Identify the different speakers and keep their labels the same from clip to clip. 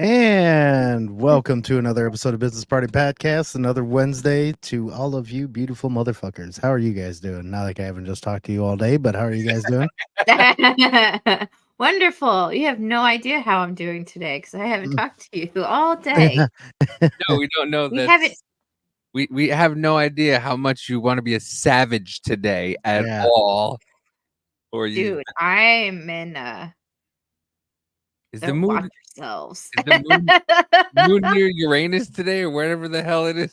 Speaker 1: And welcome to another episode of Business Party Podcast. Another Wednesday to all of you beautiful motherfuckers. How are you guys doing? Not like I haven't just talked to you all day, but how are you guys doing?
Speaker 2: Wonderful. You have no idea how I'm doing today because I haven't talked to you all day.
Speaker 3: No, we don't know
Speaker 2: We
Speaker 3: that.
Speaker 2: haven't.
Speaker 3: We have no idea how much you want to be a savage today at
Speaker 1: Yeah.
Speaker 3: all. Or you
Speaker 2: Dude, I'm in
Speaker 3: is the
Speaker 2: so
Speaker 3: moon
Speaker 2: watch yourselves.
Speaker 3: is the moon near Uranus today or whatever the hell it is?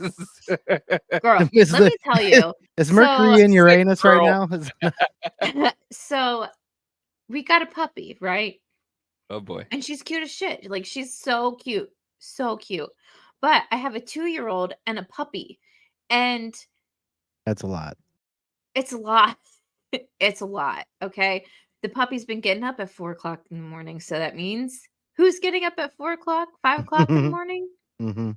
Speaker 2: Girl,
Speaker 1: Is
Speaker 2: let me tell you.
Speaker 1: Is
Speaker 2: So,
Speaker 1: Mercury in Uranus right
Speaker 3: girl.
Speaker 1: now?
Speaker 2: so we got a puppy, right?
Speaker 3: Oh boy.
Speaker 2: And she's cute as shit. Like, she's so cute. So cute. But I have a 2-year-old and a puppy. And
Speaker 1: That's a lot.
Speaker 2: it's a lot. It's a lot. Okay. The puppy's been getting up at 4 o'clock in the morning. So that means who's getting up at 4 o'clock, 5 o'clock in the morning?
Speaker 1: Mm-hmm.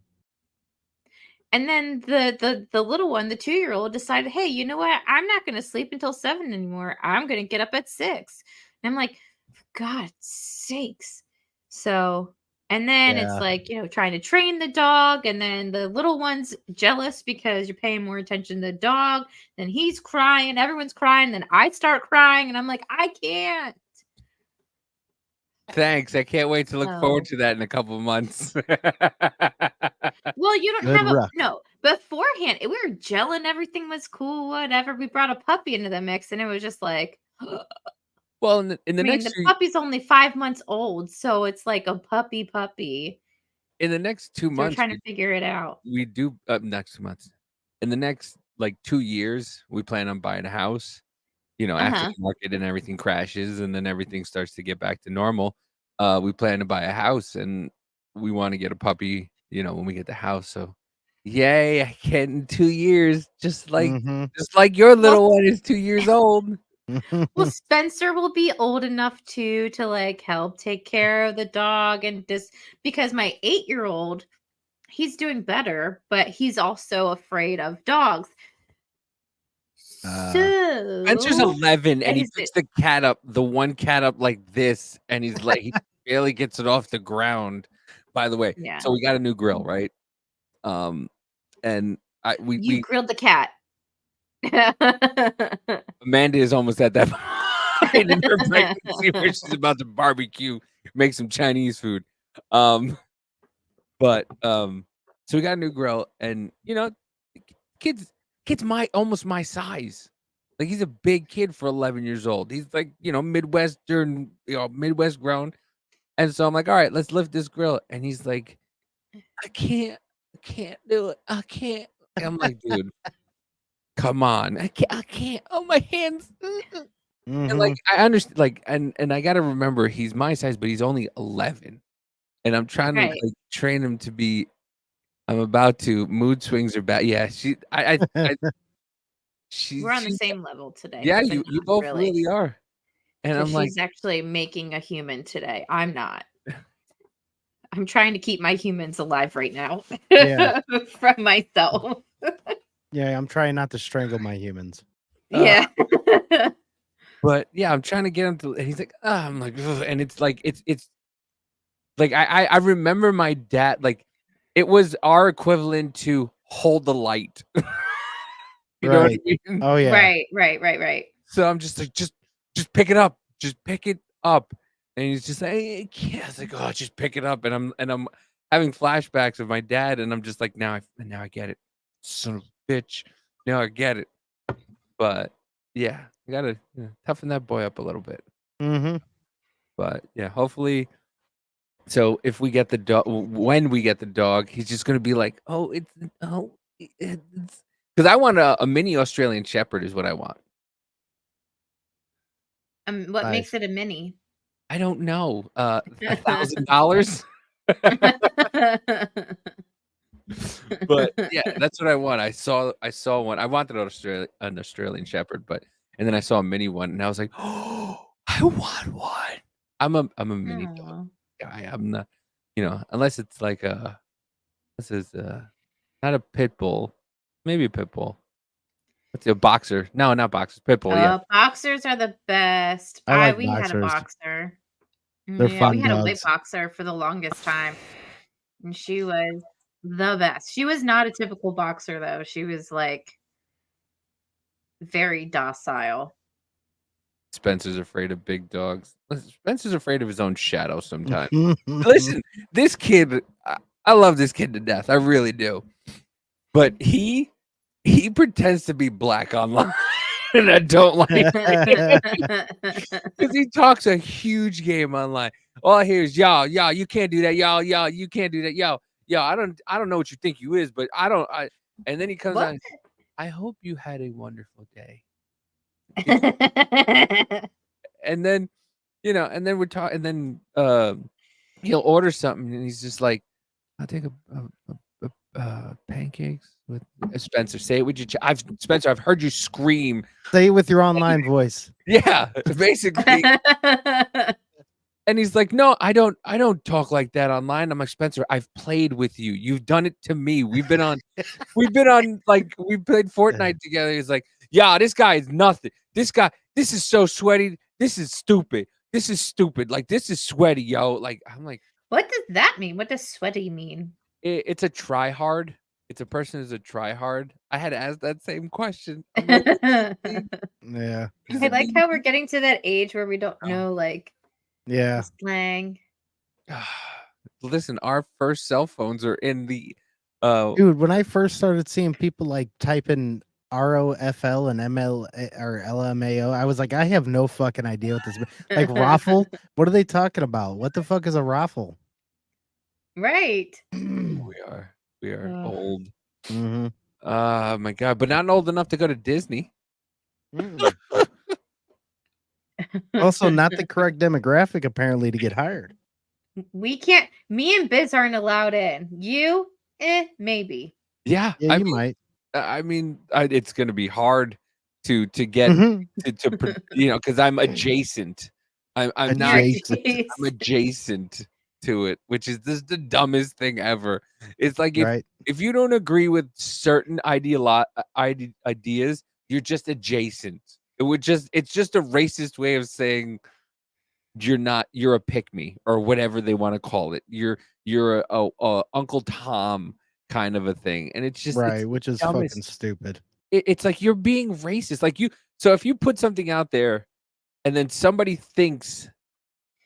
Speaker 2: And then the little one, the 2-year-old, decided, hey, you know what? I'm not going to sleep until 7 anymore. I'm going to get up at 6. And I'm like, for God's sakes. So, and then it's
Speaker 1: Yeah.
Speaker 2: like, trying to train the dog. And then the little one's jealous because you're paying more attention to the dog. Then he's crying. Everyone's crying. Then I start crying. And I'm like, I can't.
Speaker 3: Thanks. I can't wait to look forward
Speaker 2: So,
Speaker 3: to that in a couple of months.
Speaker 2: well, you don't
Speaker 1: Good
Speaker 2: have
Speaker 1: rough.
Speaker 2: no beforehand. We were gelling. Everything was cool. Whatever. We brought a puppy into the mix, and it was just like,
Speaker 3: Well, in the
Speaker 2: I mean,
Speaker 3: next
Speaker 2: the puppy's only 5 months old, so it's like a puppy.
Speaker 3: in the next 2
Speaker 2: So we're
Speaker 3: months
Speaker 2: trying to figure it out.
Speaker 3: we do next 2 months. In the next like 2 years, we plan on buying a house. After
Speaker 2: Uh-huh.
Speaker 3: the market and everything crashes and then everything starts to get back to normal, we plan to buy a house and we want to get a puppy, when we get the house. So, yay, I get in 2 years, just like
Speaker 1: Mm-hmm.
Speaker 3: your
Speaker 2: Well,
Speaker 3: little one is 2 years old.
Speaker 2: well, Spencer will be old enough to like help take care of the dog and just because my 8-year-old, he's doing better, but he's also afraid of dogs.
Speaker 3: Spencer's
Speaker 2: So
Speaker 3: 11 and he
Speaker 2: is it?
Speaker 3: picks the one cat up like this, and he's like he barely gets it off the ground. By the way,
Speaker 2: Yeah.
Speaker 3: so we got a new grill, right? And
Speaker 2: You
Speaker 3: we
Speaker 2: grilled the cat.
Speaker 3: Amanda is almost at that point in her pregnancy where she's about to barbecue, make some Chinese food. So we got a new grill, and kids almost my size. Like he's a big kid for 11 years old. He's like Midwestern, Midwest grown. And so I'm like, all right, let's lift this grill. And he's like, I can't do it. I can't. And I'm like, dude, come on. I can't. Oh, my hands. And
Speaker 1: Mm-hmm.
Speaker 3: like I understand, like, and I gotta remember he's my size, but he's only 11, and I'm trying to
Speaker 2: Right.
Speaker 3: like train him to be. I'm about to. Mood swings are bad. Yeah,
Speaker 2: We're on the
Speaker 3: she's
Speaker 2: same level today,
Speaker 3: yeah.
Speaker 2: but
Speaker 3: You
Speaker 2: not
Speaker 3: both
Speaker 2: really,
Speaker 3: really are, and
Speaker 2: because
Speaker 3: I'm like,
Speaker 2: she's actually making a human today. I'm not. I'm trying to keep my humans alive right now
Speaker 1: Yeah.
Speaker 2: from myself.
Speaker 1: Yeah. I'm trying not to strangle my humans.
Speaker 2: Yeah.
Speaker 3: but yeah, I'm trying to get him to. And he's like, I'm like, ugh, and it's like it's like I remember my dad like it was our equivalent to hold the light. You know what I
Speaker 1: Right.
Speaker 3: mean?
Speaker 1: Oh yeah.
Speaker 2: Right.
Speaker 3: So I'm just like, just pick it up. Just pick it up. And he's just like, I can't. I was like, oh, just pick it up. And I'm having flashbacks of my dad, and I'm just like, now I get it. Son of a bitch. Now I get it. But yeah, I gotta toughen that boy up a little bit.
Speaker 1: Mm-hmm.
Speaker 3: But yeah, hopefully. So if we get the dog, when we get the dog, he's just gonna be like, it's because I want a mini Australian Shepherd is what I want.
Speaker 2: What makes
Speaker 1: Nice.
Speaker 2: it a mini?
Speaker 3: I don't know. $1,000. But yeah, that's what I want. I saw one. I wanted an Australian Shepherd, and then I saw a mini one, and I was like, oh, I want one. I'm a mini dog
Speaker 2: Aw.
Speaker 3: guy. I'm not, unless it's like this is not a pit bull, maybe a pit bull. What's a boxer? No, not boxers. Pit bull. Yeah.
Speaker 2: Oh, boxers are the best.
Speaker 1: I like
Speaker 2: We had a
Speaker 1: boxers.
Speaker 2: boxer.
Speaker 1: They're
Speaker 2: Yeah, we
Speaker 1: fun
Speaker 2: had a white
Speaker 1: dogs.
Speaker 2: boxer for the longest time. And she was the best. She was not a typical boxer, though. She was like very docile.
Speaker 3: Spencer's afraid of big dogs. Spencer's afraid of his own shadow sometimes. Listen, this kid, I love this kid to death. I really do. But he pretends to be black online, and I don't like it because he talks a huge game online. All I hear is y'all, you can't do that, y'all, you can't do that, y'all. I don't know what you think you is, but and then he comes out. I hope you had a wonderful day. And then, and then we're talking, and then he'll order something, and he's just like, "I'll take a pancakes with Spencer. Say it with your Spencer. I've heard you scream.
Speaker 1: Say it with your online voice."
Speaker 3: Yeah, basically. And he's like, "No, I don't talk like that online." I'm like, "Spencer, I've played with you. You've done it to me. We've been on like we played Fortnite together." He's like, "Yeah, this guy is nothing. This is so sweaty. This is stupid. This is stupid. Like, this is sweaty, yo." Like, I'm like,
Speaker 2: what does that mean? What does sweaty mean?
Speaker 3: It's a try hard. It's a person who's a try hard. I had to ask that same question. I'm like,
Speaker 1: yeah.
Speaker 2: I like how we're getting to that age where we don't know like
Speaker 1: Yeah.
Speaker 2: slang.
Speaker 3: Listen, our first cell phones are in the
Speaker 1: dude, when I first started seeing people like typing ROFL and ML or LMAO, I was like, I have no fucking idea what this like raffle. What are they talking about? What the fuck is a raffle?
Speaker 2: Right.
Speaker 3: we are old.
Speaker 1: Mm-hmm.
Speaker 3: My God, but not old enough to go to Disney.
Speaker 1: Also, not the correct demographic apparently to get hired.
Speaker 2: We can't. Me and Biz aren't allowed in. You, maybe.
Speaker 3: Yeah,
Speaker 1: Yeah, you might.
Speaker 3: I mean, it's going to be hard to get to because I'm adjacent. I'm not. I'm adjacent to it, which is just the dumbest thing ever. It's like if you don't agree with certain ideas, you're just adjacent. It's just a racist way of saying you're a pick me or whatever they want to call it. You're a Uncle Tom kind of a thing, and it's just
Speaker 1: which is fucking stupid.
Speaker 3: It's like you're being racist. Like so if you put something out there and then somebody thinks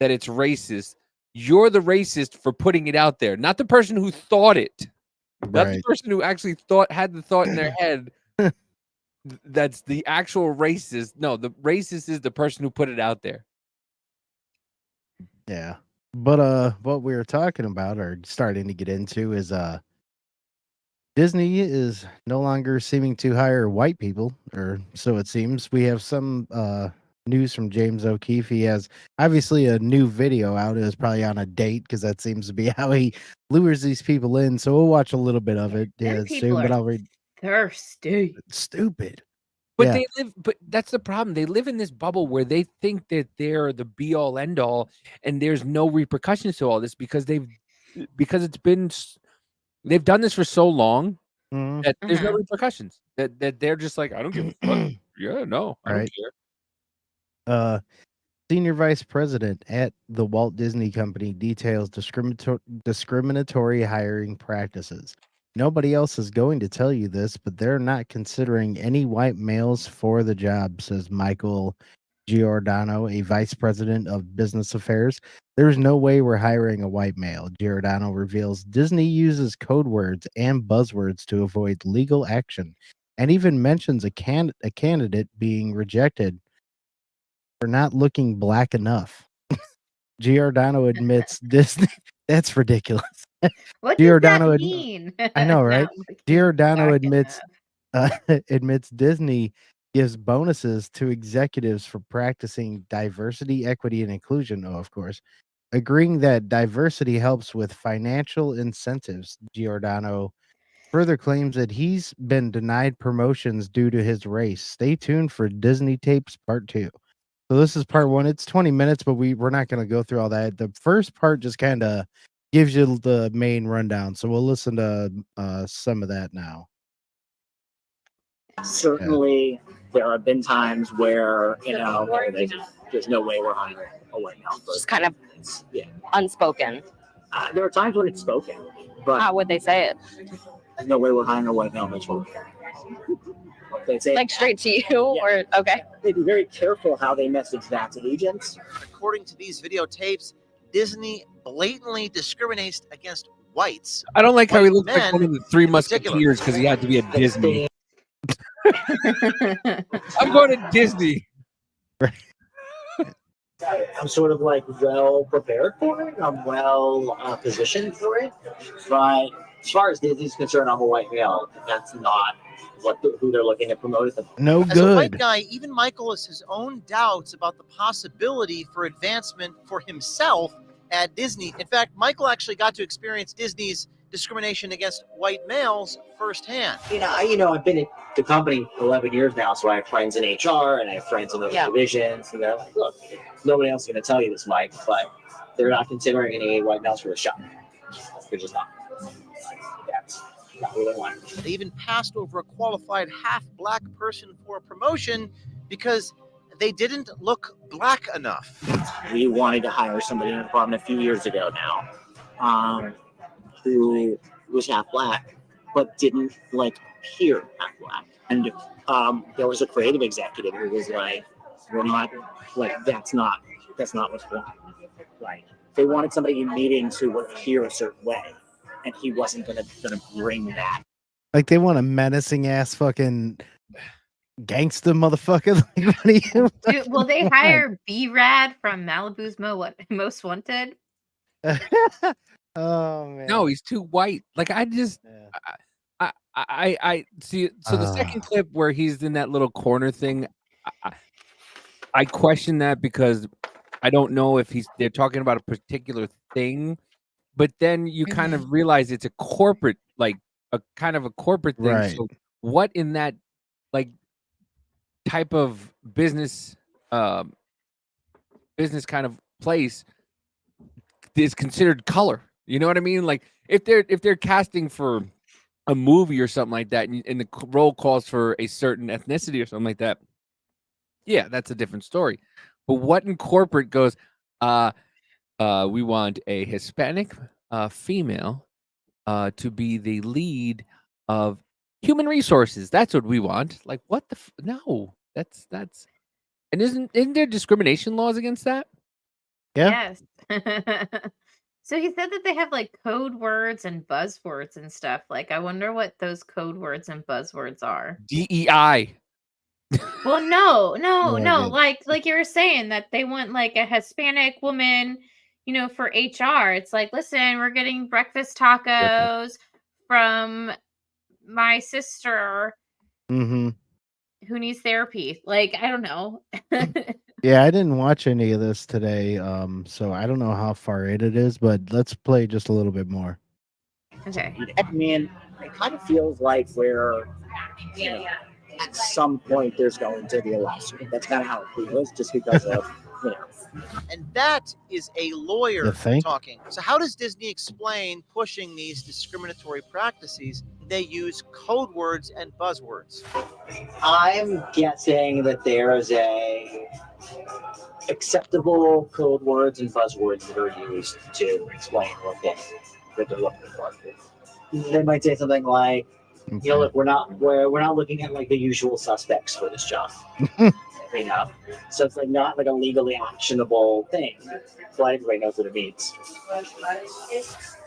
Speaker 3: that it's racist, you're the racist for putting it out there, not the person who thought it. Not the person who actually had the thought in their head. That's the actual racist. No, the racist is the person who put it out there.
Speaker 1: Yeah. But what we were talking about or starting to get into is Disney is no longer seeming to hire white people, or so it seems. We have some news from James O'Keefe. He has obviously a new video out. It was probably on a date because that seems to be how he lures these people in. So we'll watch a little bit of it soon. But I'll read.
Speaker 2: Thirsty.
Speaker 1: It's stupid.
Speaker 3: But they live. But that's the problem. They live in this bubble where they think that they're the be all end all, and there's no repercussions to all this because it's been. They've done this for so long that there's no repercussions. That they're just like, I don't give a fuck. Yeah, no, I don't
Speaker 1: care. Senior Vice President at the Walt Disney Company details discriminatory hiring practices. Nobody else is going to tell you this, but they're not considering any white males for the job, says Michael Giordano, a vice president of business affairs. There's no way we're hiring a white male. Giordano reveals Disney uses code words and buzzwords to avoid legal action and even mentions a candidate being rejected for not looking black enough. Giordano admits Disney. That's ridiculous.
Speaker 2: What Giordano does that mean?
Speaker 1: I know, right? Giordano admits Disney gives bonuses to executives for practicing diversity, equity, and inclusion. Oh, of course. Agreeing that diversity helps with financial incentives. Giordano further claims that he's been denied promotions due to his race. Stay tuned for Disney Tapes Part 2. So this is part 1. It's 20 minutes, but we're not going to go through all that. The first part just kind of gives you the main rundown. So we'll listen to some of that now.
Speaker 4: Certainly, there have been times where, there's no way we're hiring a white male.
Speaker 5: Just kind of unspoken.
Speaker 4: There are times when it's spoken. But
Speaker 5: How would they say it?
Speaker 4: there's no way we're hiring a white male Mitchell. They say
Speaker 5: Like straight to you, or okay?
Speaker 4: they'd be very careful how they message that to agents.
Speaker 6: According to these videotapes, Disney blatantly discriminates against whites.
Speaker 3: I don't like how he
Speaker 6: White
Speaker 3: looks like one
Speaker 6: men
Speaker 3: of the Three
Speaker 6: in particular.
Speaker 3: Musketeers because he had to be at Disney.
Speaker 2: yeah.
Speaker 3: I'm going to Disney.
Speaker 4: I'm sort of like well prepared for it. I'm well positioned for it. But as far as Disney's concerned, I'm a white male. That's not who they're looking to promote at the
Speaker 1: No
Speaker 6: As a white
Speaker 1: good.
Speaker 6: guy, even Michael has his own doubts about the possibility for advancement for himself at Disney. In fact, Michael actually got to experience Disney's discrimination against white males firsthand.
Speaker 4: I've been at the company 11 years now, so I have friends in HR and I have friends in those divisions, and they're like, look, nobody else is going to tell you this, Mike, but they're not considering any white males for the shop. They're just not. That's not what they want.
Speaker 6: They even passed over a qualified half-black person for a promotion because they didn't look black enough.
Speaker 4: We wanted to hire somebody in the department a few years ago now, who was half black, but didn't appear half black. And there was a creative executive who was like, "We're not that's not what's going on." Like they wanted somebody in meetings who would appear a certain way, and he wasn't gonna bring that.
Speaker 1: Like they want a menacing ass fucking gangster motherfucker. Like, what are you?
Speaker 2: Dude, will they hire B-Rad from Malibu's Most Wanted?
Speaker 1: Oh man.
Speaker 3: No, he's too white. Like I just,
Speaker 1: Yeah.
Speaker 3: I see. So the second clip where he's in that little corner thing, I question that because I don't know if they're talking about a particular thing, but then you kind of realize it's a corporate, like a kind of a corporate thing.
Speaker 1: Right.
Speaker 3: So what in that type of business kind of place is considered color? You know what I mean? Like if they're casting for a movie or something like that, and the role calls for a certain ethnicity or something like that, yeah, that's a different story. But what in corporate goes, we want a Hispanic female to be the lead of human resources. That's what we want. Like what the no, that's and isn't there discrimination laws against that?
Speaker 1: Yeah.
Speaker 2: Yes. So he said that they have code words and buzzwords and stuff. I wonder what those code words and buzzwords are.
Speaker 3: DEI.
Speaker 2: Well, no.
Speaker 1: Yeah.
Speaker 2: Like you were saying that they want a Hispanic woman, for HR. It's like, listen, we're getting breakfast tacos from my sister
Speaker 1: Mm-hmm.
Speaker 2: who needs therapy. I don't know.
Speaker 1: Yeah, I didn't watch any of this today, so I don't know how far in it is, but let's play just a little bit more.
Speaker 2: Okay.
Speaker 4: I mean, it kind of feels like we're, at some point there's going to be a lawsuit. That's kind of how it feels, just because of,
Speaker 6: And that is a lawyer
Speaker 1: You think?
Speaker 6: talking. So how does Disney explain pushing these discriminatory practices? They use code words and buzzwords.
Speaker 4: I'm guessing that there is a acceptable code words and buzzwords that are used to explain what they're looking for. They might say something like, look, we're not looking at the usual suspects for this job. So it's not a legally actionable thing, but everybody knows what it means.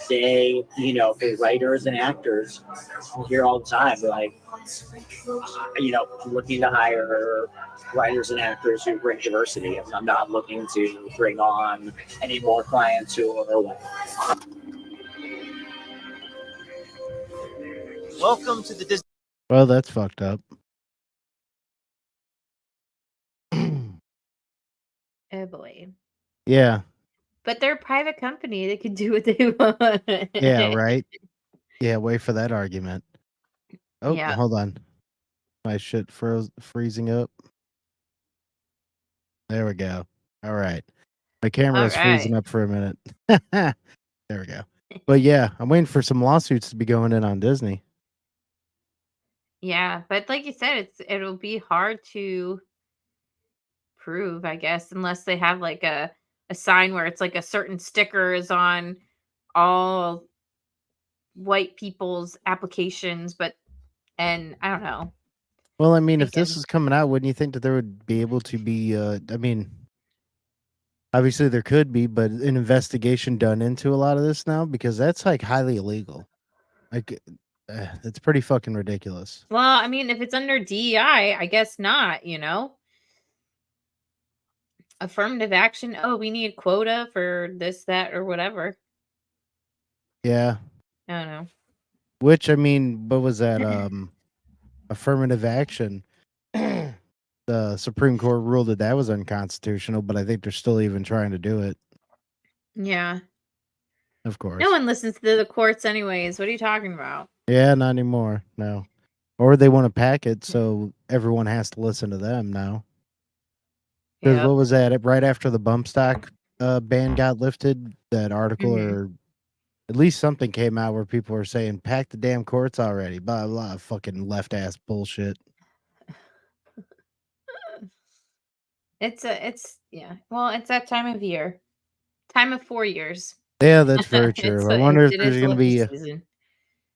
Speaker 4: They, for writers and actors, I hear all the time, looking to hire writers and actors who bring diversity. I'm not looking to bring on any more clients who are
Speaker 6: Welcome to the Disney.
Speaker 1: Well, that's fucked up.
Speaker 2: Oh boy.
Speaker 1: Yeah.
Speaker 2: But they're a private company. They can do what they want.
Speaker 1: Yeah, right. Yeah, wait for that argument. Oh,
Speaker 2: Yeah.
Speaker 1: hold on. My shit freezing up. There we go. All right. My camera is freezing up for a minute. There we go. But yeah, I'm waiting for some lawsuits to be going in on Disney.
Speaker 2: Yeah, but like you said, it'll be hard to prove, I guess, unless they have a sign where it's a certain sticker is on all white people's applications, and I don't know.
Speaker 1: Well, I mean, if this
Speaker 2: Thinking.
Speaker 1: is coming out, wouldn't you think that there would be able to be? I mean, obviously there could be, but an investigation done into a lot of this now because that's like highly illegal. Like, it's pretty fucking ridiculous.
Speaker 2: Well, I mean, if it's under DEI, I guess not, affirmative action. Oh, we need quota for this, that, or whatever.
Speaker 1: Yeah.
Speaker 2: I don't know.
Speaker 1: Which I mean, what was that? Affirmative action. The Supreme Court ruled that was unconstitutional, but I think they're still even trying to do it.
Speaker 2: Yeah.
Speaker 1: Of course.
Speaker 2: No one listens to the courts anyways. What are you talking about?
Speaker 1: Yeah, not anymore. No. Or they want to pack it so everyone has to listen to them now. Because
Speaker 2: Yep.
Speaker 1: what was that? Right after the bump stock ban got lifted, that article
Speaker 2: Mhm.
Speaker 1: or at least something came out where people were saying, pack the damn courts already. Blah, blah, fucking left ass bullshit.
Speaker 2: It's that time of year. Time of 4 years.
Speaker 1: Yeah, that's very true. I wonder if
Speaker 2: It
Speaker 1: there's
Speaker 2: is
Speaker 1: going to be.
Speaker 2: election season.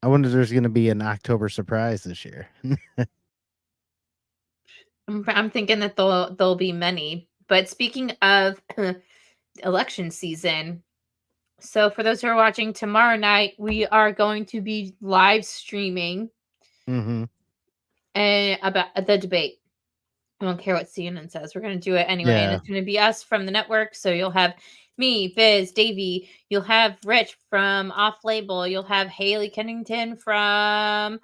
Speaker 1: I wonder if there's going to be an October surprise this year.
Speaker 2: I'm thinking that there'll be many. But speaking of election season, so for those who are watching tomorrow night, we are going to be live streaming
Speaker 1: Mm-hmm.
Speaker 2: about the debate. I don't care what CNN says. We're going to do it anyway. And
Speaker 1: Yeah.
Speaker 2: it's going to be us from the network. So you'll have me, Biz, Davey. You'll have Rich from Off Label. You'll have Haley Kennington from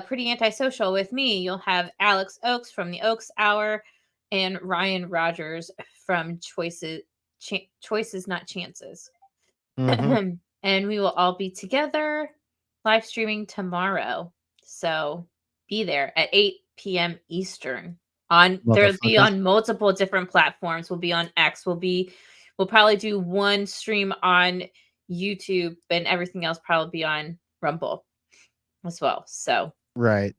Speaker 2: Pretty Antisocial with me. You'll have Alex Oakes from the Oakes Hour and Ryan Rogers from Choices Not Chances.
Speaker 1: Mm-hmm.
Speaker 2: And we will all be together live streaming tomorrow. So be there at 8 p.m. Eastern. There'll be
Speaker 1: Motherfuckers.
Speaker 2: on multiple different platforms. We'll be on X. We'll probably do one stream on YouTube, and everything else probably be on Rumble as well. So
Speaker 1: Right.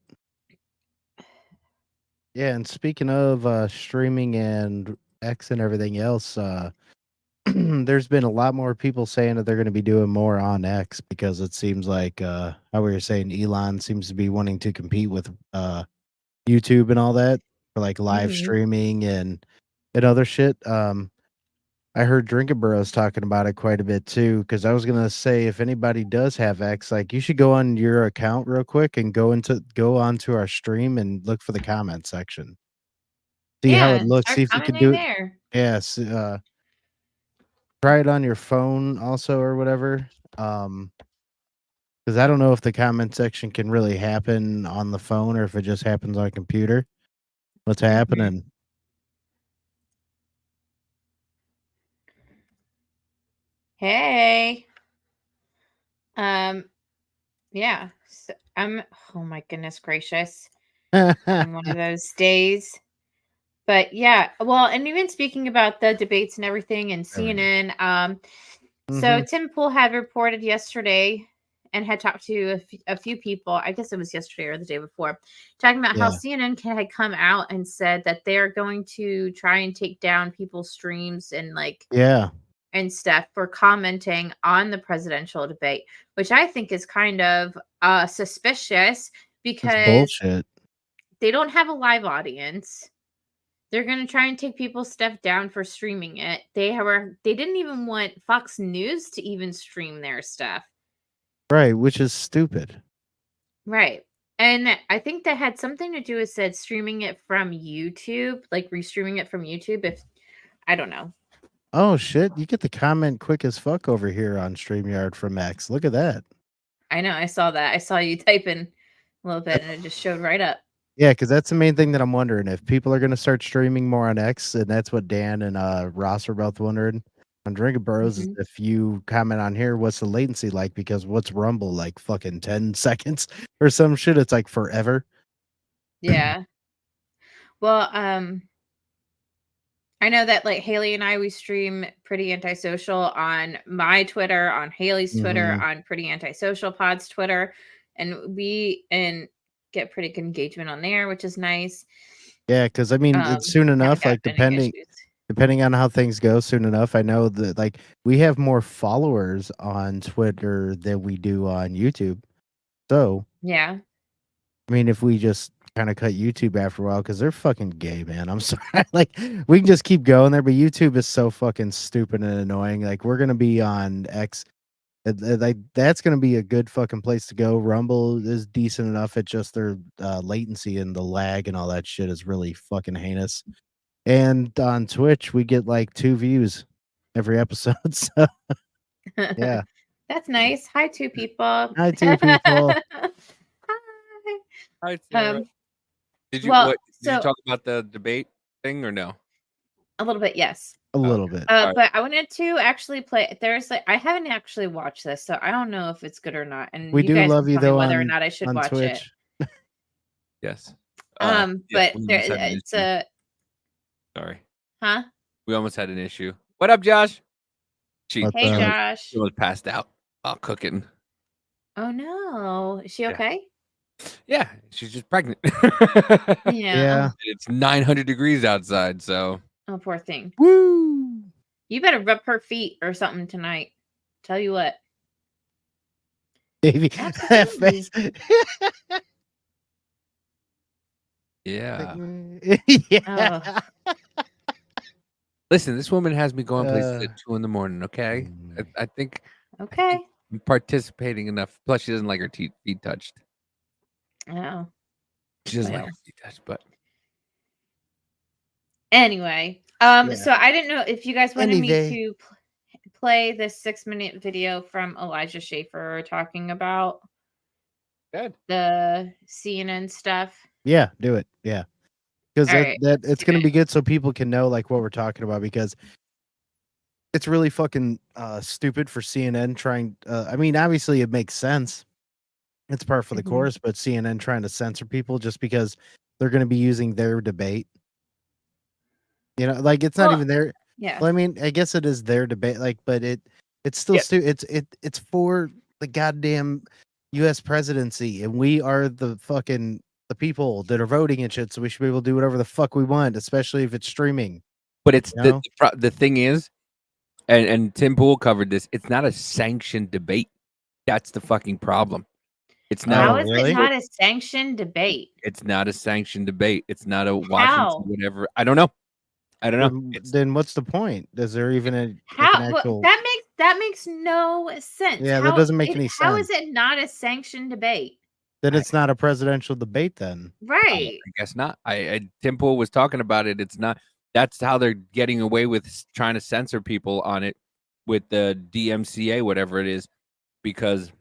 Speaker 1: Yeah, and speaking of streaming and X and everything else, there's been a lot more people saying that they're going to be doing more on X because it seems like how we were saying Elon seems to be wanting to compete with YouTube and all that for like live streaming and other shit. I heard Drinking Burrows talking about it quite a bit too because I was gonna say if anybody does have X, like you should go on your account real quick and go onto our stream and look for the comment section. See how it
Speaker 2: yeah,
Speaker 1: looks.
Speaker 2: start
Speaker 1: See if you could
Speaker 2: commenting
Speaker 1: do it.
Speaker 2: there.
Speaker 1: Yes. Try it on your phone also or whatever. Because I don't know if the comment section can really happen on the phone or if it just happens on a computer. What's happening?
Speaker 2: Hey. Yeah. So oh my goodness gracious. I'm one of those days. But yeah, well, and even speaking about the debates and everything and CNN, so Tim Pool had reported yesterday and had talked to a few people, I guess it was yesterday or the day before, talking about how CNN had come out and said that they're going to try and take down people's streams and and stuff for commenting on the presidential debate, which I think is kind of suspicious because
Speaker 1: bullshit.
Speaker 2: They don't have a live audience. They're going to try and take people's stuff down for streaming it. They didn't even want Fox News to even stream their stuff.
Speaker 1: Right, which is stupid.
Speaker 2: Right. And I think that had something to do with streaming it from YouTube, like restreaming it from YouTube. If I don't know.
Speaker 1: Oh shit, you get the comment quick as fuck over here on StreamYard from X. Look at that.
Speaker 2: I know, I saw that. I saw you type in a little bit and it just showed right up.
Speaker 1: Yeah, because that's the main thing that I'm wondering if people are going to start streaming more on X, and that's what Dan and Ross are both wondering on Drinking Burrows. Is if you comment on here, what's the latency like? Because what's Rumble like? Fucking 10 seconds or some shit. It's like forever.
Speaker 2: Yeah. Well, I know that like Haley and I, we stream Pretty Antisocial on my Twitter, on Haley's Twitter, on Pretty Antisocial Pod's Twitter, and we get pretty good engagement on there, which is nice.
Speaker 1: Yeah, because I mean, it's soon enough. Like depending, depending on how things go soon enough, I know that like we have more followers on Twitter than we do on YouTube. So,
Speaker 2: Yeah.
Speaker 1: I mean, if we just kind of cut YouTube after a while, because they're fucking gay, man. I'm sorry. Like, we can just keep going there, but YouTube is so fucking stupid and annoying. Like, we're gonna be on X. Like, that's gonna be a good fucking place to go. Rumble is decent enough. It's just their latency and the lag and all that shit is really fucking heinous. And on Twitch, we get like 2 views every episode. So yeah.
Speaker 2: That's nice. Hi, 2 people.
Speaker 1: Hi, 2 people.
Speaker 2: Hi.
Speaker 3: Hi, Sarah. Did you
Speaker 2: well,
Speaker 3: did you
Speaker 2: so
Speaker 3: talk about the debate thing or no?
Speaker 2: a little bit, yes.
Speaker 1: A little bit.
Speaker 3: Alright.
Speaker 2: But I wanted to actually play. There's like I haven't actually watched this, so I don't know if it's good or not. And
Speaker 1: We
Speaker 2: you
Speaker 1: do
Speaker 2: guys
Speaker 1: love
Speaker 2: can
Speaker 1: you
Speaker 2: tell me
Speaker 1: though
Speaker 2: whether or
Speaker 1: on,
Speaker 2: not I should
Speaker 1: on
Speaker 2: watch
Speaker 1: Twitch.
Speaker 3: Yes.
Speaker 2: it.
Speaker 3: Yeah,
Speaker 2: But
Speaker 3: we
Speaker 2: there,
Speaker 3: almost had an
Speaker 2: it's
Speaker 3: issue.
Speaker 2: a
Speaker 3: Sorry.
Speaker 2: huh?
Speaker 3: We almost had an issue. What up, Josh? She
Speaker 1: What
Speaker 2: Hey,
Speaker 1: the-
Speaker 2: Josh.
Speaker 3: she was passed out while cooking.
Speaker 2: Oh no, is she
Speaker 3: Yeah.
Speaker 2: okay?
Speaker 3: Yeah, she's just pregnant.
Speaker 1: Yeah.
Speaker 3: It's 900 degrees outside, so
Speaker 2: Oh, poor thing.
Speaker 1: Woo!
Speaker 2: You better rub her feet or something tonight. Tell you what.
Speaker 1: Baby, that
Speaker 2: Absolutely.
Speaker 1: face.
Speaker 3: yeah.
Speaker 1: Yeah.
Speaker 3: Listen, this woman has me going places
Speaker 1: Uh,
Speaker 3: at 2 a.m. Okay, I think
Speaker 2: Okay.
Speaker 3: I'm participating enough. Plus, she doesn't like her feet touched.
Speaker 2: Oh.
Speaker 3: She doesn't like
Speaker 2: Well.
Speaker 3: her feet touched, but
Speaker 2: Anyway,
Speaker 1: Yeah.
Speaker 2: so I didn't know if you guys wanted me
Speaker 1: Anyway.
Speaker 2: to play this 6-minute video from Elijah Schaefer talking about
Speaker 3: good.
Speaker 2: the CNN stuff.
Speaker 1: Yeah, do it. Yeah. Because
Speaker 2: All right,
Speaker 1: that
Speaker 2: let's
Speaker 1: it's
Speaker 2: do
Speaker 1: gonna
Speaker 2: it.
Speaker 1: be good so people can know like what we're talking about because it's really fucking stupid for CNN trying I mean, obviously it makes sense. It's par for the
Speaker 2: Mhm.
Speaker 1: course, but CNN trying to censor people just because they're gonna be using their debate. You know, like it's not
Speaker 2: Well,
Speaker 1: even their
Speaker 2: yeah.
Speaker 1: well, I mean, I guess it is their debate, like, but it's still
Speaker 3: Yeah.
Speaker 1: it's for the goddamn US presidency, and we are the fucking the people that are voting and shit, so we should be able to do whatever the fuck we want, especially if it's streaming.
Speaker 3: But it's
Speaker 1: You know?
Speaker 3: the thing is, and Tim Pool covered this. It's not a sanctioned debate. That's the fucking problem. It's not.
Speaker 2: How
Speaker 1: Oh,
Speaker 2: is
Speaker 1: really?
Speaker 2: it not a sanctioned debate?
Speaker 3: It's not a sanctioned debate. It's not a Washington
Speaker 2: How?
Speaker 3: whatever. I don't know. I don't know.
Speaker 1: Then what's the point? Is there even a like an
Speaker 2: How?
Speaker 1: actual
Speaker 2: Well, that makes no sense.
Speaker 1: Yeah, that doesn't make any
Speaker 2: How is
Speaker 1: sense.
Speaker 2: it not a sanctioned debate?
Speaker 1: Then it's not a presidential debate then.
Speaker 2: Right.
Speaker 3: I guess not. Tim Pool was talking about it. It's not. That's how they're getting away with trying to censor people on it with the DMCA, whatever it is, because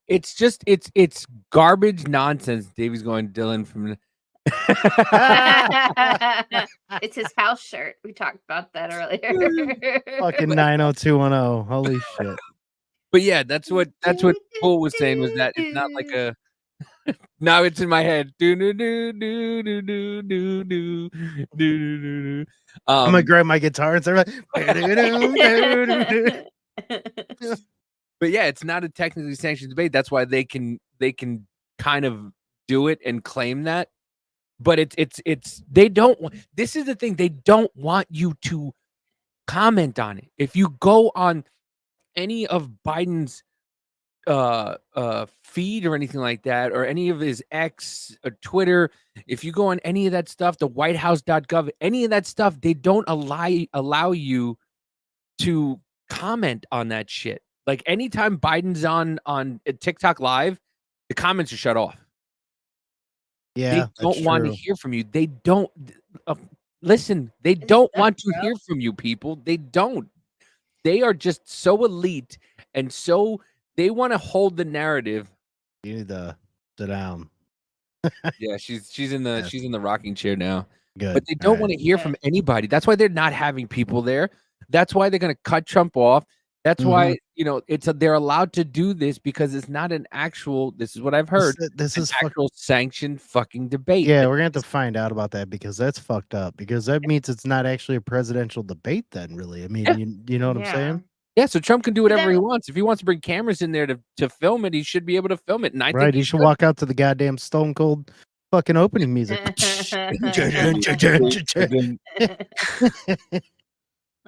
Speaker 3: it's garbage nonsense. Davey's going Dylan from.
Speaker 2: It's his house shirt. We talked about that earlier.
Speaker 1: Fucking 90210. Holy shit.
Speaker 3: But yeah, that's what Pool was saying was that it's not like a. Now it's in my head.
Speaker 1: I'm gonna grab my guitar and start like,
Speaker 3: but yeah, it's not a technically sanctioned debate. That's why they can kind of do it and claim that. But it's they don't. This is the thing. They don't want you to comment on it. If you go on any of Biden's feed or anything like that, or any of his X or Twitter, if you go on any of that stuff, the whitehouse.gov, any of that stuff, they don't allow you to comment on that shit. Like anytime Biden's on TikTok live, the comments are shut off.
Speaker 1: yeah,
Speaker 3: They don't
Speaker 1: that's
Speaker 3: want to
Speaker 1: true.
Speaker 3: hear from you. They don't listen. They don't want to hear from you, people. They don't. They are just so elite and so they want to hold the narrative.
Speaker 1: You need to sit down.
Speaker 3: Yeah, she's in the rocking chair now.
Speaker 1: Good.
Speaker 3: But they don't want to hear from anybody. That's why they're not having people there. That's why they're going to cut Trump off. That's why, they're allowed to do this because it's not an actual, this is what I've heard,
Speaker 1: This is
Speaker 3: actual sanctioned fucking debate.
Speaker 1: Yeah, we're gonna have to find out about that because that's fucked up. Because that means it's not actually a presidential debate. Then, really, I mean,
Speaker 3: Yeah.
Speaker 1: you know what I'm saying?
Speaker 3: Yeah, so Trump can do whatever he
Speaker 2: then-
Speaker 3: wants. If he wants to bring cameras in there to film it, he should be able to film it. And I
Speaker 1: Right?
Speaker 3: think
Speaker 1: You should walk out to the goddamn Stone Cold fucking opening music.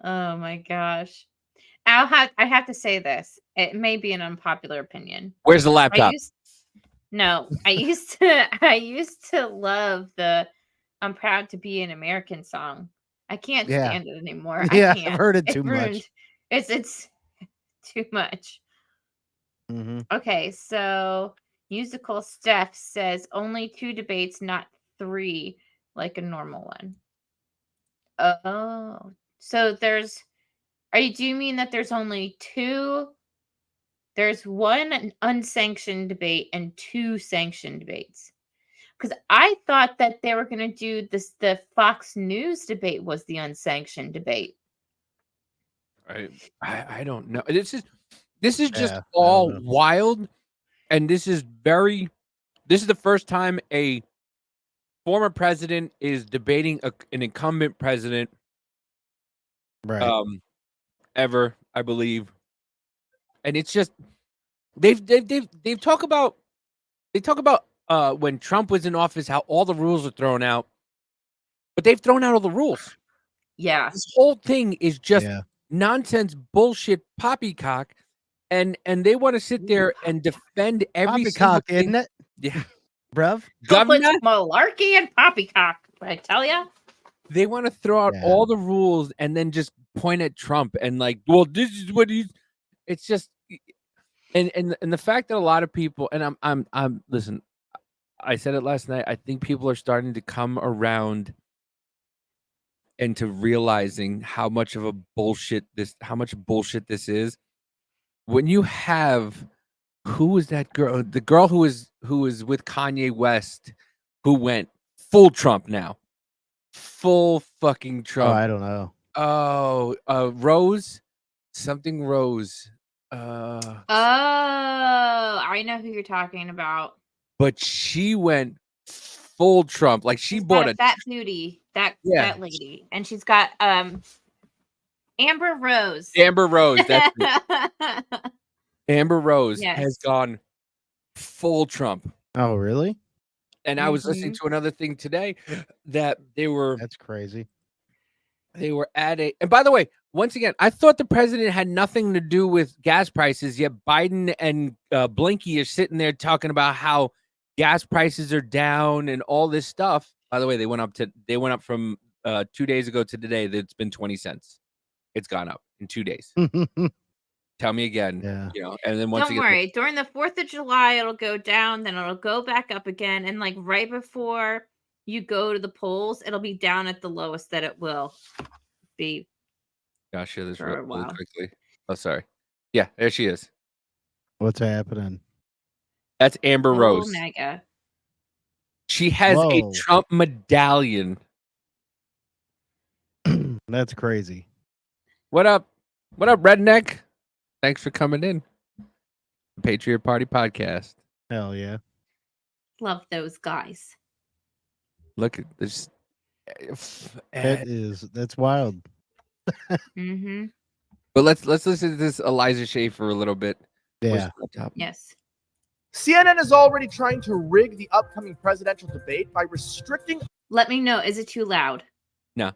Speaker 2: Oh my gosh. I have to say this. It may be an unpopular opinion.
Speaker 3: Where's the
Speaker 2: I
Speaker 3: laptop?
Speaker 2: I used to love the "I'm Proud to Be an American" song. I can't
Speaker 1: Yeah.
Speaker 2: stand it anymore.
Speaker 1: Yeah,
Speaker 2: I
Speaker 1: I've
Speaker 2: can't.
Speaker 1: heard it
Speaker 2: It
Speaker 1: too
Speaker 2: ruined.
Speaker 1: much.
Speaker 2: It's too much.
Speaker 1: Mhm.
Speaker 2: Okay, so musical Steph says only 2 debates, not 3, like a normal one. Oh, so do you mean that there's only 2? There's 1 unsanctioned debate and 2 sanctioned debates. Because I thought that they were gonna do this. The Fox News debate was the unsanctioned debate.
Speaker 3: I don't know. This is just
Speaker 1: Yeah, I don't
Speaker 3: all
Speaker 1: know.
Speaker 3: wild, and this is the first time a former president is debating an incumbent president
Speaker 1: Right.
Speaker 3: ever, I believe. And it's just they talk about when Trump was in office how all the rules are thrown out, but they've thrown out all the rules.
Speaker 2: Yeah.
Speaker 3: This whole thing is just
Speaker 1: Yeah.
Speaker 3: nonsense, bullshit, poppycock, and they want to sit there and defend every single
Speaker 1: Poppycock, isn't
Speaker 3: thing.
Speaker 1: it,
Speaker 3: Yeah,
Speaker 1: bruv?
Speaker 2: Government
Speaker 3: governor.
Speaker 2: malarkey and poppycock. I tell ya.
Speaker 3: They want to throw out
Speaker 1: Yeah.
Speaker 3: all the rules and then just point at Trump and like, well, this is what he's. It's just, and the fact that a lot of people, and I'm listen. I said it last night. I think people are starting to come around into realizing how much bullshit this is. When you have who was that girl? The girl who was with Kanye West, who went full Trump now, full fucking
Speaker 1: Oh,
Speaker 3: Trump.
Speaker 1: I don't know.
Speaker 3: Oh, Rose, something Rose.
Speaker 2: Oh, I know who you're talking about.
Speaker 3: But she went full Trump. Like she
Speaker 2: She's
Speaker 3: bought
Speaker 2: got
Speaker 3: a
Speaker 2: a fat booty. That lady, and she's got Amber Rose.
Speaker 3: Amber Rose. That's it. Amber Rose has
Speaker 2: Yes.
Speaker 3: gone full Trump.
Speaker 1: Oh, really?
Speaker 3: And I was listening to another thing today that
Speaker 1: That's crazy.
Speaker 3: they were at a. And by the way, once again, I thought the president had nothing to do with gas prices. Yet Biden and Blinky are sitting there talking about how gas prices are down and all this stuff. By the way, they went up from 2 days ago to today. That's been 20 cents. It's gone up in 2 days. Tell me again.
Speaker 1: Yeah.
Speaker 3: You know, and then once
Speaker 2: Don't
Speaker 3: again,
Speaker 2: worry. During the 4th of July, it'll go down, then it'll go back up again, and like right before you go to the polls, it'll be down at the lowest that it will be.
Speaker 3: I'll share this
Speaker 2: For
Speaker 3: real
Speaker 2: a
Speaker 3: really
Speaker 2: while.
Speaker 3: quickly. Oh, sorry. Yeah, there she is.
Speaker 1: What's happening?
Speaker 3: That's Amber
Speaker 2: Oh,
Speaker 3: Rose.
Speaker 2: mega.
Speaker 3: She has a
Speaker 1: Whoa.
Speaker 3: Trump medallion.
Speaker 1: That's crazy.
Speaker 3: What up? What up, redneck? Thanks for coming in. Patriot Party Podcast.
Speaker 1: Hell yeah.
Speaker 2: Love those guys.
Speaker 3: Look at this.
Speaker 1: That's wild.
Speaker 2: Mm-hmm.
Speaker 3: But let's listen to this Eliza Schaefer a little bit.
Speaker 1: Yeah.
Speaker 2: Yes.
Speaker 7: CNN is already trying to rig the upcoming presidential debate by restricting
Speaker 2: Let me know. Is it too loud?
Speaker 3: No.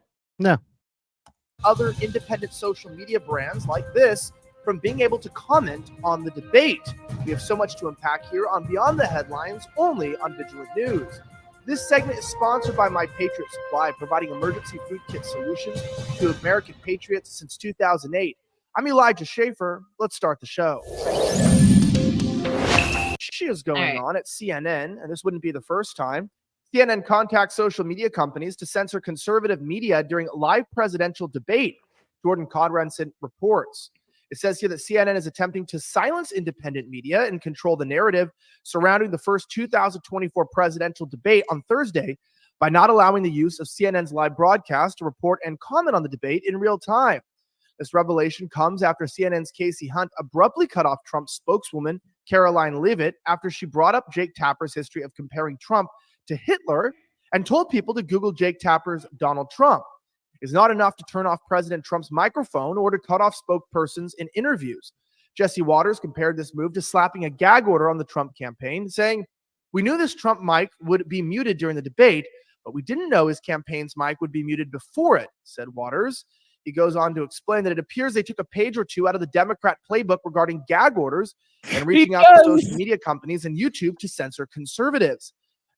Speaker 7: other independent social media brands like this from being able to comment on the debate. We have so much to unpack here on Beyond the Headlines, only on Vigilant News. This segment is sponsored by My Patriot Supply, providing emergency food kit solutions to American patriots since 2008. I'm Elijah Schaefer. Let's start the show. She is going on at CNN, and this wouldn't be the first time. CNN contacts social media companies to censor conservative media during live presidential debate, Jordan Codranson reports. It says here that CNN is attempting to silence independent media and control the narrative surrounding the first 2024 presidential debate on Thursday by not allowing the use of CNN's live broadcast to report and comment on the debate in real time. This revelation comes after CNN's Casey Hunt abruptly cut off Trump's spokeswoman, Caroline Leavitt, after she brought up Jake Tapper's history of comparing Trump to Hitler and told people to Google Jake Tapper's Donald Trump. It's not enough to turn off President Trump's microphone or to cut off spokespersons in interviews. Jesse Waters compared this move to slapping a gag order on the Trump campaign, saying, We knew this Trump mic would be muted during the debate, but we didn't know his campaign's mic would be muted before it, said Waters. He goes on to explain that it appears they took a page or two out of the Democrat playbook regarding gag orders and reaching out to social media companies and YouTube to censor conservatives.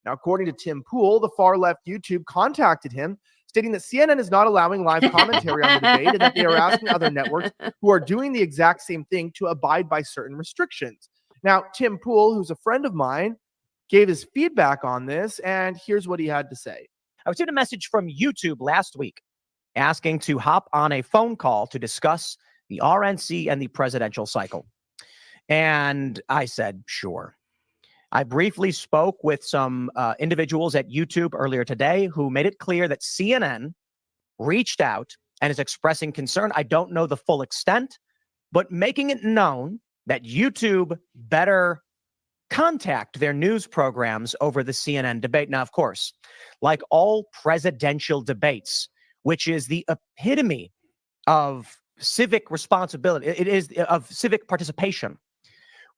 Speaker 7: Now, according to Tim Pool, the far-left YouTube contacted him, stating that CNN is not allowing live commentary on the debate and that they are asking other networks who are doing the exact same thing to abide by certain restrictions. Now, Tim Pool, who's a friend of mine, gave his feedback on this, and here's what he had to say.
Speaker 8: I received a message from YouTube last week asking to hop on a phone call to discuss the RNC and the presidential cycle. And I said, sure. I briefly spoke with some individuals at YouTube earlier today who made it clear that CNN reached out and is expressing concern. I don't know the full extent, but making it known that YouTube better contact their news programs over the CNN debate. Now, of course, like all presidential debates, which is the epitome of civic responsibility, it is of civic participation,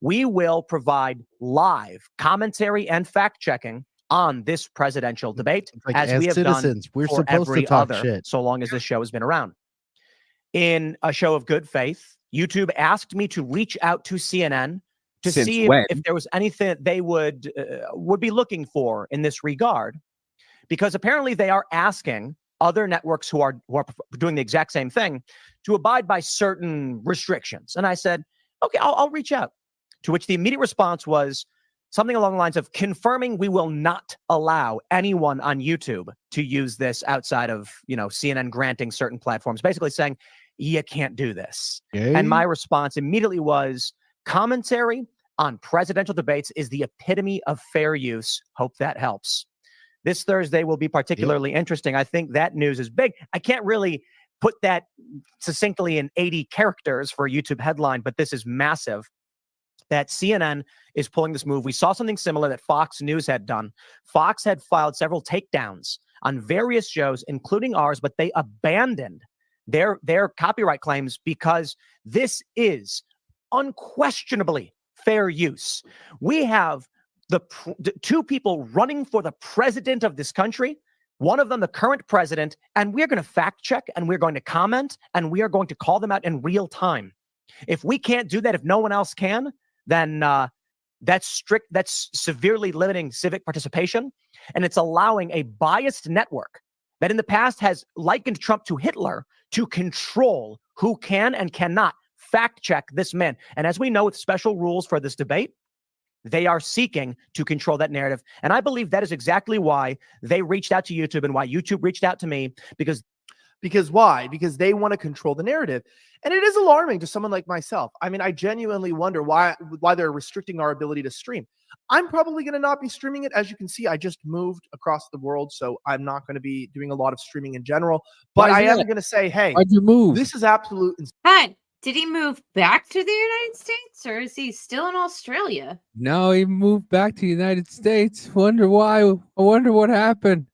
Speaker 8: we will provide live commentary and fact checking on this presidential debate,
Speaker 1: like,
Speaker 8: as we have
Speaker 1: citizens,
Speaker 8: done
Speaker 1: we're
Speaker 8: for
Speaker 1: supposed
Speaker 8: every
Speaker 1: to talk
Speaker 8: other,
Speaker 1: shit.
Speaker 8: so long as this show has been around. In a show of good faith, YouTube asked me to reach out to CNN to
Speaker 3: Since
Speaker 8: see
Speaker 3: when?
Speaker 8: if there was anything that they would be looking for in this regard, because apparently they are asking other networks who are doing the exact same thing to abide by certain restrictions. And I said, okay, I'll reach out. To which the immediate response was something along the lines of confirming we will not allow anyone on YouTube to use this outside of, CNN granting certain platforms, basically saying, you can't do this. And my response immediately was, commentary on presidential debates is the epitome of fair use. Hope that helps. This Thursday will be particularly interesting. I think that news is big. I can't really put that succinctly in 80 characters for a YouTube headline, but this is massive. That CNN is pulling this move. We saw something similar that Fox News had done. Fox had filed several takedowns on various shows, including ours, but they abandoned their copyright claims because this is unquestionably fair use. We have the two people running for the president of this country, one of them the current president, and we're going to fact check and we're going to comment and we are going to call them out in real time. If we can't do that, if no one else can, then that's severely limiting civic participation, and it's allowing a biased network that in the past has likened Trump to Hitler to control who can and cannot fact check this man. And as we know, with special rules for this debate, they are seeking to control that narrative. And I believe that is exactly why they reached out to YouTube and why YouTube reached out to me, because
Speaker 7: why? Because they want to control the narrative. And it is alarming to someone like myself. I mean, I genuinely wonder why they're restricting our ability to stream. I'm probably going to not be streaming it. As you can see, I just moved across the world, so I'm not going to be doing a lot of streaming in general. But I am going to say, hey,
Speaker 3: why'd you move?
Speaker 7: This is absolute.
Speaker 2: Did he move back to the United States, or is he still in Australia?
Speaker 3: No, he moved back to the United States. Wonder why. I wonder what happened.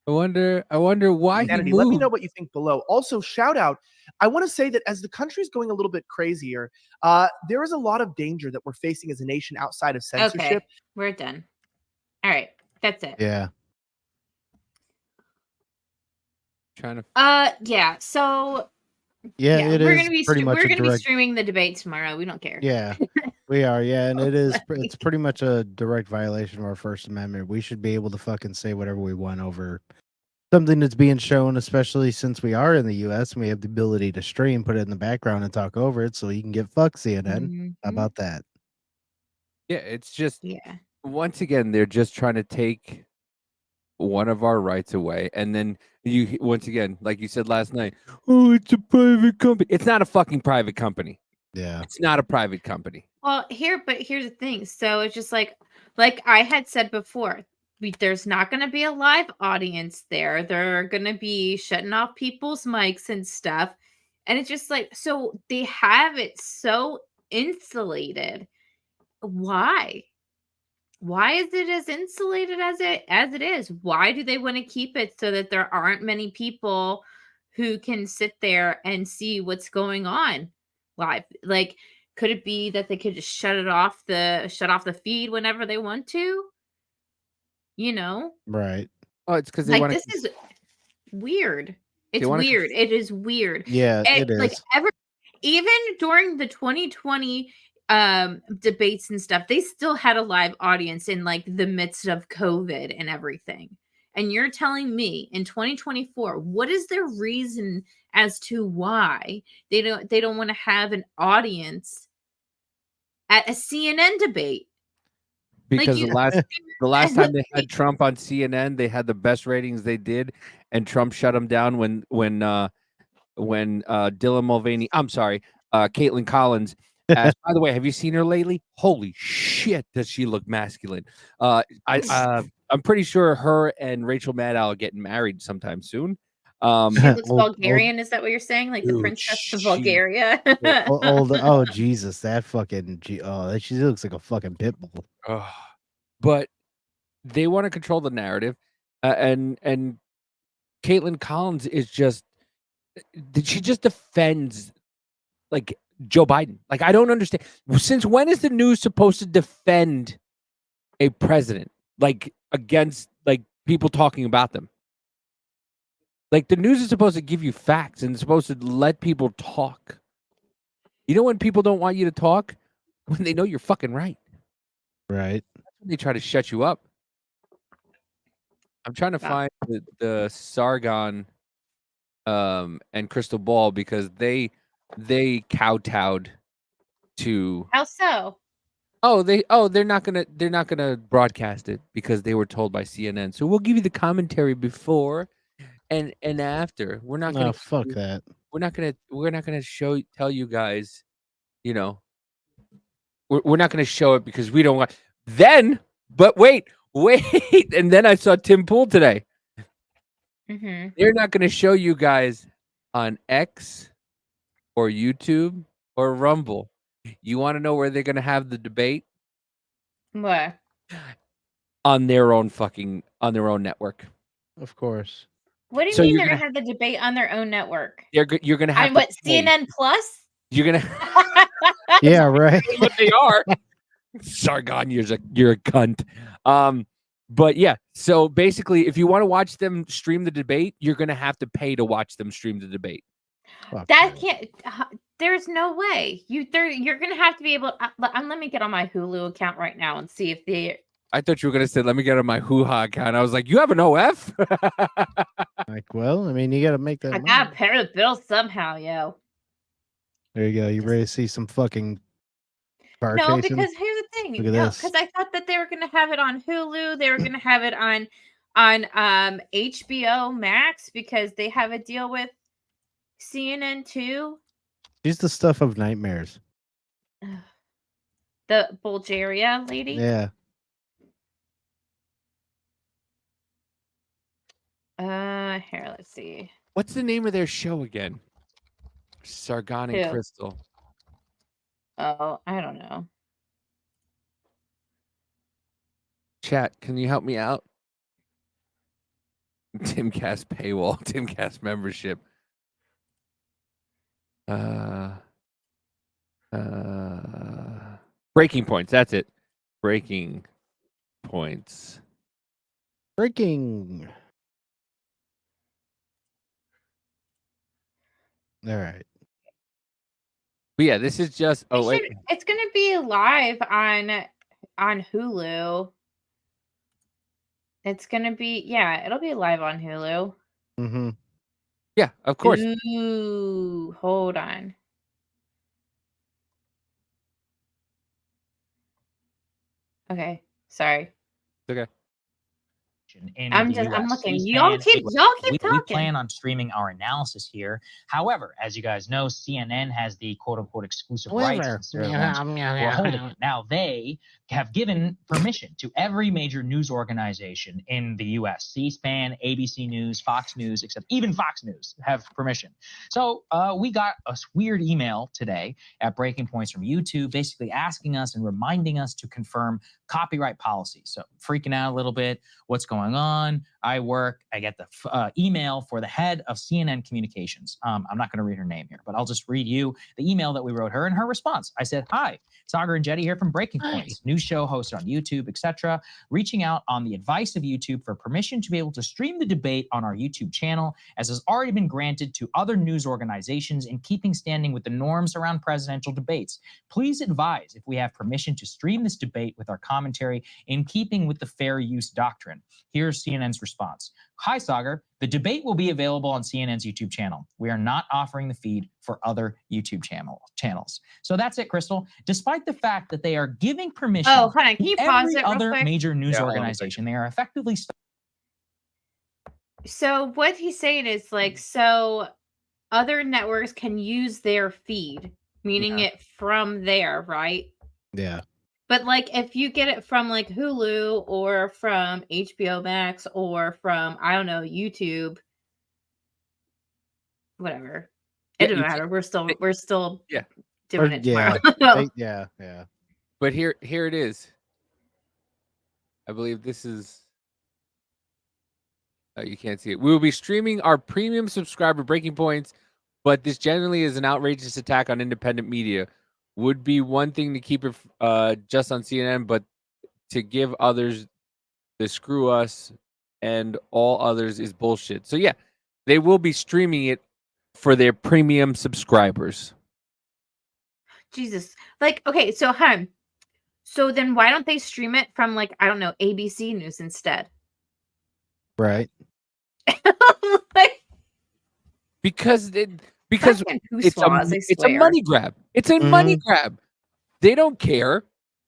Speaker 3: I wonder why he moved.
Speaker 7: Let me know what you think below. Also, shout out. I want to say that as the country's going a little bit crazier, there is a lot of danger that we're facing as a nation outside of censorship.
Speaker 2: Okay, we're done. All right, that's it.
Speaker 1: Yeah.
Speaker 2: So
Speaker 1: Yeah, it
Speaker 2: we're
Speaker 1: is
Speaker 2: gonna be
Speaker 1: pretty much
Speaker 2: we're
Speaker 1: a
Speaker 2: gonna be
Speaker 1: direct.
Speaker 2: streaming the debate tomorrow. We don't care.
Speaker 1: Yeah, we are. Yeah, and it's pretty much a direct violation of our First Amendment. We should be able to fucking say whatever we want over something that's being shown, especially since we are in the U.S. and we have the ability to stream, put it in the background, and talk over it, so you can get fuck CNN. How about that?
Speaker 3: Yeah, it's just once again they're just trying to take one of our rights away, and then you once again, like you said last night, oh, it's a private company. It's not a fucking private company.
Speaker 1: Yeah,
Speaker 3: it's not a private company.
Speaker 2: Well, here's the thing. So it's just like I had said before, there's not going to be a live audience there. They're going to be shutting off people's mics and stuff, and it's just like, so they have it so insulated. Why is it as insulated as it is? Why do they want to keep it so that there aren't many people who can sit there and see what's going on live? Like, Could it be that they could just shut off the feed whenever they want to? You know?
Speaker 1: Right.
Speaker 3: Oh, it's because they
Speaker 2: Like,
Speaker 3: want
Speaker 2: this
Speaker 3: to.
Speaker 2: is weird.
Speaker 3: They
Speaker 2: It's
Speaker 3: wanna
Speaker 2: weird. It is weird.
Speaker 1: Yeah, it
Speaker 2: Like,
Speaker 1: is.
Speaker 2: even during the 2020 debates and stuff, they still had a live audience in like the midst of COVID and everything. And you're telling me in 2024, what is their reason as to why they don't want to have an audience at a CNN debate?
Speaker 3: Because
Speaker 2: you
Speaker 3: the last time they had Trump on CNN, they had the best ratings they did, and Trump shut them down when Dylan Mulvaney, I'm sorry, Caitlin Collins asked, by the way, have you seen her lately? Holy shit, does she look masculine? I'm pretty sure her and Rachel Maddow are getting married sometime soon.
Speaker 2: She looks
Speaker 1: Old-
Speaker 2: Bulgarian, is that what you're saying? Like the
Speaker 3: Dude,
Speaker 2: princess of
Speaker 3: she-
Speaker 2: Bulgaria?
Speaker 1: oh Jesus, that fucking she looks like a fucking pit bull.
Speaker 3: But they want to control the narrative, and Caitlin Collins is just she just defends like Joe Biden. Like, I don't understand. Since when is the news supposed to defend a president like against like people talking about them? Like, the news is supposed to give you facts and it's supposed to let people talk. You know when people don't want you to talk? When they know you're fucking right.
Speaker 1: Right.
Speaker 3: That's when they try to shut you up. I'm trying to find the Sargon and Crystal Ball because they kowtowed to
Speaker 2: How so?
Speaker 3: they're not gonna broadcast it because they were told by CNN. So we'll give you the commentary before and after. We're not
Speaker 1: No,
Speaker 3: gonna
Speaker 1: fuck that.
Speaker 3: we're not gonna tell you guys, you know, we're not gonna show it because we don't want then. But wait, and then I saw Tim Pool today.
Speaker 2: Mm-hmm.
Speaker 3: They're not gonna show you guys on X or YouTube or Rumble. You want to know where they're gonna have the debate?
Speaker 2: What?
Speaker 3: On their own network.
Speaker 1: Of course.
Speaker 2: What do you
Speaker 3: So
Speaker 2: mean
Speaker 3: you're
Speaker 2: they're
Speaker 3: gonna
Speaker 2: gonna have the debate on their own network?
Speaker 3: you're gonna have
Speaker 2: On
Speaker 3: to
Speaker 2: what,
Speaker 3: pay.
Speaker 2: CNN Plus?
Speaker 3: You're gonna
Speaker 1: Yeah, right.
Speaker 3: what they are. Sargon, you're a cunt. But yeah, so basically, if you want to watch them stream the debate, you're gonna have to pay to watch them stream the debate.
Speaker 1: Fuck
Speaker 2: That
Speaker 1: that.
Speaker 2: can't. There's no way. You're gonna have to be able. Let me get on my Hulu account right now and see if they.
Speaker 3: I thought you were gonna say, "Let me get on my hoo-ha account." I was like, "You have an OF?"
Speaker 1: Like, well, I mean, you got to make that
Speaker 2: I
Speaker 1: money.
Speaker 2: gotta pay the bill somehow, yo.
Speaker 1: There you go. You ready to see some fucking car
Speaker 2: No,
Speaker 1: chasing?
Speaker 2: because here's the thing.
Speaker 1: Look at
Speaker 2: No,
Speaker 1: this.
Speaker 2: because I thought that they were gonna have it on Hulu. They were gonna have it on HBO Max because they have a deal with CNN too.
Speaker 1: She's the stuff of nightmares.
Speaker 2: The Bulgaria lady.
Speaker 1: Yeah.
Speaker 2: Here, let's see.
Speaker 3: What's the name of their show again? Sargon and
Speaker 2: Who?
Speaker 3: Crystal.
Speaker 2: Oh, I don't know.
Speaker 3: Chat, can you help me out? Timcast paywall, Timcast membership. Breaking Points. That's it. Breaking Points.
Speaker 1: Breaking. All right.
Speaker 3: But yeah, this is just. Oh wait,
Speaker 2: It's gonna be live on Hulu. It's gonna be it'll be live on Hulu.
Speaker 1: Mm-hmm.
Speaker 3: yeah, of course.
Speaker 2: Ooh, hold on. Okay, sorry.
Speaker 3: Okay.
Speaker 9: In
Speaker 2: I'm
Speaker 9: the US.
Speaker 2: looking.
Speaker 9: C-SPAN,
Speaker 2: Y'all keep
Speaker 9: we
Speaker 2: talking.
Speaker 9: plan on streaming our analysis here. However, as you guys know, CNN has the quote unquote exclusive rights. And they're the ones who are holding it. Now they have given permission to every major news organization in the US. C-SPAN, ABC News, Fox News, except even Fox News have permission. So we got a weird email today at Breaking Points from YouTube, basically asking us and reminding us to confirm copyright policies. So freaking out a little bit. What's going on? I get the email for the head of CNN Communications. I'm not going to read her name here, but I'll just read you the email that we wrote her and her response. I said, "Hi, Sagar and Jetty here from Breaking Points, news show hosted on YouTube, etc. Reaching out on the advice of YouTube for permission to be able to stream the debate on our YouTube channel, as has already been granted to other news organizations in keeping standing with the norms around presidential debates. Please advise if we have permission to stream this debate with our commentary in keeping with the fair use doctrine." Here's CNN's response. "Hi, Sagar. The debate will be available on CNN's YouTube channel. We are not offering the feed for other YouTube channels." So that's it, Crystal. Despite the fact that they are giving permission
Speaker 2: Oh, hold on. Can you
Speaker 9: to
Speaker 2: pause
Speaker 9: every
Speaker 2: it real
Speaker 9: other
Speaker 2: quick?
Speaker 9: major news
Speaker 3: Yeah, hold on a
Speaker 9: organization, they are effectively
Speaker 2: So what he's saying is like, so other networks can use their feed, meaning it from there, right?
Speaker 1: Yeah.
Speaker 2: But like if you get it from like Hulu or from HBO Max or from, I don't know, YouTube, whatever.
Speaker 3: Yeah,
Speaker 2: It doesn't
Speaker 3: you
Speaker 2: matter. We're still
Speaker 3: Yeah.
Speaker 2: doing
Speaker 1: Or-
Speaker 2: it
Speaker 1: yeah.
Speaker 2: tomorrow.
Speaker 1: Yeah.
Speaker 3: But here it is. I believe this is. You can't see it. We will be streaming our premium subscriber Breaking Points, but this generally is an outrageous attack on independent media. Would be one thing to keep it just on CNN, but to give others the screw us and all others is bullshit. So yeah, they will be streaming it for their premium subscribers.
Speaker 2: Jesus. Like, okay, so so then why don't they stream it from like, I don't know, ABC News instead?
Speaker 1: Right.
Speaker 2: Like,
Speaker 3: Because
Speaker 2: fucking
Speaker 3: it's
Speaker 2: hooswas, I
Speaker 3: a
Speaker 2: swear.
Speaker 3: money grab. It's a money grab. They don't care.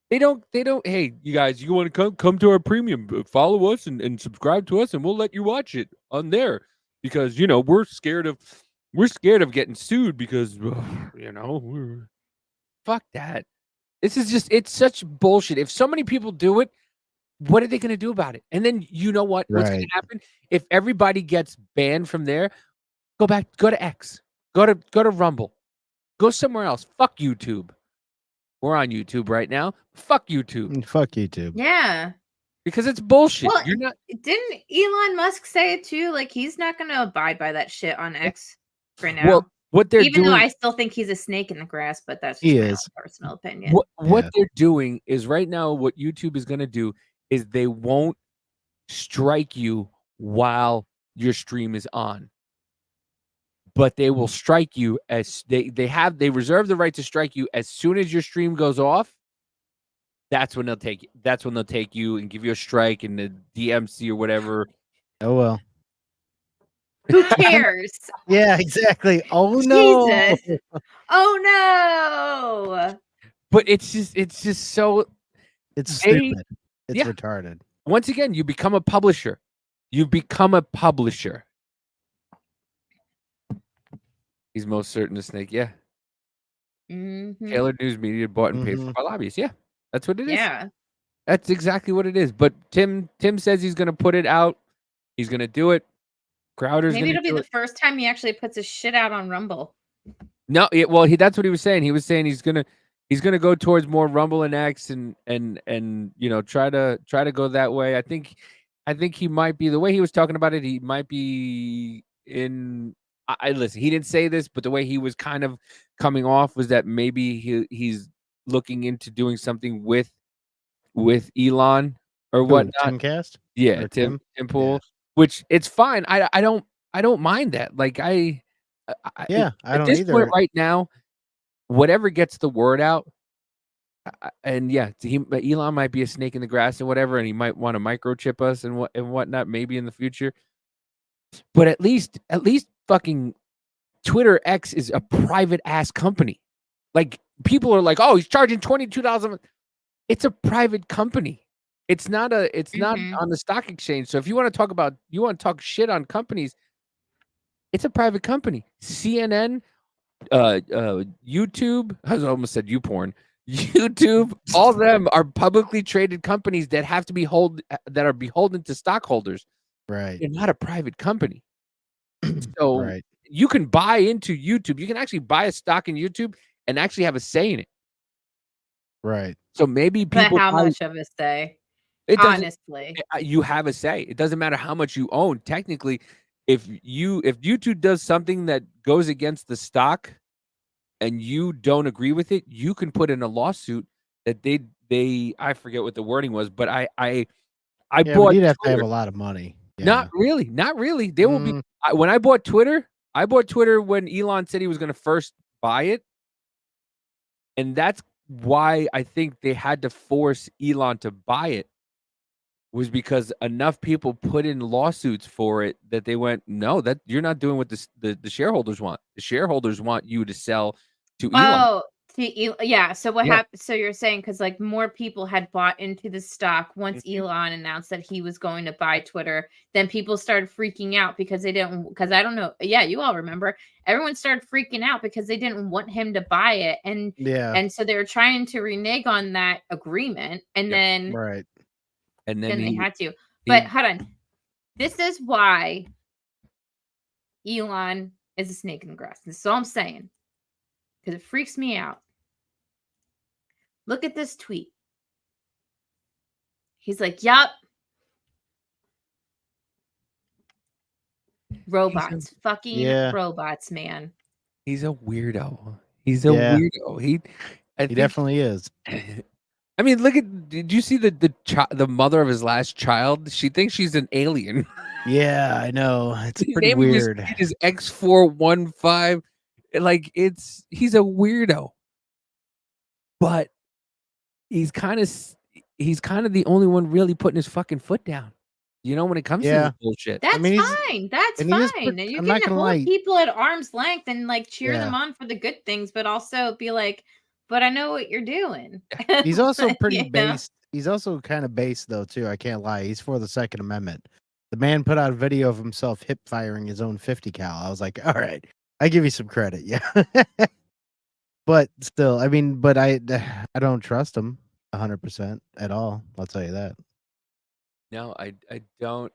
Speaker 3: They don't. Hey, you guys, you want to come to our premium? Follow us and subscribe to us, and we'll let you watch it on there. Because we're scared of getting sued because fuck that. This is just, it's such bullshit. If so many people do it, what are they going to do about it? And then you know what's going
Speaker 1: Right.
Speaker 3: to happen if everybody gets banned from there? Go to X, go to Rumble, go somewhere else. Fuck YouTube. We're on YouTube right now. Fuck YouTube.
Speaker 1: Fuck YouTube.
Speaker 2: Yeah.
Speaker 3: Because it's bullshit.
Speaker 2: Well,
Speaker 3: You're not.
Speaker 2: Didn't Elon Musk say it too? Like he's not going to abide by that shit on X for now.
Speaker 3: Well, what they're
Speaker 2: Even
Speaker 3: doing,
Speaker 2: though I still think he's a snake in the grass, but that's just
Speaker 1: He
Speaker 2: my
Speaker 1: is.
Speaker 2: own personal opinion.
Speaker 3: what they're doing is right now. What YouTube is going to do is they won't strike you while your stream is on, but they will strike you as they reserve the right to strike you as soon as your stream goes off. That's when they'll take you. That's when they'll take you and give you a strike and the DMC or whatever.
Speaker 1: Oh well.
Speaker 2: Who cares?
Speaker 1: Yeah, exactly. Oh no.
Speaker 2: Jesus. Oh no.
Speaker 3: But it's just so.
Speaker 1: It's stupid. It's
Speaker 3: yeah.
Speaker 1: retarded.
Speaker 3: Once again, you become a publisher. You become a publisher. He's most certain a snake. Yeah.
Speaker 2: Mm-hmm.
Speaker 3: Tailored News Media bought and paid for by lobbyists. Yeah, that's what it is.
Speaker 2: Yeah.
Speaker 3: That's exactly what it is. But Tim says he's going to put it out. He's going to do it. Crowder's
Speaker 2: Maybe
Speaker 3: going
Speaker 2: it'll
Speaker 3: to
Speaker 2: be
Speaker 3: do
Speaker 2: the first time he actually puts his shit out on Rumble.
Speaker 3: No, well, that's what he was saying. He was saying he's gonna go towards more Rumble and X and try to go that way. I think he might be, the way he was talking about it. He might be in. I listen. He didn't say this, but the way he was kind of coming off was that maybe he's looking into doing something with Elon or whatnot.
Speaker 1: Timcast?
Speaker 3: Yeah,
Speaker 1: Or
Speaker 3: Tim
Speaker 1: Tim?
Speaker 3: Pool,
Speaker 1: Yeah.
Speaker 3: which it's fine. I don't mind that. Like I
Speaker 1: I
Speaker 3: at
Speaker 1: don't
Speaker 3: this
Speaker 1: either.
Speaker 3: point right now, whatever gets the word out, and yeah, Elon might be a snake in the grass and whatever, and he might want to microchip us and whatnot, maybe in the future. But at least fucking Twitter X is a private ass company. Like people are like, oh, he's charging $22,000. It's a private company. It's not on the stock exchange. So if you want to talk shit on companies, it's a private company. CNN, YouTube, I almost said YouPorn. YouTube, all of them are publicly traded companies that have to be that are beholden to stockholders.
Speaker 1: Right.
Speaker 3: They're not a private company. So
Speaker 1: Right.
Speaker 3: you can buy into YouTube. You can actually buy a stock in YouTube and actually have a say in it.
Speaker 1: Right.
Speaker 3: So maybe
Speaker 2: But
Speaker 3: people
Speaker 2: how
Speaker 3: buy,
Speaker 2: much of a say?
Speaker 3: it doesn't
Speaker 2: Honestly.
Speaker 3: you have a say. It doesn't matter how much you own. Technically, if YouTube does something that goes against the stock and you don't agree with it, you can put in a lawsuit that they I forget what the wording was, but I
Speaker 1: Yeah, but
Speaker 3: bought
Speaker 1: you'd have to have
Speaker 3: Twitter.
Speaker 1: a lot of money.
Speaker 3: Not
Speaker 1: Yeah.
Speaker 3: really, not really. There will be
Speaker 1: Mm,
Speaker 3: when I bought Twitter when Elon said he was going to first buy it, and that's why I think they had to force Elon to buy it, was because enough people put in lawsuits for it that they went, no, that you're not doing what the shareholders want. The shareholders want you to sell to Elon.
Speaker 2: Oh, yeah. So what
Speaker 3: Yeah.
Speaker 2: happened? So you're saying because like more people had bought into the stock once
Speaker 3: Mhm.
Speaker 2: Elon announced that he was going to buy Twitter, then people started freaking out because they didn't. Because I don't know. Yeah, you all remember. Everyone started freaking out because they didn't want him to buy it,
Speaker 1: yeah.
Speaker 2: and so they were trying to renege on that agreement, and
Speaker 3: Yep.
Speaker 1: Right.
Speaker 3: And
Speaker 2: then they
Speaker 3: he
Speaker 2: had to. But
Speaker 3: he
Speaker 2: hold on. This is why Elon is a snake in the grass. This is all I'm saying because it freaks me out. Look at this tweet. He's like, yup. Robots. Fucking
Speaker 1: Yeah.
Speaker 2: robots, man.
Speaker 3: he's a weirdo. He's a
Speaker 1: Yeah.
Speaker 3: weirdo. I
Speaker 1: He
Speaker 3: think
Speaker 1: definitely is.
Speaker 3: I mean, did you see the mother of his last child? She thinks she's an alien.
Speaker 1: Yeah, I know. It's
Speaker 3: The
Speaker 1: pretty
Speaker 3: name of his
Speaker 1: weird.
Speaker 3: kid is X415. Like he's a weirdo. But he's kind of the only one really putting his fucking foot down. You know, when it comes to
Speaker 1: Yeah.
Speaker 3: this bullshit.
Speaker 2: That's
Speaker 1: mean, he's-
Speaker 2: fine. That's
Speaker 1: and he is
Speaker 2: fine. And you
Speaker 1: I'm not
Speaker 2: can
Speaker 1: gonna
Speaker 2: hold
Speaker 1: lie.
Speaker 2: people at arm's length and like cheer
Speaker 1: Yeah.
Speaker 2: them on for the good things, but also be like, but I know what you're doing.
Speaker 1: He's also pretty
Speaker 2: You know?
Speaker 1: based. He's also kind of based though too. I can't lie. He's for the Second Amendment. The man put out a video of himself hip firing his own 50 cal. I was like, all right, I give you some credit, yeah. But still, I mean, but I don't trust him 100% at all. I'll tell you that.
Speaker 3: No, I don't.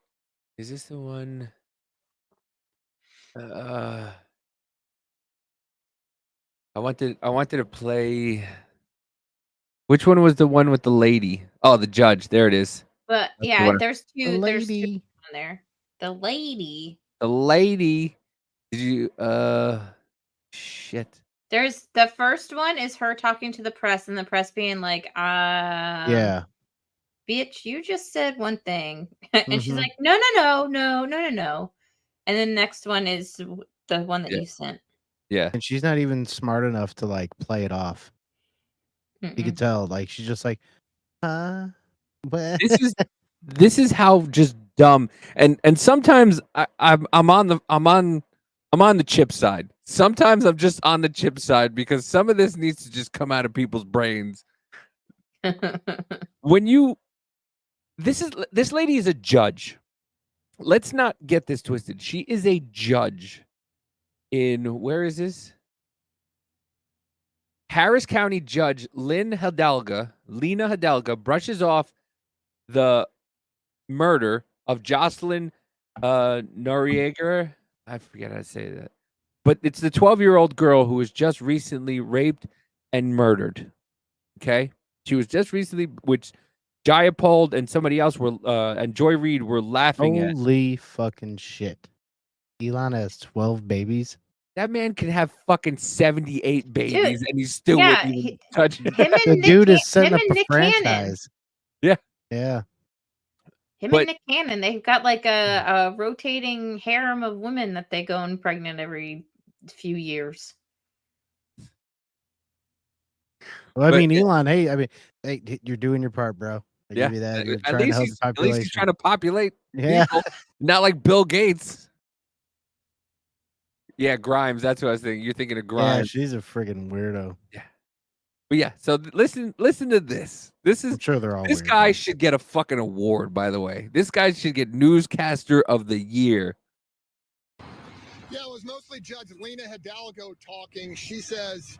Speaker 3: Is this the one? I wanted to play. Which one was the one with the lady? Oh, the judge. There it is.
Speaker 2: But
Speaker 3: That's the
Speaker 2: yeah,
Speaker 3: one.
Speaker 2: there's
Speaker 1: The
Speaker 2: two
Speaker 1: lady.
Speaker 2: on there. The lady.
Speaker 3: The lady. Did you shit.
Speaker 2: There's the first one is her talking to the press and the press being like,
Speaker 1: Yeah.
Speaker 2: bitch, you just said one thing. And she's
Speaker 1: Mhm.
Speaker 2: like, no. And then next one is the one that
Speaker 3: Yeah.
Speaker 2: you sent.
Speaker 3: Yeah.
Speaker 1: And she's not even smart enough to like play it off. You
Speaker 2: Mm-mm.
Speaker 1: could tell, like she's just like, what?
Speaker 3: This is how just dumb. And sometimes I'm on the chip side. Sometimes I'm just on the chip side because some of this needs to just come out of people's brains. When you this lady is a judge. Let's not get this twisted. She is a judge in where is this? Harris County Judge Lena Hidalgo brushes off the murder of Jocelyn Noriega. I forget how to say that. But it's the 12-year-old girl who was just recently raped and murdered. Okay? She was just recently, which Jayapal and somebody else were and Joy Reid were laughing at.
Speaker 1: Holy fucking shit. Elon has 12 babies.
Speaker 3: That man can have fucking 78 babies and he's still
Speaker 2: yeah,
Speaker 3: wouldn't even touch
Speaker 2: him
Speaker 1: The
Speaker 2: and Nick,
Speaker 1: dude is setting
Speaker 2: him
Speaker 1: up
Speaker 2: and
Speaker 1: a
Speaker 2: Nick Cannon.
Speaker 1: franchise.
Speaker 3: Yeah.
Speaker 1: Yeah.
Speaker 2: Him
Speaker 3: But-
Speaker 2: and Nick Cannon, they've got like a rotating harem of women that they go and pregnant every few years.
Speaker 1: Well, I
Speaker 3: But-
Speaker 1: mean, Elon, hey, you're doing your part, bro. I
Speaker 3: Yeah.
Speaker 1: give you that. You're
Speaker 3: At
Speaker 1: trying to help the
Speaker 3: least
Speaker 1: population.
Speaker 3: he's trying to populate
Speaker 1: Yeah.
Speaker 3: people. Not like Bill Gates. Yeah, Grimes. That's what I was thinking. You're thinking of
Speaker 1: Yeah,
Speaker 3: Grimes.
Speaker 1: she's a friggin' weirdo.
Speaker 3: But yeah, so listen to this. This is
Speaker 1: I'm sure they're all
Speaker 3: this
Speaker 1: weird,
Speaker 3: guy
Speaker 1: though.
Speaker 3: should get a fucking award, by the way. This guy should get Newscaster of the Year.
Speaker 10: Yeah, it was mostly Judge Lena Hidalgo talking. She says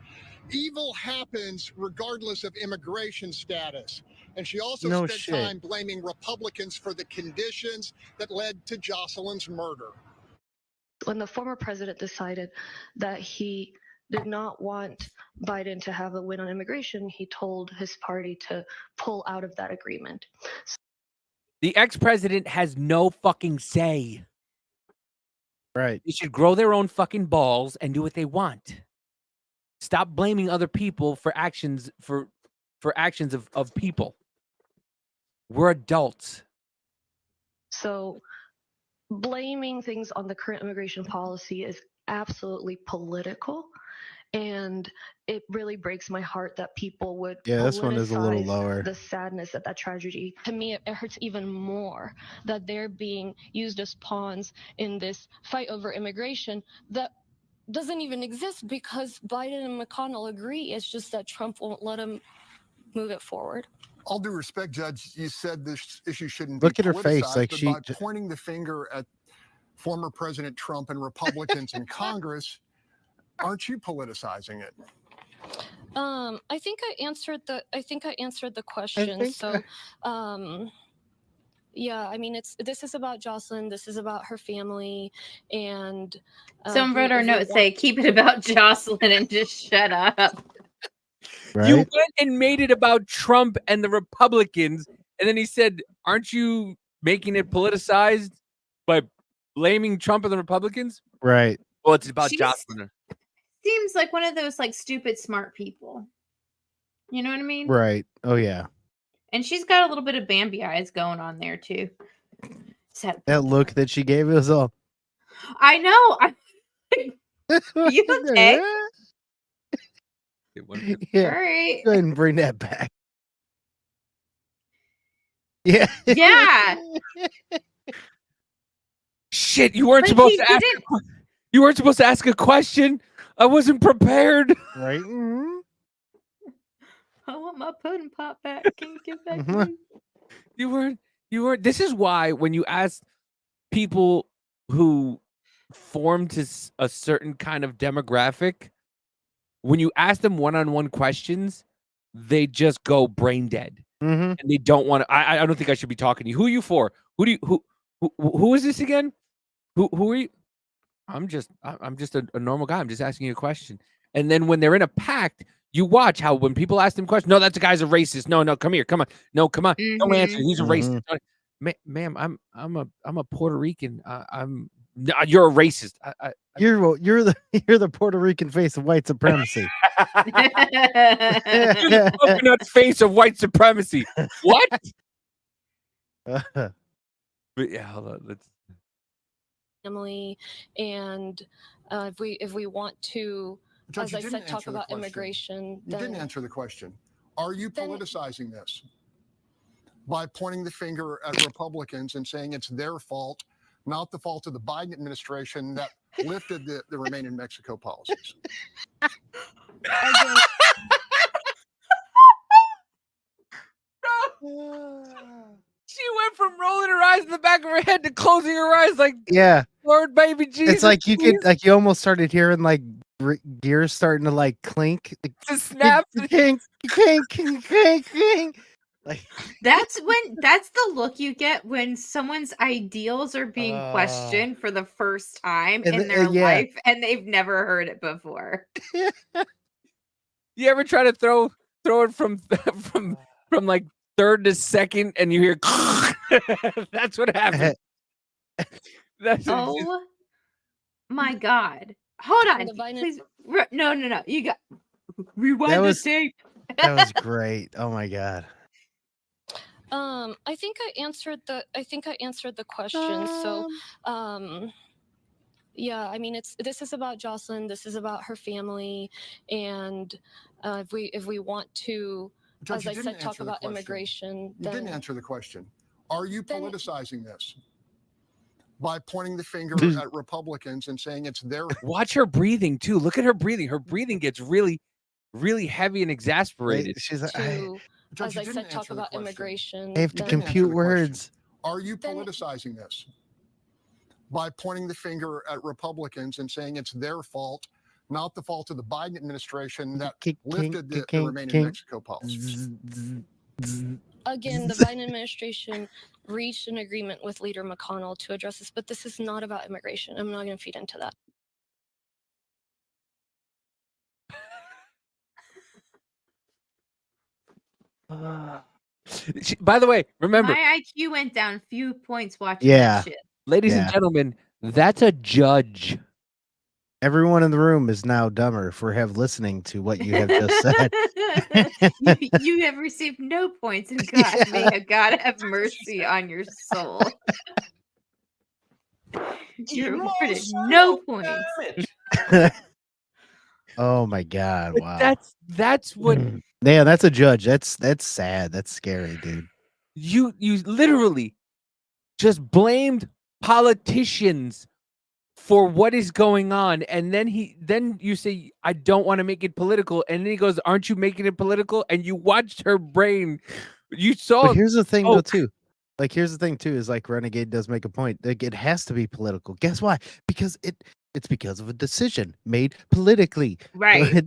Speaker 10: Evil happens regardless of immigration status. And she also
Speaker 1: No
Speaker 10: spent
Speaker 1: shit.
Speaker 10: time blaming Republicans for the conditions that led to Jocelyn's murder.
Speaker 11: When the former president decided that he did not want Biden to have a win on immigration, he told his party to pull out of that agreement.
Speaker 3: The ex-president has no fucking say.
Speaker 1: Right.
Speaker 3: They should grow their own fucking balls and do what they want. Stop blaming other people for actions actions of people. We're adults.
Speaker 11: So blaming things on the current immigration policy is absolutely political. And it really breaks my heart that people would
Speaker 1: this one is a little
Speaker 11: politicize
Speaker 1: lower.
Speaker 11: the sadness of that tragedy. To me, it hurts even more that they're being used as pawns in this fight over immigration that doesn't even exist because Biden and McConnell agree. It's just that Trump won't let him move it forward.
Speaker 10: All due respect, Judge, you said this issue shouldn't
Speaker 1: Look
Speaker 10: be
Speaker 1: at her face,
Speaker 10: politicized,
Speaker 1: like
Speaker 10: but
Speaker 1: she
Speaker 10: by
Speaker 1: j-
Speaker 10: pointing the finger at former President Trump and Republicans in Congress, aren't you politicizing it?
Speaker 11: I think I answered the question. Yeah, I mean, this is about Jocelyn. This is about her family, and
Speaker 2: Someone wrote our note say, "Keep it about Jocelyn and just shut up."
Speaker 1: Right?
Speaker 3: You went and made it about Trump and the Republicans, and then he said, "Aren't you making it politicized by blaming Trump and the Republicans?"
Speaker 1: Right.
Speaker 3: Well, it's about
Speaker 2: She's-
Speaker 3: Jocelyn.
Speaker 2: Seems like one of those like stupid smart people. You know what I mean?
Speaker 1: Right. Oh yeah.
Speaker 2: And she's got a little bit of Bambi eyes going on there too.
Speaker 1: That look that she gave us all.
Speaker 2: I know. You okay?
Speaker 1: Yeah.
Speaker 2: All right.
Speaker 1: Go ahead and bring that back. Yeah.
Speaker 2: Yeah.
Speaker 3: Shit, you weren't
Speaker 2: Like,
Speaker 3: supposed
Speaker 2: he
Speaker 3: to ask.
Speaker 2: didn't-
Speaker 3: You weren't supposed to ask a question. I wasn't prepared.
Speaker 1: Right.
Speaker 2: I want my pudding pop back. Can you give back
Speaker 1: Mhm.
Speaker 2: to me?
Speaker 3: You weren't. This is why when you ask people who form to a certain kind of demographic, when you ask them one-on-one questions, they just go brain dead,
Speaker 1: and
Speaker 3: they don't want to. I don't think I should be talking to you. Who are you for? Who is this again? Who are you? I'm just a normal guy. I'm just asking you a question. And then when they're in a pact, you watch how when people ask them questions, no, that guy's a racist. No, come here, come on. No, come on. Don't answer. He's a racist. Ma'am, I'm a Puerto Rican. No, you're a racist.
Speaker 1: You're the Puerto Rican face of white supremacy.
Speaker 3: You're the coconut face of white supremacy. What? But yeah, hold on. Let's.
Speaker 11: Family, and if we want to,
Speaker 10: Judge,
Speaker 11: as
Speaker 10: you
Speaker 11: I
Speaker 10: didn't
Speaker 11: said, talk
Speaker 10: answer the
Speaker 11: about
Speaker 10: question.
Speaker 11: immigration.
Speaker 10: You didn't answer the question. Are you politicizing this by pointing the finger at Republicans and saying it's their fault, not the fault of the Biden administration that lifted the Remain in Mexico policies?
Speaker 11: Again,
Speaker 3: She went from rolling her eyes in the back of her head to closing her eyes like,
Speaker 1: Yeah.
Speaker 3: Lord, baby Jesus.
Speaker 1: It's like you
Speaker 3: please.
Speaker 1: could you almost started hearing like gears starting to like clink.
Speaker 3: To snap.
Speaker 1: Clink, clink, clink, clink, clink. Like
Speaker 2: That's the look you get when someone's ideals are being questioned for the first time
Speaker 1: and
Speaker 2: in
Speaker 1: the-
Speaker 2: their
Speaker 1: yeah.
Speaker 2: life and they've never heard it before.
Speaker 3: You ever try to throw it from like third to second and you hear that's what happened. That's
Speaker 2: Oh my God. Hold on.
Speaker 11: the Biden-
Speaker 2: Please. No. You got rewind
Speaker 1: That
Speaker 2: the
Speaker 1: was-
Speaker 2: tape.
Speaker 1: that was great. Oh my god.
Speaker 11: I think I answered the question. So, yeah, I mean, this is about Jocelyn. This is about her family, and if we want to,
Speaker 10: Judge,
Speaker 11: as
Speaker 10: you
Speaker 11: I
Speaker 10: didn't
Speaker 11: said, talk
Speaker 10: answer the
Speaker 11: about
Speaker 10: question.
Speaker 11: immigration.
Speaker 10: You didn't answer the question. Are you politicizing this by pointing the finger at Republicans and saying it's their
Speaker 3: Watch her breathing too. Look at her breathing. Her breathing gets really, really heavy and exasperated.
Speaker 1: She's like,
Speaker 11: As I said, talk about immigration.
Speaker 1: I have to
Speaker 10: You didn't answer
Speaker 1: compute
Speaker 10: the
Speaker 1: words.
Speaker 10: Are you politicizing this by pointing the finger at Republicans and saying it's their fault, not the fault of the Biden administration that
Speaker 1: Kink,
Speaker 10: lifted the
Speaker 1: kink,
Speaker 10: Remain in
Speaker 1: kink.
Speaker 10: Mexico policy.
Speaker 11: Again, the Biden administration reached an agreement with Leader McConnell to address this, but this is not about immigration. I'm not going to feed into that.
Speaker 3: By the way, remember,
Speaker 2: My IQ went down a few points watching
Speaker 1: Yeah.
Speaker 2: that shit.
Speaker 3: ladies and
Speaker 1: Yeah.
Speaker 3: gentlemen, that's a judge.
Speaker 1: Everyone in the room is now dumber for listening to what you have just said.
Speaker 2: you have received no points, and God, may God have mercy on your soul. You're awarded no points.
Speaker 1: Oh my God!
Speaker 3: But
Speaker 1: Wow.
Speaker 3: that's what
Speaker 1: Yeah, that's a judge. That's sad. That's scary, dude.
Speaker 3: you literally just blamed politicians for what is going on, and then you say, I don't want to make it political, and then he goes, aren't you making it political? And you watched her brain. You saw.
Speaker 1: But here's the thing, though, too. Like, here's the thing, too, is like Renegade does make a point. Like, it has to be political. Guess why? Because it's because of a decision made politically.
Speaker 2: Right.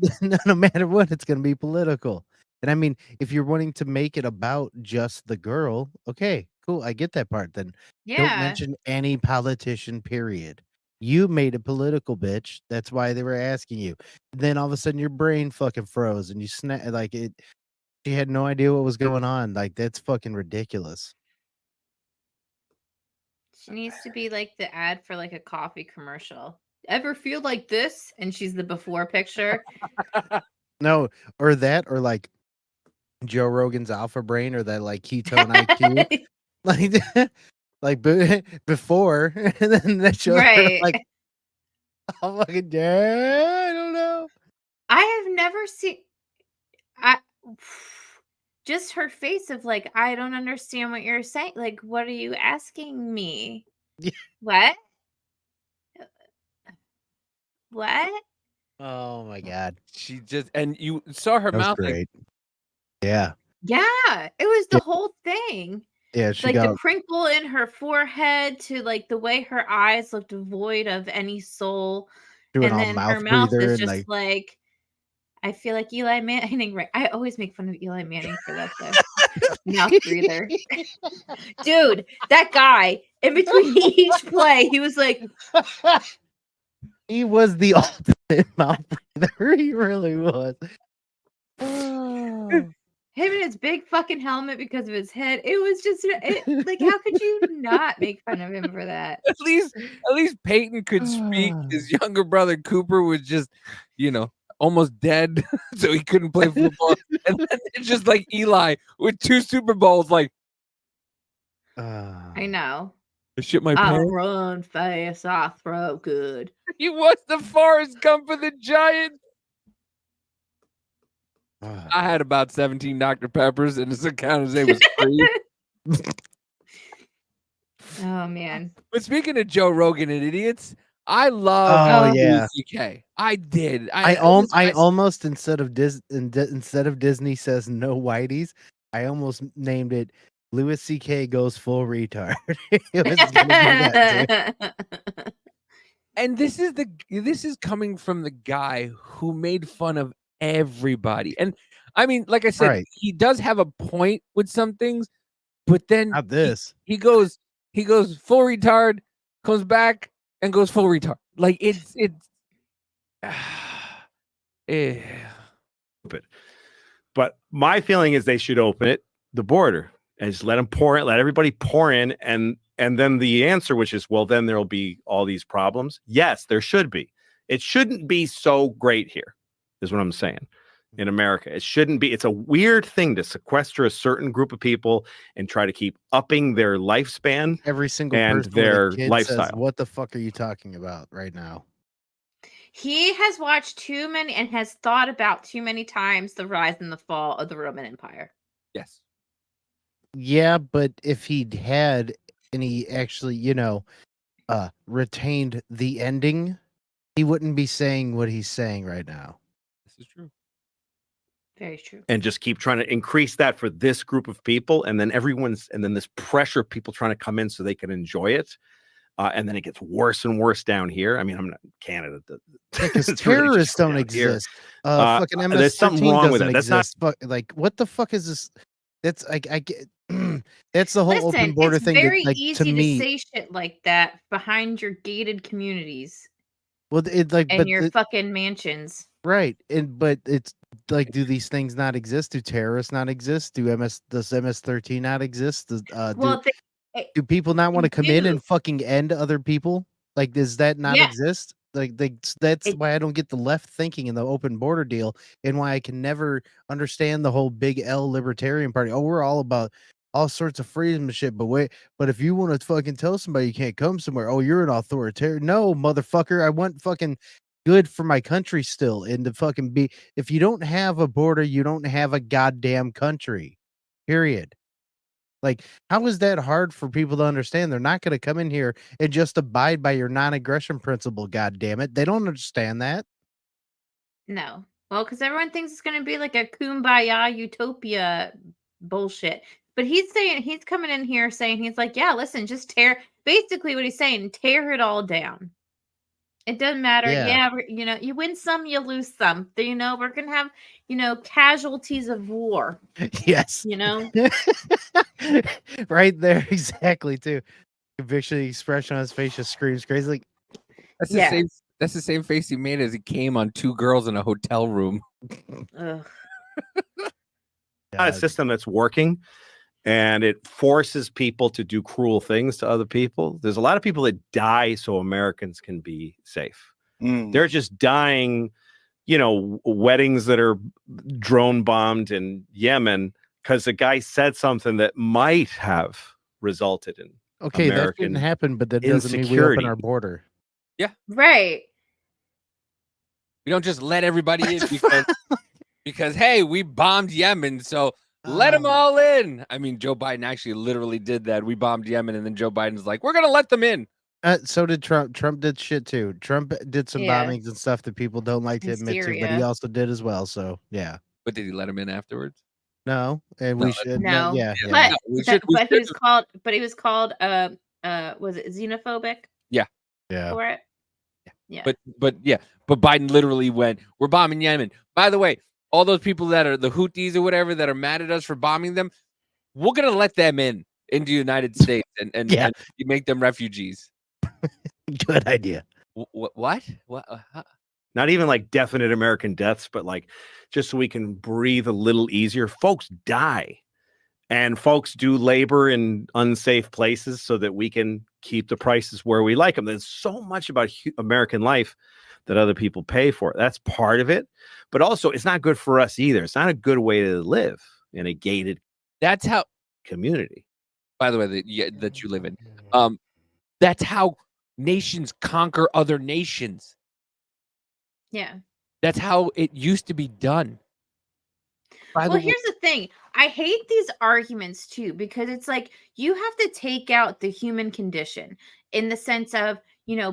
Speaker 1: No matter what, it's going to be political. And I mean, if you're wanting to make it about just the girl, okay, cool. I get that part. Then don't
Speaker 2: Yeah.
Speaker 1: mention any politician, period. You made it political, bitch. That's why they were asking you. Then all of a sudden your brain fucking froze and you like it. She had no idea what was going on. Like, that's fucking ridiculous.
Speaker 2: She needs to be like the ad for like a coffee commercial. Ever feel like this? And she's the before picture.
Speaker 1: No, or that, or like Joe Rogan's Alpha Brain, or that like ketone IQ, like before, and then that shows her
Speaker 2: Right.
Speaker 1: like, oh fucking yeah, I don't know.
Speaker 2: I have never seen. Just her face of like, I don't understand what you're saying. Like, what are you asking me?
Speaker 1: Yeah.
Speaker 2: What? What?
Speaker 1: Oh my God.
Speaker 3: She just, and you saw her
Speaker 1: That was
Speaker 3: mouth like,
Speaker 1: great. Yeah.
Speaker 2: Yeah, it was the whole thing.
Speaker 1: Yeah, she
Speaker 2: Like
Speaker 1: got
Speaker 2: the crinkle in her forehead to like the way her eyes looked void of any soul.
Speaker 1: doing
Speaker 2: And
Speaker 1: all
Speaker 2: then
Speaker 1: mouth
Speaker 2: her mouth
Speaker 1: breather
Speaker 2: is
Speaker 1: and
Speaker 2: just like, I feel like Eli Manning, right? I always make fun of Eli Manning for that though. Mouth breather. Dude, that guy, in between each play, he was like,
Speaker 1: he was the ultimate mouth breather. He really was.
Speaker 2: him in his big fucking helmet because of his head. It was just like, how could you not make fun of him for that?
Speaker 3: at least Peyton could speak. His younger brother Cooper was just, almost dead, so he couldn't play football. And then it's just like Eli with 2 Super Bowls, like,
Speaker 2: I know.
Speaker 3: I shit my
Speaker 2: I'll
Speaker 3: pants.
Speaker 2: run fast, I throw good.
Speaker 3: He was the Forrest Gump of the Giants. I had about 17 Dr. Peppers, and his account as was free.
Speaker 2: Oh man.
Speaker 3: But speaking of Joe Rogan and idiots, I love
Speaker 1: yeah.
Speaker 3: CK. I did.
Speaker 1: I almost instead of Disney says no Whiteys, I almost named it Louis CK goes full retard. It was gonna be that too.
Speaker 3: And this is coming from the guy who made fun of everybody. And I mean, like I said,
Speaker 1: Right.
Speaker 3: he does have a point with some things, but then
Speaker 1: Not this.
Speaker 3: he goes full retard, comes back and goes full retard. Like it's
Speaker 12: But my feeling is they should open it, the border, and just let them pour in, let everybody pour in, and then the answer, which is, well, then there'll be all these problems. Yes, there should be. It shouldn't be so great here, is what I'm saying. In America, it shouldn't be. It's a weird thing to sequester a certain group of people and try to keep upping their lifespan.
Speaker 1: Every single
Speaker 12: and
Speaker 1: person
Speaker 12: their
Speaker 1: with a kid
Speaker 12: lifestyle.
Speaker 1: says, what the fuck are you talking about right now?
Speaker 2: He has watched too many and has thought about too many times the rise and the fall of the Roman Empire.
Speaker 3: Yes.
Speaker 1: Yeah, but if he'd had and he actually, retained the ending, he wouldn't be saying what he's saying right now.
Speaker 3: This is true.
Speaker 2: Very true.
Speaker 12: And just keep trying to increase that for this group of people, and then this pressure of people trying to come in so they can enjoy it. and then it gets worse and worse down here. I mean, I'm not Canada.
Speaker 1: Because
Speaker 12: It's really just
Speaker 1: terrorists don't
Speaker 12: down here.
Speaker 1: exist. Fucking
Speaker 12: There's something
Speaker 1: MS-13
Speaker 12: wrong with
Speaker 1: doesn't
Speaker 12: that. That's not
Speaker 1: exist. Fuck, like, what the fuck is this? That's like I get. That's the whole open
Speaker 2: Listen,
Speaker 1: border
Speaker 2: it's
Speaker 1: thing. That,
Speaker 2: very
Speaker 1: like, to
Speaker 2: easy to
Speaker 1: me,
Speaker 2: say shit like that behind your gated communities
Speaker 1: well, it like,
Speaker 2: and
Speaker 1: but
Speaker 2: your fucking mansions.
Speaker 1: right, and but it's like, do these things not exist? Do terrorists not exist? Does MS-13 not exist?
Speaker 2: Well,
Speaker 1: Do people not want
Speaker 2: they
Speaker 1: to come in
Speaker 2: do.
Speaker 1: and fucking end other people? Like, does that not
Speaker 2: Yeah.
Speaker 1: exist? Like, that's
Speaker 2: It-
Speaker 1: why I don't get the left thinking in the open border deal, and why I can never understand the whole big L libertarian party. Oh, we're all about all sorts of freedom and shit. But if you want to fucking tell somebody you can't come somewhere, oh, you're an authoritarian. No, motherfucker, I want fucking good for my country still, and to fucking be. If you don't have a border, you don't have a goddamn country. Period. Like, how is that hard for people to understand? They're not going to come in here and just abide by your non-aggression principle. God damn it, they don't understand that.
Speaker 2: No. Well, because everyone thinks it's going to be like a kumbaya utopia bullshit. But he's coming in here saying, he's like, yeah, listen, just basically what he's saying, tear it all down. It doesn't matter.
Speaker 1: Yeah.
Speaker 2: Yeah, you win some, you lose some. We're going to have, casualties of war.
Speaker 1: Yes. Right there, exactly, too. Conviction expression on his face just screams crazy. Like,
Speaker 3: that's the same face he made as he came on two girls in a hotel room.
Speaker 2: Ugh.
Speaker 12: Not a system that's working, and it forces people to do cruel things to other people. There's a lot of people that die so Americans can be safe. They're just dying, weddings that are drone bombed in Yemen because the guy said something that might have resulted in
Speaker 1: okay, that
Speaker 12: American
Speaker 1: didn't happen, but that doesn't mean we open our border.
Speaker 3: Yeah.
Speaker 2: Right.
Speaker 3: We don't just let everybody in because hey, we bombed Yemen, so let them all in. I mean, Joe Biden actually literally did that. We bombed Yemen, and then Joe Biden's like, we're gonna let them in.
Speaker 1: So did Trump. Trump did shit too. Trump did some bombings and stuff that people don't like to admit to, but he also did as well. So yeah.
Speaker 3: But did he let him in afterwards?
Speaker 1: No, and we should.
Speaker 2: No.
Speaker 1: Yeah.
Speaker 2: But he was called. But he was called. Was it xenophobic?
Speaker 3: Yeah.
Speaker 2: For it. Yeah.
Speaker 3: But Biden literally went, we're bombing Yemen. By the way, all those people that are the Houthis or whatever that are mad at us for bombing them, we're gonna let them into the United States and make them refugees.
Speaker 1: Good idea.
Speaker 3: What?
Speaker 12: Not even like definite American deaths, but like just so we can breathe a little easier. Folks die, and folks do labor in unsafe places so that we can keep the prices where we like them. There's so much about American life that other people pay for. That's part of it, but also it's not good for us either. It's not a good way to live in a gated.
Speaker 3: That's how
Speaker 12: community.
Speaker 3: By the way, that you live in. That's how nations conquer other nations.
Speaker 2: Yeah.
Speaker 3: That's how it used to be done.
Speaker 2: Well, here's the thing. I hate these arguments too, because it's like you have to take out the human condition in the sense of,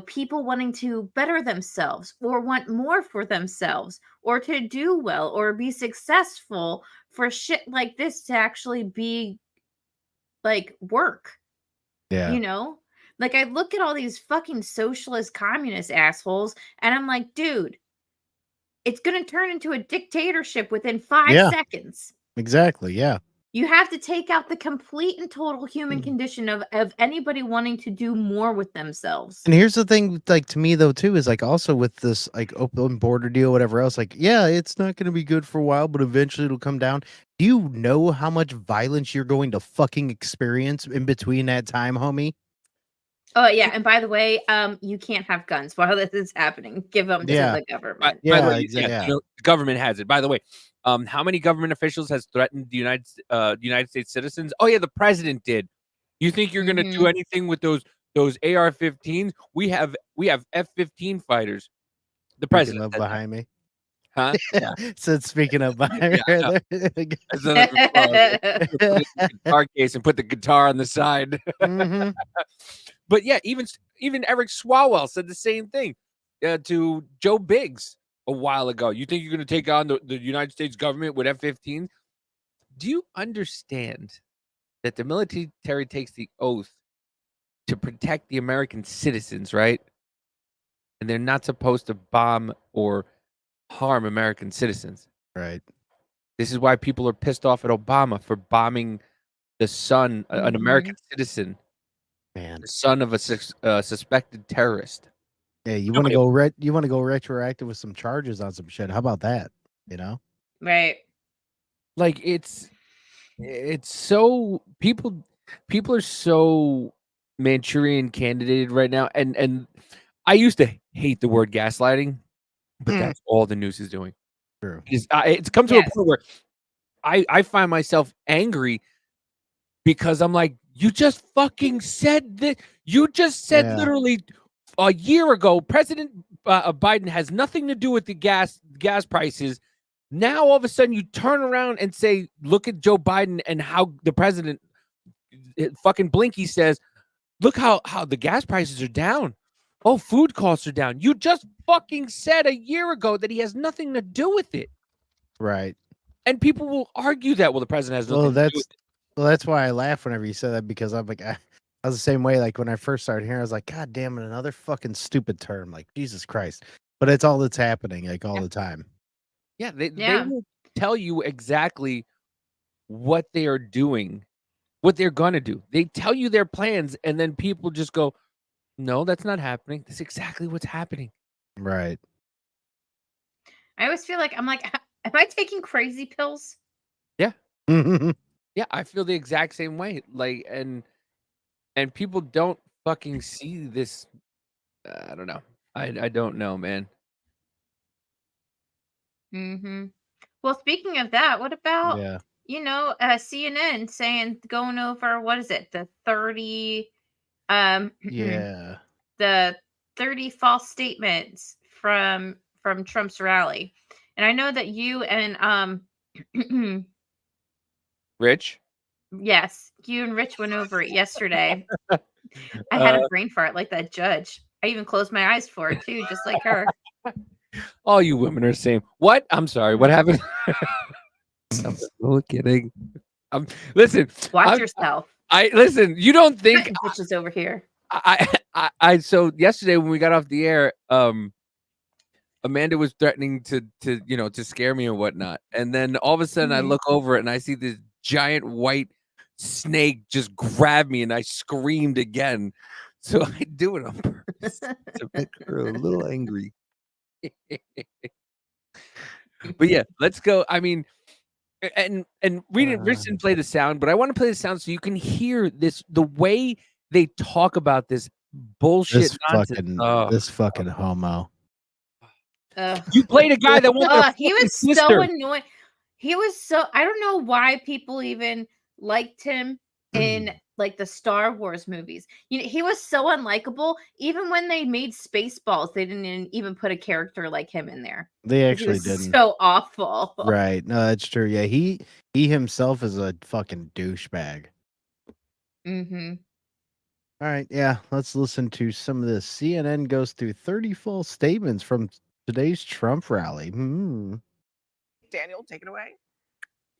Speaker 2: people wanting to better themselves or want more for themselves or to do well or be successful for shit like this to actually be like work.
Speaker 1: Yeah.
Speaker 2: Like I look at all these fucking socialist communist assholes and I'm like, dude, it's going to turn into a dictatorship within 5 seconds.
Speaker 1: Exactly. Yeah.
Speaker 2: You have to take out the complete and total human condition of anybody wanting to do more with themselves.
Speaker 1: And here's the thing, like, to me though, too, is like also with this like open border deal, whatever else, like, yeah, it's not going to be good for a while, but eventually it'll come down. Do you know how much violence you're going to fucking experience in between that time, homie?
Speaker 2: Oh yeah, and by the way, you can't have guns while this is happening. Give them to the government.
Speaker 3: By the way, the government has it. By the way, how many government officials has threatened the United States citizens? Oh yeah, the president did. You think you're going to do anything with those AR-15s? We have F-15 fighters. The president
Speaker 1: behind me.
Speaker 3: Huh? Yeah.
Speaker 1: So speaking of behind
Speaker 3: yeah, guitar case and put the guitar on the side. But yeah, even Eric Swalwell said the same thing to Joe Biggs a while ago. You think you're going to take on the United States government with F-15? Do you understand that the military takes the oath to protect the American citizens, right? And they're not supposed to bomb or harm American citizens.
Speaker 1: Right.
Speaker 3: This is why people are pissed off at Obama for bombing the son, an American citizen,
Speaker 1: Man.
Speaker 3: the son of a suspected terrorist.
Speaker 1: Yeah, you want to go you want to go retroactive with some charges on some shit. How about that? You know?
Speaker 2: Right.
Speaker 3: Like it's so people are so Manchurian candidated right now, and I used to hate the word gaslighting, but that's all the news is doing.
Speaker 1: True.
Speaker 3: It's come to a point where I find myself angry because I'm like, you just fucking said that. You just said literally a year ago, President Biden has nothing to do with the gas prices. Now all of a sudden you turn around and say, look at Joe Biden and how the president fucking Blinky says, look how the gas prices are down. Oh, food costs are down. You just fucking said a year ago that he has nothing to do with it.
Speaker 1: Right.
Speaker 3: And people will argue that, well, the president has nothing to do with it.
Speaker 1: Well, that's why I laugh whenever you say that, because I'm like, I was the same way. Like when I first started hearing, I was like, God damn it, another fucking stupid term. Like, Jesus Christ. But it's all that's happening, like all the time.
Speaker 3: Yeah, they will tell you exactly what they are doing, what they're gonna do. They tell you their plans, and then people just go, no, that's not happening. That's exactly what's happening.
Speaker 1: Right.
Speaker 2: I always feel like, I'm like, am I taking crazy pills?
Speaker 3: Yeah. Yeah, I feel the exact same way. Like, and people don't fucking see this. I don't know. I don't know, man.
Speaker 2: Well, speaking of that, what about
Speaker 1: Yeah.
Speaker 2: CNN saying, going over, what is it, the 30
Speaker 1: Yeah.
Speaker 2: the 30 false statements from Trump's rally. And I know that you and
Speaker 3: Rich?
Speaker 2: yes, you and Rich went over it yesterday. I had a brain fart like that judge. I even closed my eyes for it too, just like her.
Speaker 3: All you women are the same. What? I'm sorry. What happened? I'm so kidding. Listen.
Speaker 2: Watch yourself.
Speaker 3: I listen. You don't think
Speaker 2: bitches over here?
Speaker 3: So yesterday when we got off the air, Amanda was threatening to scare me and whatnot, and then all of a sudden I look over it and I see this giant white snake just grab me, and I screamed again. So I do it on purpose to make her a little angry. But yeah, let's go. I mean, and Rich didn't play the sound, but I want to play the sound so you can hear this, the way they talk about this bullshit nonsense.
Speaker 1: This fucking homo.
Speaker 3: You played a guy that won.
Speaker 2: He was so annoying. He was so, I don't know why people even liked him in like the Star Wars movies. He was so unlikable. Even when they made Spaceballs, they didn't even put a character like him in there.
Speaker 1: They actually didn't.
Speaker 2: So awful.
Speaker 1: Right. No, that's true. Yeah, he himself is a fucking douchebag. All right, yeah, let's listen to some of this. CNN goes through 30 false statements from today's Trump rally.
Speaker 13: Daniel, take it away.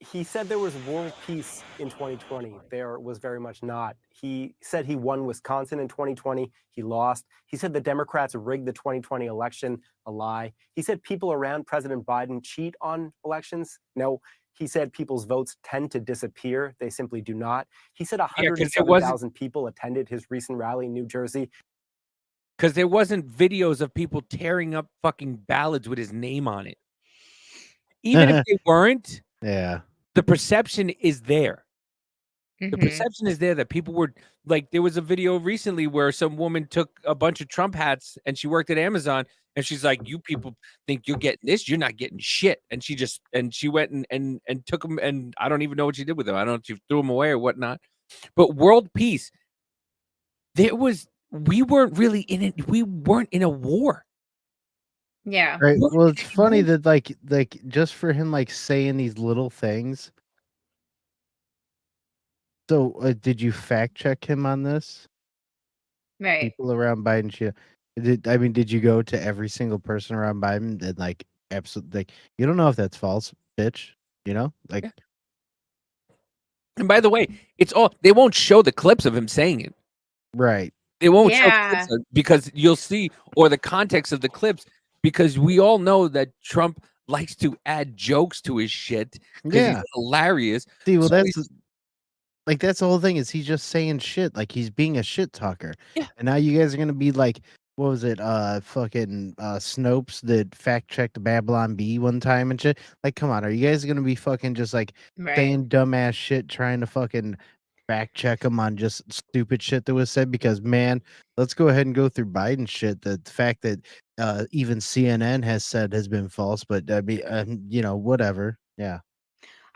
Speaker 13: He said there was world peace in 2020. There was very much not. He said he won Wisconsin in 2020. He lost. He said the Democrats rigged the 2020 election. A lie. He said people around President Biden cheat on elections. No. He said people's votes tend to disappear. They simply do not. He said 107,000 people attended his recent rally in New Jersey.
Speaker 3: Because there wasn't videos of people tearing up fucking ballots with his name on it. Even if they weren't, the perception is there. The perception is there that people were like, there was a video recently where some woman took a bunch of Trump hats and she worked at Amazon, and she's like, you people think you're getting this, you're not getting shit. And she went and took them, and I don't even know what she did with them. I don't know if she threw them away or whatnot. But world peace, we weren't really in it. We weren't in a war.
Speaker 2: Yeah.
Speaker 1: Right. Well, it's funny that like just for him like saying these little things. So, did you fact check him on this?
Speaker 2: Right.
Speaker 1: People around Biden. Did you go to every single person around Biden and like absolutely like, you don't know if that's false, bitch? You know, like.
Speaker 3: Yeah. And by the way, it's all, they won't show the clips of him saying it.
Speaker 1: Right.
Speaker 3: They won't show
Speaker 2: Yeah.
Speaker 3: clips because you'll see, or the context of the clips, because we all know that Trump likes to add jokes to his shit because he's
Speaker 1: Yeah.
Speaker 3: hilarious.
Speaker 1: See, well,
Speaker 3: So
Speaker 1: that's
Speaker 3: he's-
Speaker 1: like that's the whole thing is he's just saying shit, like he's being a shit talker.
Speaker 3: Yeah.
Speaker 1: And now you guys are gonna be like, what was it? Fucking Snopes that fact checked Babylon B one time and shit. Like, come on, are you guys gonna be fucking just like
Speaker 2: Right.
Speaker 1: saying dumbass shit, trying to fucking fact check them on just stupid shit that was said? Because man, let's go ahead and go through Biden shit. The fact that even CNN has said has been false, but I mean, whatever. Yeah.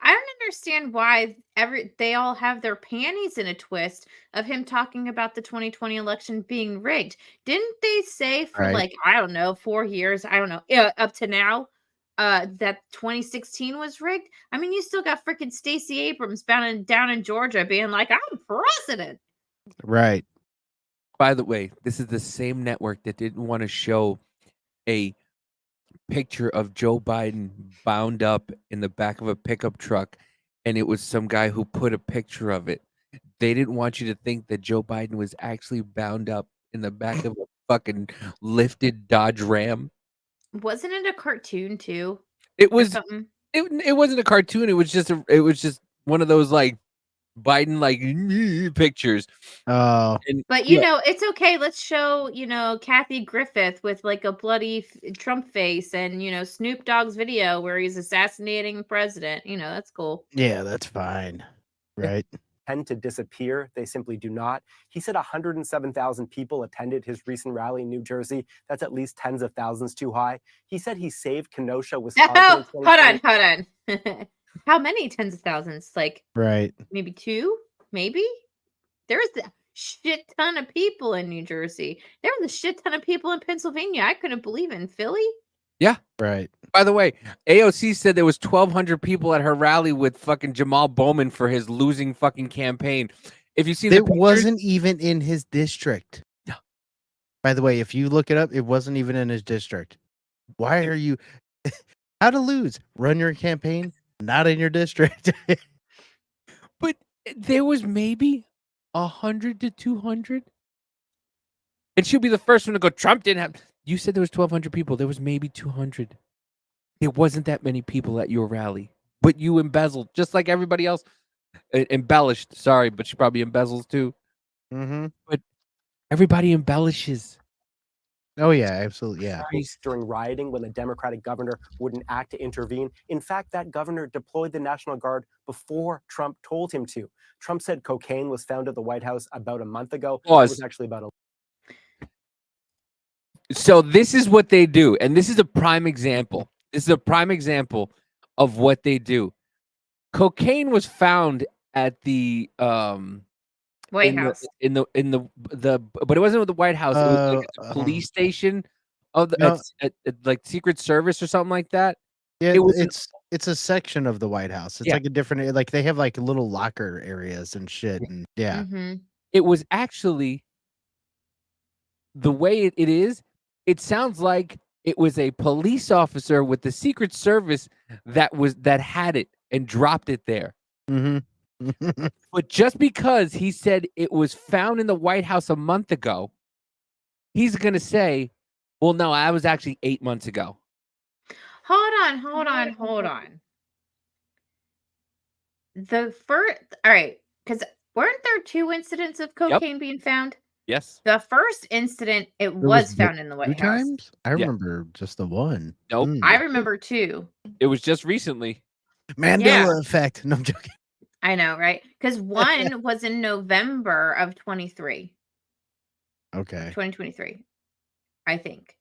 Speaker 2: I don't understand why they all have their panties in a twist of him talking about the 2020 election being rigged. Didn't they say for
Speaker 1: Right.
Speaker 2: like, I don't know, 4 years, I don't know, up to now, that 2016 was rigged? I mean, you still got freaking Stacey Abrams down in Georgia being like, I'm president.
Speaker 1: Right.
Speaker 3: By the way, this is the same network that didn't want to show a picture of Joe Biden bound up in the back of a pickup truck, and it was some guy who put a picture of it. They didn't want you to think that Joe Biden was actually bound up in the back of a fucking lifted Dodge Ram.
Speaker 2: Wasn't it a cartoon too?
Speaker 3: It
Speaker 2: Or
Speaker 3: was.
Speaker 2: something?
Speaker 3: It wasn't a cartoon. It was just one of those like Biden like pictures.
Speaker 1: Oh.
Speaker 3: And
Speaker 2: But it's okay. Let's show, Kathy Griffith with like a bloody Trump face and, Snoop Dogg's video where he's assassinating the president. That's cool.
Speaker 1: Yeah, that's fine. Right.
Speaker 13: Tend to disappear. They simply do not. He said 107,000 people attended his recent rally in New Jersey. That's at least tens of thousands too high. He said he saved Kenosha, Wisconsin. in
Speaker 2: Oh,
Speaker 13: 2020.
Speaker 2: hold on. How many tens of thousands? Like
Speaker 1: Right.
Speaker 2: maybe 2? Maybe? There's a shit ton of people in New Jersey. There was a shit ton of people in Pennsylvania. I couldn't believe it. In Philly?
Speaker 3: Yeah.
Speaker 1: Right.
Speaker 3: By the way, AOC said there was 1,200 people at her rally with fucking Jamal Bowman for his losing fucking campaign. If you see the
Speaker 1: It
Speaker 3: pictures,
Speaker 1: wasn't even in his district.
Speaker 3: No.
Speaker 1: By the way, if you look it up, it wasn't even in his district. Why are you how to lose? Run your campaign, not in your district.
Speaker 3: but there was maybe 100 to 200. And she'll be the first one to go, Trump didn't have. You said there was 1,200 people. There was maybe 200. There wasn't that many people at your rally, but you embezzled just like everybody else. Embellished. Sorry, but she probably embezzles too.
Speaker 1: Mm-hmm.
Speaker 3: But everybody embellishes.
Speaker 1: Oh yeah, absolutely. Yeah.
Speaker 13: During rioting when the Democratic governor wouldn't act to intervene. In fact, that governor deployed the National Guard before Trump told him to. Trump said cocaine was found at the White House about a month ago. It was actually about a
Speaker 3: So this is what they do, and this is a prime example. This is a prime example of what they do. Cocaine was found at the
Speaker 2: White House.
Speaker 3: but it wasn't at the White House. It was like at the police station of the
Speaker 1: No.
Speaker 3: at like Secret Service or something like that.
Speaker 1: Yeah,
Speaker 3: It was
Speaker 1: it's a section of the White House. It's
Speaker 3: Yeah.
Speaker 1: like a different like they have like little locker areas and shit. And yeah.
Speaker 2: Mm-hmm.
Speaker 3: It was actually the way it is. It sounds like it was a police officer with the Secret Service that had it and dropped it there.
Speaker 1: Mm-hmm.
Speaker 3: But just because he said it was found in the White House a month ago, he's going to say, well, no, I was actually 8 months ago.
Speaker 2: Hold on. The first, all right, because weren't there 2 incidents of cocaine being found?
Speaker 3: Yes.
Speaker 2: The first incident, it
Speaker 1: There
Speaker 2: was
Speaker 1: no-
Speaker 2: found in the
Speaker 1: 2
Speaker 2: White House.
Speaker 1: times? I remember just the one.
Speaker 3: Nope.
Speaker 1: Mm.
Speaker 2: I remember 2.
Speaker 3: It was just recently.
Speaker 1: Mandela effect. No, I'm joking.
Speaker 2: I know, right? Because one was in November of 2023.
Speaker 1: Okay.
Speaker 2: 2023, I think.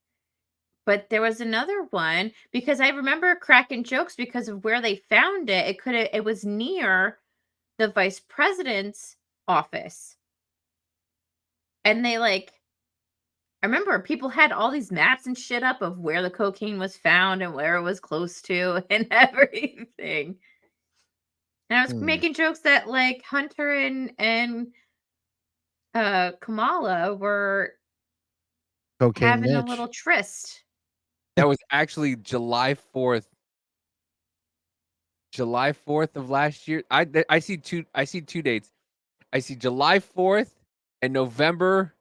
Speaker 2: But there was another one because I remember cracking jokes because of where they found it. It was near the vice president's office. And they I remember people had all these maps and shit up of where the cocaine was found and where it was close to and everything. And I was making jokes that Hunter and Kamala were
Speaker 1: Cocaine
Speaker 2: having a
Speaker 1: Mitch.
Speaker 2: little tryst.
Speaker 3: That was actually July 4th. July 4th of last year. I see two dates. I see July 4th and November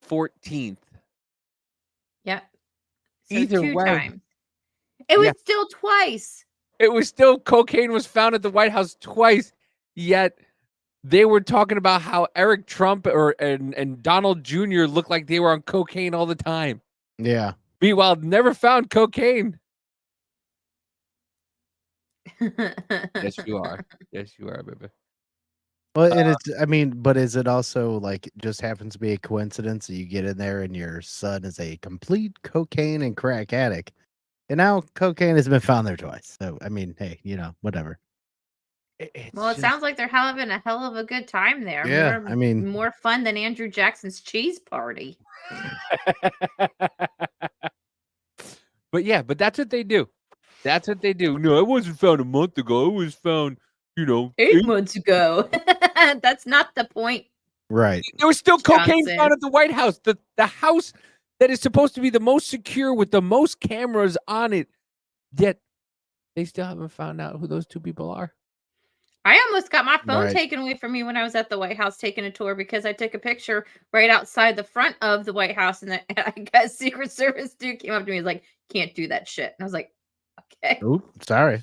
Speaker 3: 14th.
Speaker 2: Yep. So
Speaker 3: Either
Speaker 2: 2
Speaker 3: way.
Speaker 2: times. It was
Speaker 3: Yeah.
Speaker 2: still twice.
Speaker 3: It was still cocaine was found at the White House twice, yet they were talking about how Eric Trump and Donald Jr. looked like they were on cocaine all the time.
Speaker 1: Yeah.
Speaker 3: Meanwhile, never found cocaine. Yes, you are. Yes, you are, baby.
Speaker 1: Well, and it's, I mean, but is it also like just happens to be a coincidence that you get in there and your son is a complete cocaine and crack addict? And now cocaine has been found there twice. So, I mean, hey, whatever.
Speaker 2: Well, it sounds like they're having a hell of a good time there.
Speaker 1: Yeah, I mean,
Speaker 2: more fun than Andrew Jackson's cheese party.
Speaker 3: But that's what they do. That's what they do. No, it wasn't found a month ago. It was found,
Speaker 2: 8 months ago. That's not the point.
Speaker 1: Right.
Speaker 3: There was still cocaine
Speaker 2: Johnson.
Speaker 3: found at the White House. The house that is supposed to be the most secure with the most cameras on it. Yet they still haven't found out who those 2 people are.
Speaker 2: I almost got my phone
Speaker 1: Right.
Speaker 2: taken away from me when I was at the White House taking a tour because I took a picture right outside the front of the White House, and I guess Secret Service dude came up to me and was like, "Can't do that shit." And I was like, "Okay."
Speaker 1: Oop, sorry.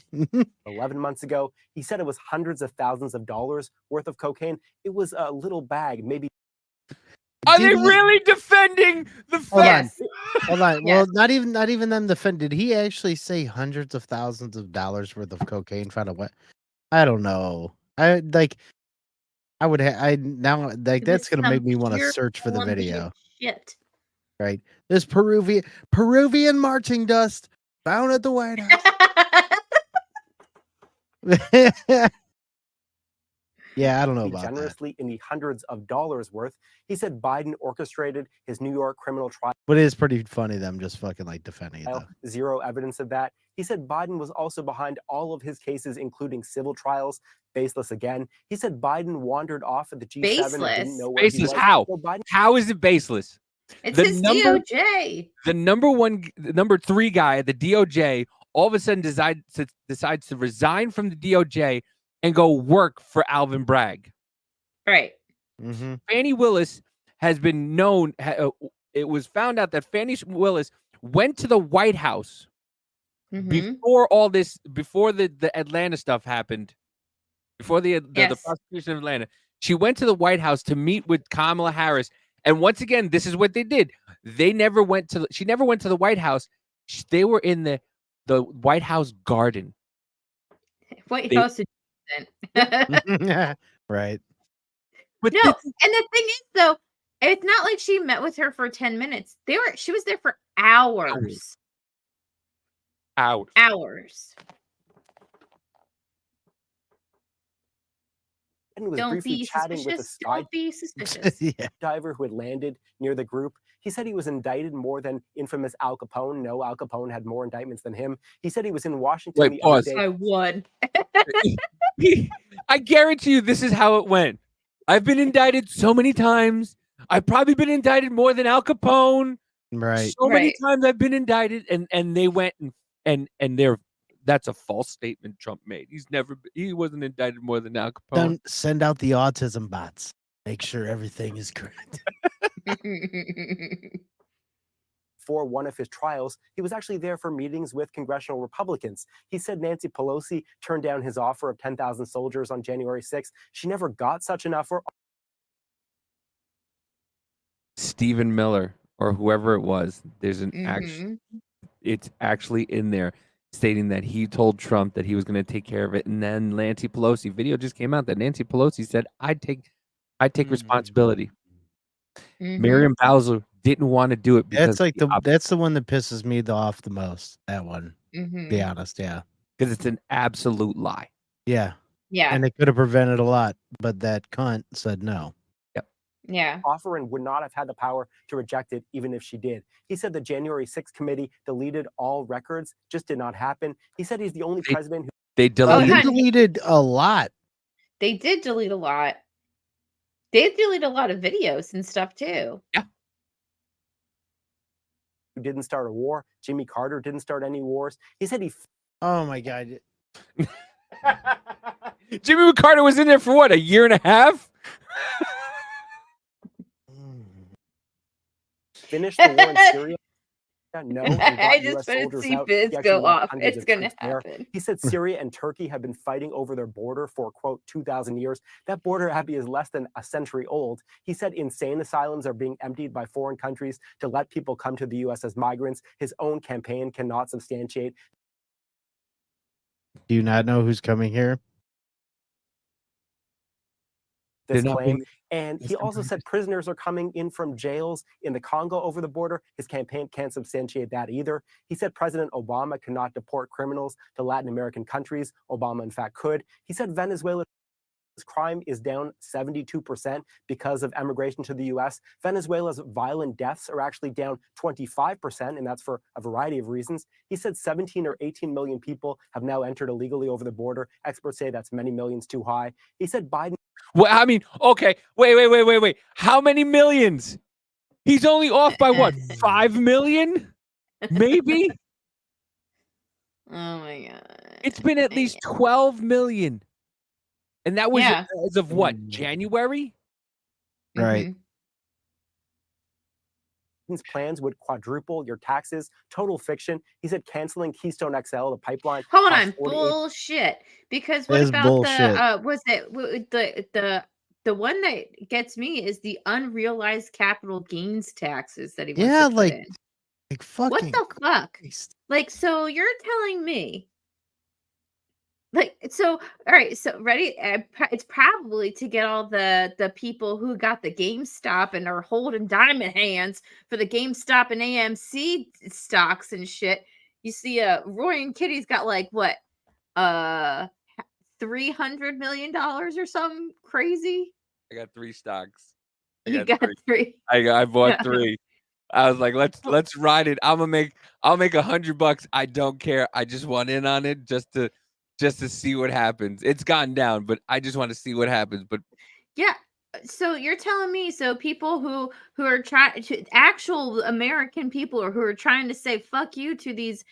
Speaker 13: 11 months ago, he said it was hundreds of thousands of dollars worth of cocaine. It was a little bag, maybe.
Speaker 3: Are they
Speaker 1: Did he-
Speaker 3: really defending the
Speaker 1: Hold on.
Speaker 3: feds?
Speaker 1: Hold on.
Speaker 2: Yes.
Speaker 1: Well, not even them defended. Did he actually say hundreds of thousands of dollars worth of cocaine found at what? I don't know. I would now like
Speaker 2: It
Speaker 1: that's
Speaker 2: was
Speaker 1: gonna
Speaker 2: some
Speaker 1: make me want to
Speaker 2: pure
Speaker 1: search for the
Speaker 2: Colombian
Speaker 1: video.
Speaker 2: Shit.
Speaker 1: Right. This Peruvian marching dust found at the White House. Yeah, I don't know about that.
Speaker 13: generously in the hundreds of dollars worth. He said Biden orchestrated his New York criminal trial.
Speaker 1: But it is pretty funny them just fucking like defending it though.
Speaker 13: Zero evidence of that. He said Biden was also behind all of his cases, including civil trials. Baseless again. He said Biden wandered off at the G7 and
Speaker 2: Baseless?
Speaker 13: didn't know where he
Speaker 3: Baseless
Speaker 13: was.
Speaker 3: how?
Speaker 13: So Biden
Speaker 3: How is it baseless?
Speaker 2: It's
Speaker 3: The
Speaker 2: his
Speaker 3: number-
Speaker 2: DOJ.
Speaker 3: The number 3 guy at the DOJ all of a sudden decides to resign from the DOJ and go work for Alvin Bragg.
Speaker 2: Right.
Speaker 1: Mm-hmm.
Speaker 3: Fannie Willis has been known. It was found out that Fannie Willis went to the White House
Speaker 2: Mhm.
Speaker 3: before all this, before the Atlanta stuff happened, before the
Speaker 2: Yes.
Speaker 3: prosecution of Atlanta. She went to the White House to meet with Kamala Harris. And once again, this is what they did. She never went to the White House. They were in the White House garden.
Speaker 2: White
Speaker 3: They-
Speaker 2: House
Speaker 1: Right.
Speaker 3: But
Speaker 2: No,
Speaker 3: this-
Speaker 2: and the thing is though, it's not like she met with her for 10 minutes. She was there for hours.
Speaker 3: Out.
Speaker 2: Hours.
Speaker 13: was
Speaker 2: Don't
Speaker 13: briefly
Speaker 2: be
Speaker 13: chatting with a
Speaker 2: suspicious. Don't be suspicious.
Speaker 1: Yeah.
Speaker 13: skydiver who had landed near the group. He said he was indicted more than infamous Al Capone. No, Al Capone had more indictments than him. He said he was in Washington
Speaker 3: Wait,
Speaker 13: the
Speaker 3: pause.
Speaker 13: other day.
Speaker 2: I won.
Speaker 3: I guarantee you this is how it went. I've been indicted so many times. I've probably been indicted more than Al Capone.
Speaker 1: Right.
Speaker 3: So many
Speaker 2: Right.
Speaker 3: times I've been indicted, and they went and they're that's a false statement Trump made. He wasn't indicted more than Al Capone.
Speaker 1: Don't send out the autism bots. Make sure everything is correct.
Speaker 13: For one of his trials, he was actually there for meetings with congressional Republicans. He said Nancy Pelosi turned down his offer of 10,000 soldiers on January 6th. She never got such an offer.
Speaker 3: Stephen Miller or whoever it was, there's an
Speaker 2: Mhm.
Speaker 3: it's actually in there stating that he told Trump that he was going to take care of it, and then Nancy Pelosi video just came out that Nancy Pelosi said I'd take responsibility.
Speaker 2: Mhm.
Speaker 3: Miriam Bowser didn't want to do it because
Speaker 1: That's like that's the one that pisses me off the most. That one.
Speaker 2: Mhm.
Speaker 1: Be honest, yeah.
Speaker 3: because it's an absolute lie.
Speaker 1: Yeah.
Speaker 2: Yeah.
Speaker 1: And they could have prevented a lot, but that cunt said no.
Speaker 2: Yeah.
Speaker 13: Offer and would not have had the power to reject it even if she did. He said the January 6th committee deleted all records, just did not happen. He said he's the only president who
Speaker 3: They
Speaker 2: Oh,
Speaker 3: deleted.
Speaker 2: yeah.
Speaker 1: They deleted a lot.
Speaker 2: They did delete a lot. They deleted a lot of videos and stuff too.
Speaker 13: didn't start a war. Jimmy Carter didn't start any wars. He said he
Speaker 1: Oh my god.
Speaker 3: Jimmy Carter was in there for what, a year and a half?
Speaker 13: finished the war in Syria? No, and
Speaker 2: I
Speaker 13: brought
Speaker 2: just
Speaker 13: U.S.
Speaker 2: want to
Speaker 13: soldiers
Speaker 2: see
Speaker 13: out.
Speaker 2: Biz
Speaker 13: He actually
Speaker 2: go
Speaker 13: left
Speaker 2: off.
Speaker 13: hundreds
Speaker 2: It's
Speaker 13: of
Speaker 2: gonna
Speaker 13: troops there.
Speaker 2: happen.
Speaker 13: He said Syria and Turkey have been fighting over their border for, quote, 2,000 years. That border, Abby, is less than a century old. He said insane asylums are being emptied by foreign countries to let people come to the U.S. as migrants. His own campaign cannot substantiate.
Speaker 1: Do you not know who's coming here?
Speaker 13: This
Speaker 3: They're not
Speaker 13: claim.
Speaker 3: being-
Speaker 13: And he also said prisoners are coming in from jails in the Congo over the border. His campaign can't substantiate that either. He said President Obama cannot deport criminals to Latin American countries. Obama, in fact, could. He said Venezuela's crime is down 72% because of emigration to the U.S. Venezuela's violent deaths are actually down 25%, and that's for a variety of reasons. He said 17 or 18 million people have now entered illegally over the border. Experts say that's many millions too high. He said Biden.
Speaker 3: Well, I mean, okay, wait. How many millions? He's only off by what? 5 million? Maybe?
Speaker 2: Oh my god.
Speaker 3: It's been at least 12 million. And that was
Speaker 2: Yeah.
Speaker 3: as of what? January?
Speaker 1: Right.
Speaker 13: Biden's plans would quadruple your taxes. Total fiction. He said canceling Keystone XL, the pipeline.
Speaker 2: Hold
Speaker 13: cost
Speaker 2: on,
Speaker 13: 48
Speaker 2: bullshit. Because what
Speaker 1: It's
Speaker 2: about
Speaker 1: bullshit.
Speaker 2: was it the one that gets me is the unrealized capital gains taxes that he wants
Speaker 1: Yeah,
Speaker 2: to put in.
Speaker 1: like
Speaker 2: What
Speaker 1: fucking.
Speaker 2: the fuck? Like, so you're telling me, like, so all right, so ready? It's probably to get all the people who got the GameStop and are holding diamond hands for the GameStop and AMC stocks and shit. You see, Roy and Kitty's got like what, $300 million or something crazy.
Speaker 3: I got 3 stocks.
Speaker 2: You got three.
Speaker 3: I bought
Speaker 2: Yeah.
Speaker 3: 3. I was like, let's ride it. I'll make $100. I don't care. I just want in on it just to see what happens. It's gone down, but I just want to see what happens. But
Speaker 2: Yeah. So you're telling me, so people who are trying to, actual American people, or who are trying to say fuck you to these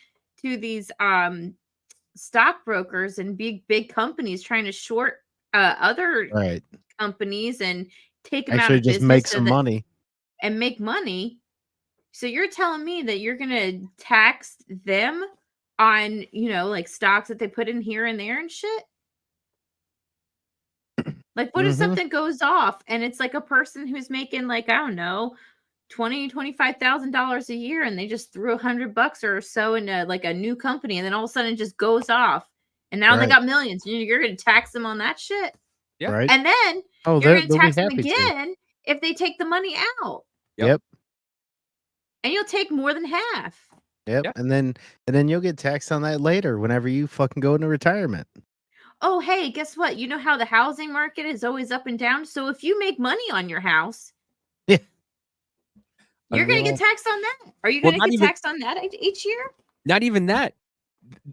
Speaker 2: stockbrokers and big companies trying to short other
Speaker 1: Right.
Speaker 2: companies and take them out
Speaker 1: Actually,
Speaker 2: of
Speaker 1: just
Speaker 2: business
Speaker 1: make
Speaker 2: so
Speaker 1: some
Speaker 2: that-
Speaker 1: money.
Speaker 2: and make money. So you're telling me that you're gonna tax them on, like stocks that they put in here and there and shit? Like, what if
Speaker 1: Mhm.
Speaker 2: something goes off and it's like a person who's making, like, I don't know, $25,000 a year, and they just threw $100 or so into like a new company, and then all of a sudden it just goes off, and now they
Speaker 1: Right.
Speaker 2: got millions. You're gonna tax them on that shit,
Speaker 3: yeah.
Speaker 1: Right.
Speaker 2: and then
Speaker 1: Oh,
Speaker 2: you're gonna
Speaker 1: they'll be
Speaker 2: tax them
Speaker 1: happy to.
Speaker 2: again if they take the money out,
Speaker 1: Yep.
Speaker 2: and you'll take more than half.
Speaker 1: Yep.
Speaker 3: Yeah.
Speaker 1: And then you'll get taxed on that later whenever you fucking go into retirement.
Speaker 2: Oh, hey, guess what? You know how the housing market is always up and down? So if you make money on your house,
Speaker 1: Yeah.
Speaker 2: you're going to get taxed on that. Are you going to get taxed on that each year?
Speaker 3: not even that.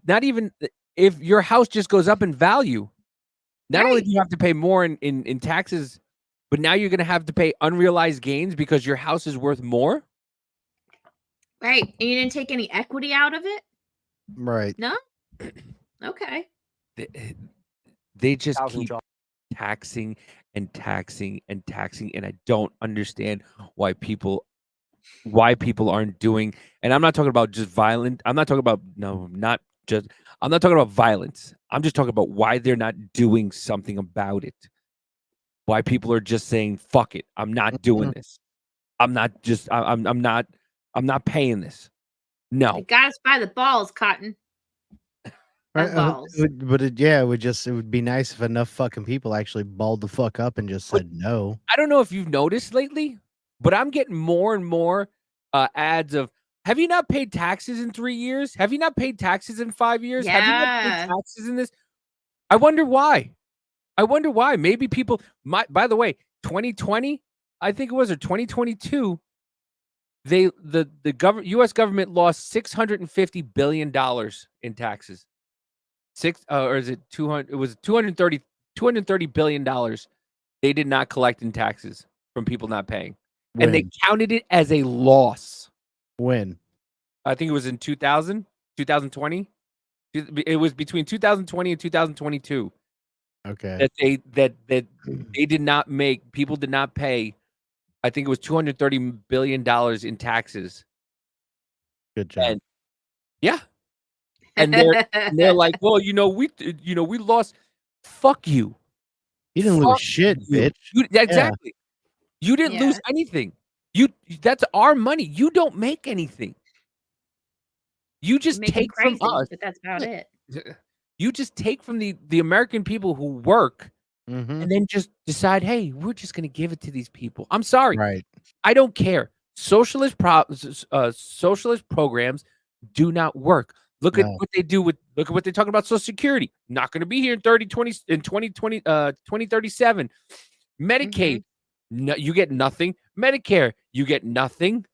Speaker 3: Not even if your house just goes up in value. Not only do you have to pay more in taxes, but now you're going to have to pay unrealized gains because your house is worth more.
Speaker 2: Right. And you didn't take any equity out of it?
Speaker 1: Right.
Speaker 2: No? Okay.
Speaker 3: They just
Speaker 13: 1,000
Speaker 3: keep
Speaker 13: jobs.
Speaker 3: taxing and taxing and taxing, and I don't understand why people aren't doing. And I'm not talking about just violent. I'm not talking about I'm not talking about violence. I'm just talking about why they're not doing something about it. Why people are just saying fuck it. I'm not doing this. I'm not paying this. No.
Speaker 2: They got us by the balls, Cotton.
Speaker 1: Right,
Speaker 2: Balls.
Speaker 1: it would be nice if enough fucking people actually balled the fuck up and just said no.
Speaker 3: I don't know if you've noticed lately, but I'm getting more and more ads of, have you not paid taxes in 3 years? Have you not paid taxes in 5 years? Have you not
Speaker 2: Yeah.
Speaker 3: paid taxes in this? I wonder why. Maybe people by the way, 2020, I think it was, or 2022, the US government lost $650 billion in taxes. Or is it 200? It was 230 billion dollars they did not collect in taxes from people not paying. And they
Speaker 1: When?
Speaker 3: counted it as a loss.
Speaker 1: When?
Speaker 3: I think it was in 2020. It was between 2020 and 2022
Speaker 1: Okay.
Speaker 3: that they did not make, people did not pay I think it was $230 billion in taxes.
Speaker 1: Good job.
Speaker 3: And yeah. And they're like, well, we lost. Fuck you.
Speaker 1: You didn't
Speaker 3: Fuck
Speaker 1: lose shit,
Speaker 3: you.
Speaker 1: bitch.
Speaker 3: Exactly. You didn't lose
Speaker 2: Yeah.
Speaker 3: anything. That's our money. You don't make anything. You just
Speaker 2: Make them
Speaker 3: take from
Speaker 2: crazy,
Speaker 3: us.
Speaker 2: but that's about it.
Speaker 3: You just take from the American people who work
Speaker 1: Mm-hmm.
Speaker 3: and then just decide, hey, we're just gonna give it to these people. I'm sorry.
Speaker 1: Right.
Speaker 3: I don't care. Socialist programs do not work. Look at
Speaker 1: No.
Speaker 3: what they do with look at what they're talking about Social Security. Not going to be here in 2037. Medicaid, no, you get nothing. Medicare, you get nothing.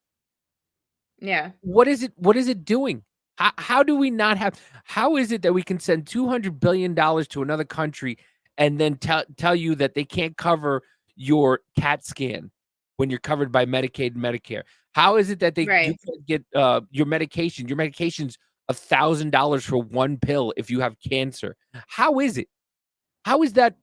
Speaker 2: Yeah.
Speaker 3: What is it doing? How do we not have how is it that we can send $200 billion to another country and then tell you that they can't cover your CAT scan when you're covered by Medicaid and Medicare? How is it that you
Speaker 2: Right.
Speaker 3: can't get your medication? Your medication's $1,000 for one pill if you have cancer. How is it? How is that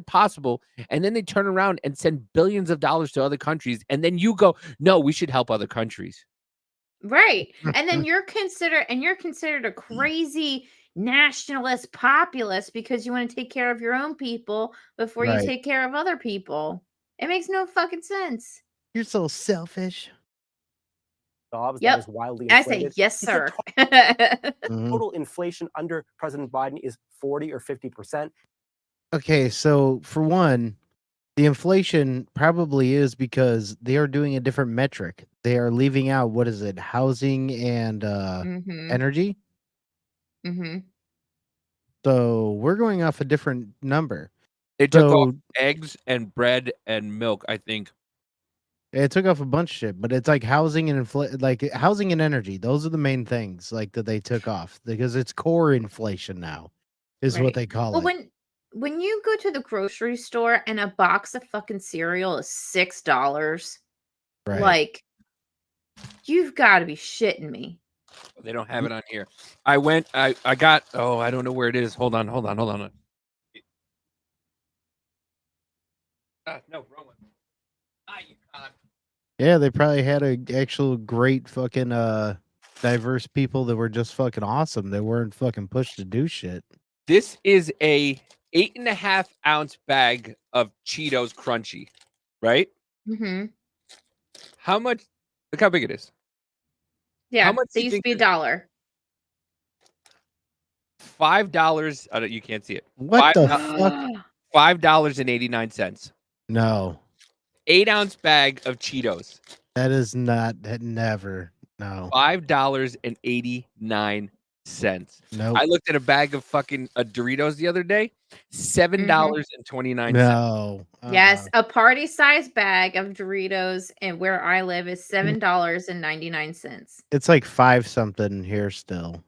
Speaker 3: possible? And then they turn around and send billions of dollars to other countries, and then you go, no, we should help other countries.
Speaker 2: Right. And then you're considered a crazy nationalist populist because you want to take care of your own people before you
Speaker 1: Right.
Speaker 2: take care of other people. It makes no fucking sense.
Speaker 1: You're so selfish.
Speaker 13: Jobs that
Speaker 2: Yep.
Speaker 13: is wildly
Speaker 2: I say
Speaker 13: inflated.
Speaker 2: yes,
Speaker 13: He said
Speaker 2: sir.
Speaker 13: total inflation under President Biden is 40 or 50%.
Speaker 1: Okay, so for one, the inflation probably is because they are doing a different metric. They are leaving out what is it, housing and
Speaker 2: Mhm.
Speaker 1: energy.
Speaker 2: Mhm.
Speaker 1: So we're going off a different number.
Speaker 3: They took off
Speaker 1: So
Speaker 3: eggs and bread and milk, I think.
Speaker 1: it took off a bunch of shit, but it's like housing and housing and energy. Those are the main things like that they took off because it's core inflation now, is what
Speaker 2: Right.
Speaker 1: they call
Speaker 2: Well,
Speaker 1: it.
Speaker 2: when you go to the grocery store and a box of fucking cereal is $6,
Speaker 1: Right.
Speaker 2: like you've got to be shitting me.
Speaker 3: They don't have it on here. I got, I don't know where it is. Hold on. No, wrong one. You can't.
Speaker 1: Yeah, they probably had a actual great fucking diverse people that were just fucking awesome. They weren't fucking pushed to do shit.
Speaker 3: This is a 8.5 ounce bag of Cheetos Crunchy, right?
Speaker 2: Mhm.
Speaker 3: How much? Look how big it is.
Speaker 2: Yeah,
Speaker 3: much do
Speaker 2: they
Speaker 3: you
Speaker 2: used to
Speaker 3: think
Speaker 2: be
Speaker 3: this-
Speaker 2: $1.
Speaker 3: $5. You can't see it.
Speaker 1: What the fuck?
Speaker 3: $5.89.
Speaker 1: No,
Speaker 3: 8 ounce bag of Cheetos.
Speaker 1: that is not. That never. No.
Speaker 3: $5.89.
Speaker 1: Nope.
Speaker 3: I looked at a bag of fucking Doritos the other day. $7.29.
Speaker 1: No.
Speaker 2: Yes, a party size bag of Doritos and where I live is $7.99.
Speaker 1: It's like 5 something here still.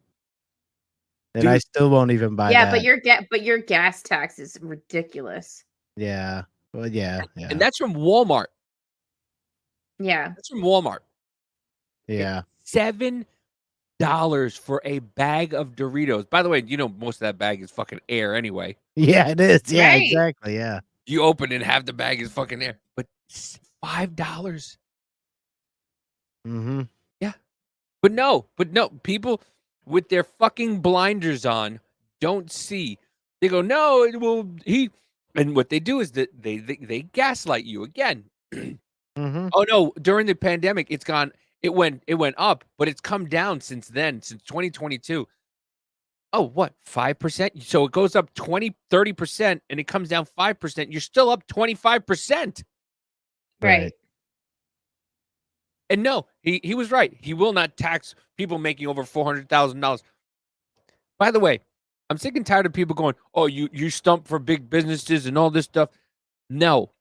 Speaker 1: And I
Speaker 3: Dude.
Speaker 1: still won't even buy
Speaker 2: Yeah,
Speaker 1: that.
Speaker 2: but your gas tax is ridiculous.
Speaker 1: Yeah. Well, yeah.
Speaker 3: And that's from Walmart.
Speaker 2: Yeah.
Speaker 3: That's from Walmart.
Speaker 1: Yeah.
Speaker 3: $7 for a bag of Doritos. By the way, most of that bag is fucking air anyway.
Speaker 1: Yeah, it is. Yeah,
Speaker 2: Right.
Speaker 1: exactly. Yeah.
Speaker 3: You open it and half the bag is fucking air. But $5.
Speaker 1: Mm-hmm.
Speaker 3: Yeah. But no, people with their fucking blinders on don't see. They go, no, and what they do is that they gaslight you again.
Speaker 1: Mm-hmm.
Speaker 3: Oh no, during the pandemic, it went up, but it's come down since then, since 2022. Oh, what? 5%? So it goes up 20, 30% and it comes down 5%. You're still up 25%.
Speaker 2: Right.
Speaker 3: And no, he was right. He will not tax people making over $400,000. By the way, I'm sick and tired of people going, "Oh, you stump for big businesses and all this stuff." No.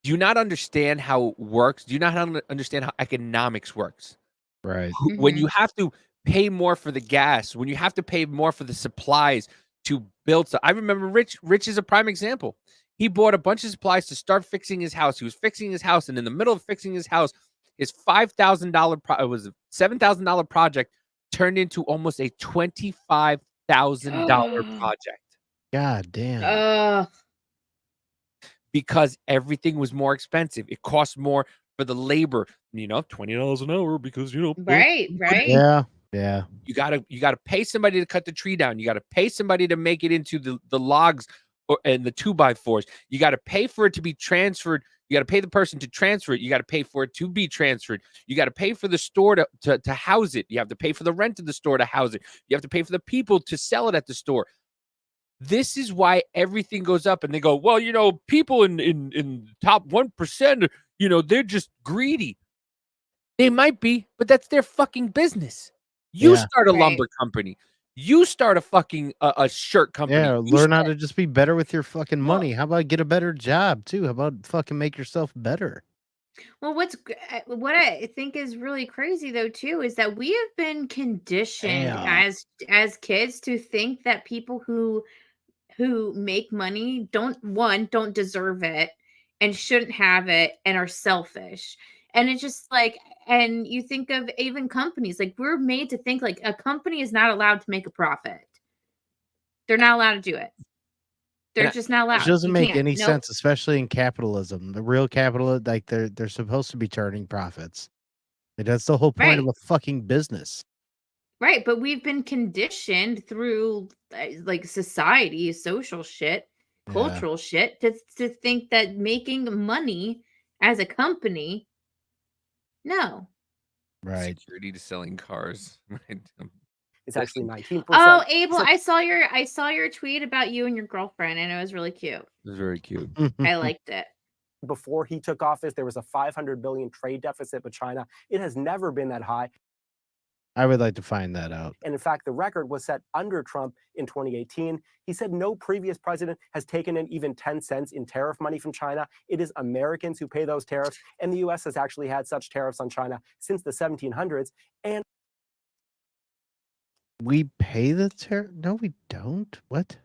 Speaker 3: Do you not understand how it works? Do you not understand how economics works?
Speaker 1: Right.
Speaker 3: When you have to pay more for the gas, when you have to pay more for the supplies to build stuff. I remember Rich is a prime example. He bought a bunch of supplies to start fixing his house. He was fixing his house, and in the middle of fixing his house, his $5,000 it was a $7,000 project turned into almost a $25,000 project.
Speaker 1: God damn.
Speaker 3: because everything was more expensive. It cost more for the labor, $20 an hour because,
Speaker 2: Right.
Speaker 1: Yeah. Yeah.
Speaker 3: you gotta pay somebody to cut the tree down. You gotta pay somebody to make it into the logs and the 2x4s. You gotta pay for it to be transferred. You gotta pay the person to transfer it. You gotta pay for it to be transferred. You gotta pay for the store to house it. You have to pay for the rent of the store to house it. You have to pay for the people to sell it at the store. This is why everything goes up, and they go, well, people in top 1%, they're just greedy. They might be, but that's their fucking business. You
Speaker 1: Yeah.
Speaker 3: start a
Speaker 2: Right.
Speaker 3: lumber company. You start a fucking a shirt company.
Speaker 1: Yeah.
Speaker 3: You
Speaker 1: Learn how
Speaker 3: start,
Speaker 1: to just be better with your fucking money. How about get a better job too? How about fucking make yourself better?
Speaker 2: Well, what I think is really crazy though too is that we have been conditioned
Speaker 1: Damn.
Speaker 2: as kids to think that people who make money don't deserve it and shouldn't have it and are selfish. And it's just like, and you think of even companies, like we're made to think like a company is not allowed to make a profit. They're not allowed to do it. They're
Speaker 3: and I,
Speaker 2: just not
Speaker 1: Which
Speaker 2: allowed.
Speaker 1: doesn't
Speaker 2: You
Speaker 1: make
Speaker 2: can't.
Speaker 1: any
Speaker 2: Nope.
Speaker 1: sense, especially in capitalism. The real capital, like they're supposed to be turning profits. Like, that's the whole point of
Speaker 2: Right.
Speaker 1: a fucking business.
Speaker 2: Right, but we've been conditioned through like society, social shit,
Speaker 1: Yeah.
Speaker 2: cultural shit to think that making money as a company, no.
Speaker 1: Right.
Speaker 3: security to selling cars. Right?
Speaker 13: It's actually
Speaker 3: Listen,
Speaker 13: 19%.
Speaker 2: Oh, Abel,
Speaker 13: So
Speaker 2: I saw your tweet about you and your girlfriend, and it was really cute.
Speaker 3: it was very cute.
Speaker 2: I liked it.
Speaker 13: before he took office, there was a 500 billion trade deficit with China. It has never been that high.
Speaker 1: I would like to find that out.
Speaker 13: And in fact, the record was set under Trump in 2018. He said no previous president has taken in even 10 cents in tariff money from China. It is Americans who pay those tariffs. And the US has actually had such tariffs on China since the 1700s. And
Speaker 1: We pay the tariff? No, we don't. What?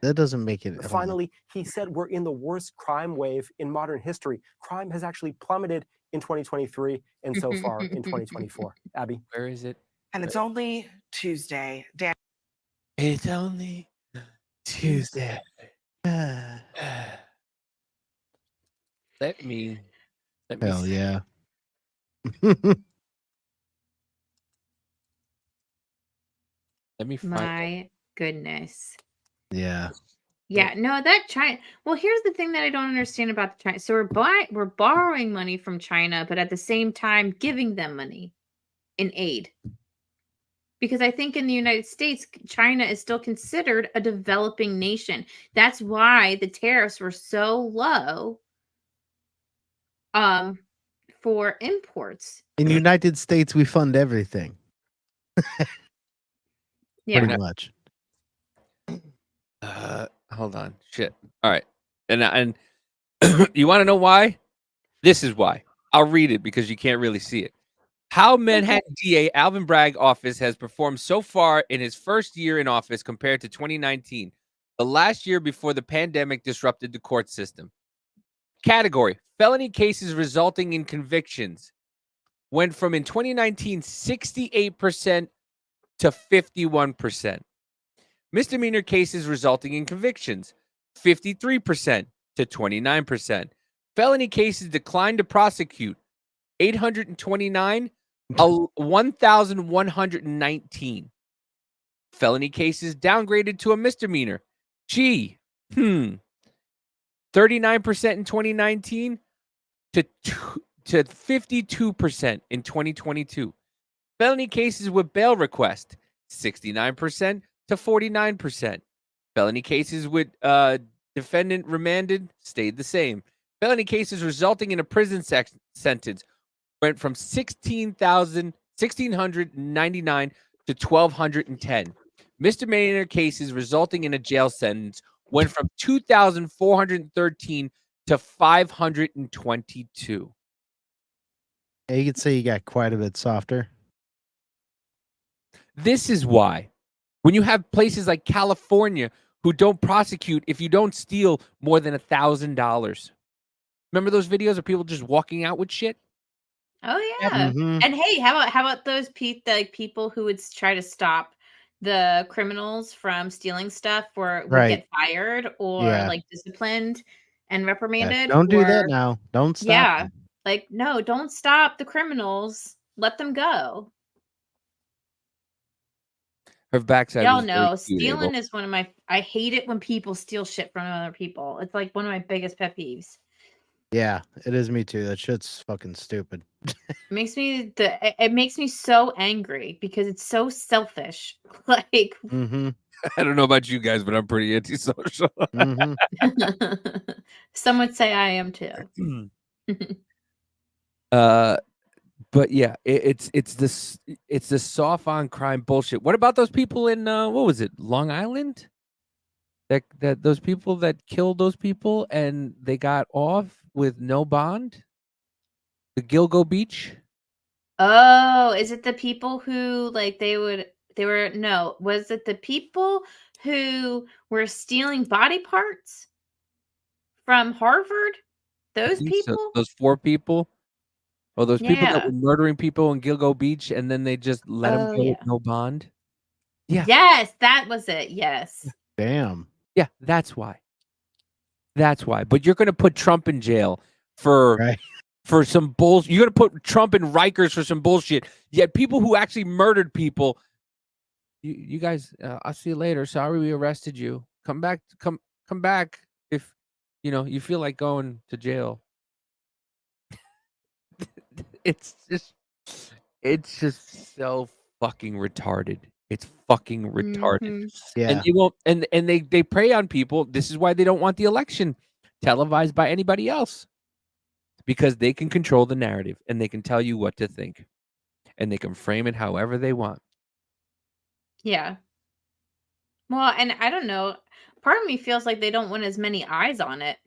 Speaker 1: That doesn't make it. Hold on.
Speaker 13: finally, he said we're in the worst crime wave in modern history. Crime has actually plummeted in 2023 and so far in 2024. Abby.
Speaker 3: Where is it?
Speaker 14: And it's only Tuesday. Dan.
Speaker 3: It's only Tuesday. Let me
Speaker 1: Hell
Speaker 3: see.
Speaker 1: yeah.
Speaker 3: Let me find it.
Speaker 2: My goodness.
Speaker 1: Yeah.
Speaker 2: Yeah, no, that China. Well, here's the thing that I don't understand about the China. So we're borrowing money from China, but at the same time giving them money in aid. Because I think in the United States, China is still considered a developing nation. That's why the tariffs were so low for imports.
Speaker 1: In the United States, we fund everything.
Speaker 2: Yeah.
Speaker 1: Pretty much.
Speaker 3: Hold on. Shit. All right. And you want to know why? This is why. I'll read it because you can't really see it. How Manhattan DA Alvin Bragg office has performed so far in his first year in office compared to 2019, the last year before the pandemic disrupted the court system. Category: felony cases resulting in convictions went from in 2019 68% to 51%. Misdemeanor cases resulting in convictions 53% to 29%. Felony cases declined to prosecute 829 1,119. Felony cases downgraded to a misdemeanor. 39% in 2019 to 52% in 2022. Felony cases with bail request 69% to 49%. Felony cases with defendant remanded stayed the same. Felony cases resulting in a prison sentence went from 1,699 to 1,210. Misdemeanor cases resulting in a jail sentence went from 2,413 to 522.
Speaker 1: Yeah, you could say you got quite a bit softer.
Speaker 3: This is why when you have places like California who don't prosecute if you don't steal more than $1,000. Remember those videos of people just walking out with shit?
Speaker 2: Oh yeah.
Speaker 1: Mhm.
Speaker 2: And hey, how about those people who would try to stop the criminals from stealing stuff would
Speaker 1: Right.
Speaker 2: get fired or
Speaker 1: Yeah.
Speaker 2: like disciplined and
Speaker 1: Yeah.
Speaker 2: reprimanded.
Speaker 1: Don't do that
Speaker 2: Or
Speaker 1: now. Don't stop
Speaker 2: yeah,
Speaker 1: them.
Speaker 2: like no, don't stop the criminals. Let them go.
Speaker 3: Her backside
Speaker 2: Y'all
Speaker 3: was very
Speaker 2: know
Speaker 3: cute,
Speaker 2: stealing
Speaker 3: Abel.
Speaker 2: is one of my. I hate it when people steal shit from other people. It's like one of my biggest pet peeves.
Speaker 1: Yeah, it is me too. That shit's fucking stupid.
Speaker 2: It makes me so angry because it's so selfish. Like
Speaker 1: Mm-hmm.
Speaker 3: I don't know about you guys, but I'm pretty antisocial.
Speaker 1: Mm-hmm.
Speaker 2: some would say I am too.
Speaker 3: But yeah, it's this soft on crime bullshit. What about those people in what was it, Long Island? That those people that killed those people and they got off with no bond? The Gilgo Beach?
Speaker 2: Oh, is it the people who like was it the people who were stealing body parts from Harvard?
Speaker 3: I
Speaker 2: Those
Speaker 3: think so.
Speaker 2: people?
Speaker 3: Those 4 people? Or those people that
Speaker 2: Yeah.
Speaker 3: were murdering people in Gilgo Beach and then they just let them
Speaker 2: Oh
Speaker 3: go with
Speaker 2: yeah.
Speaker 3: no bond? Yeah.
Speaker 2: Yes, that was it. Yes.
Speaker 1: Damn.
Speaker 3: Yeah, that's why. That's why. But you're going to put Trump in jail for
Speaker 1: Right.
Speaker 3: for some bullshit. You're going to put Trump in Rikers for some bullshit. Yet people who actually murdered people, you guys, I'll see you later. Sorry we arrested you. Come back if you feel like going to jail. It's just so fucking retarded. It's fucking retarded.
Speaker 2: Mhm.
Speaker 1: Yeah.
Speaker 3: And they won't and they prey on people. This is why they don't want the election televised by anybody else. Because they can control the narrative and they can tell you what to think. And they can frame it however they want.
Speaker 2: Yeah. Well, and I don't know. Part of me feels like they don't want as many eyes on it.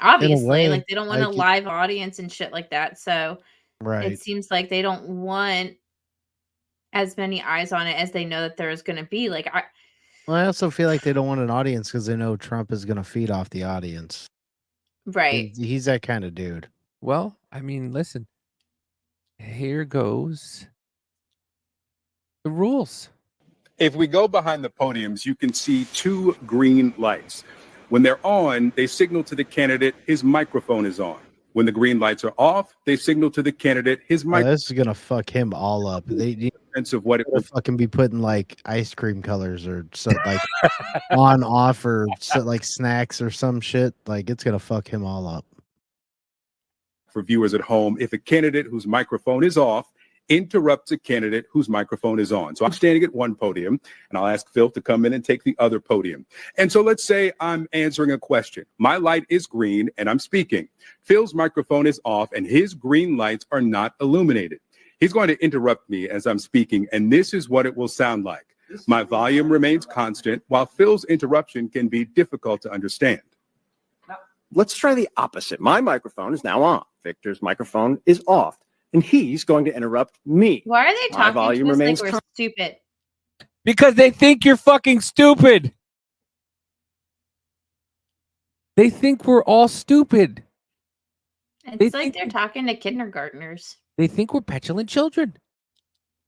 Speaker 2: Obviously,
Speaker 1: way,
Speaker 2: like they don't want a
Speaker 1: like
Speaker 2: live audience and shit like that. So
Speaker 1: Right.
Speaker 2: it seems like they don't want as many eyes on it as they know that there is going to be. Like
Speaker 1: Well, I also feel like they don't want an audience because they know Trump is going to feed off the audience.
Speaker 2: Right.
Speaker 1: He's that kind of dude.
Speaker 3: Well, I mean, listen. Here goes the rules.
Speaker 15: If we go behind the podiums, you can see 2 green lights. When they're on, they signal to the candidate his microphone is on. When the green lights are off, they signal to the candidate his microphone.
Speaker 1: This is gonna fuck him all up. They
Speaker 15: sense of what it would
Speaker 1: fucking be putting like ice cream colors or so like on off or so, like snacks or some shit. Like it's gonna fuck him all up.
Speaker 15: for viewers at home if a candidate whose microphone is off interrupts a candidate whose microphone is on. So I'm standing at one podium and I'll ask Phil to come in and take the other podium. And so let's say I'm answering a question. My light is green and I'm speaking. Phil's microphone is off and his green lights are not illuminated. He's going to interrupt me as I'm speaking, and this is what it will sound like. My volume remains constant while Phil's interruption can be difficult to understand.
Speaker 16: Let's try the opposite. My microphone is now on. Victor's microphone is off, and he's going to interrupt me.
Speaker 2: Why are they
Speaker 16: My
Speaker 2: talking
Speaker 16: volume
Speaker 2: to us like
Speaker 16: remains
Speaker 2: we're stupid?
Speaker 3: Because they think you're fucking stupid. They think we're all stupid.
Speaker 2: It's like they're talking to kindergartners.
Speaker 3: They think we're petulant children.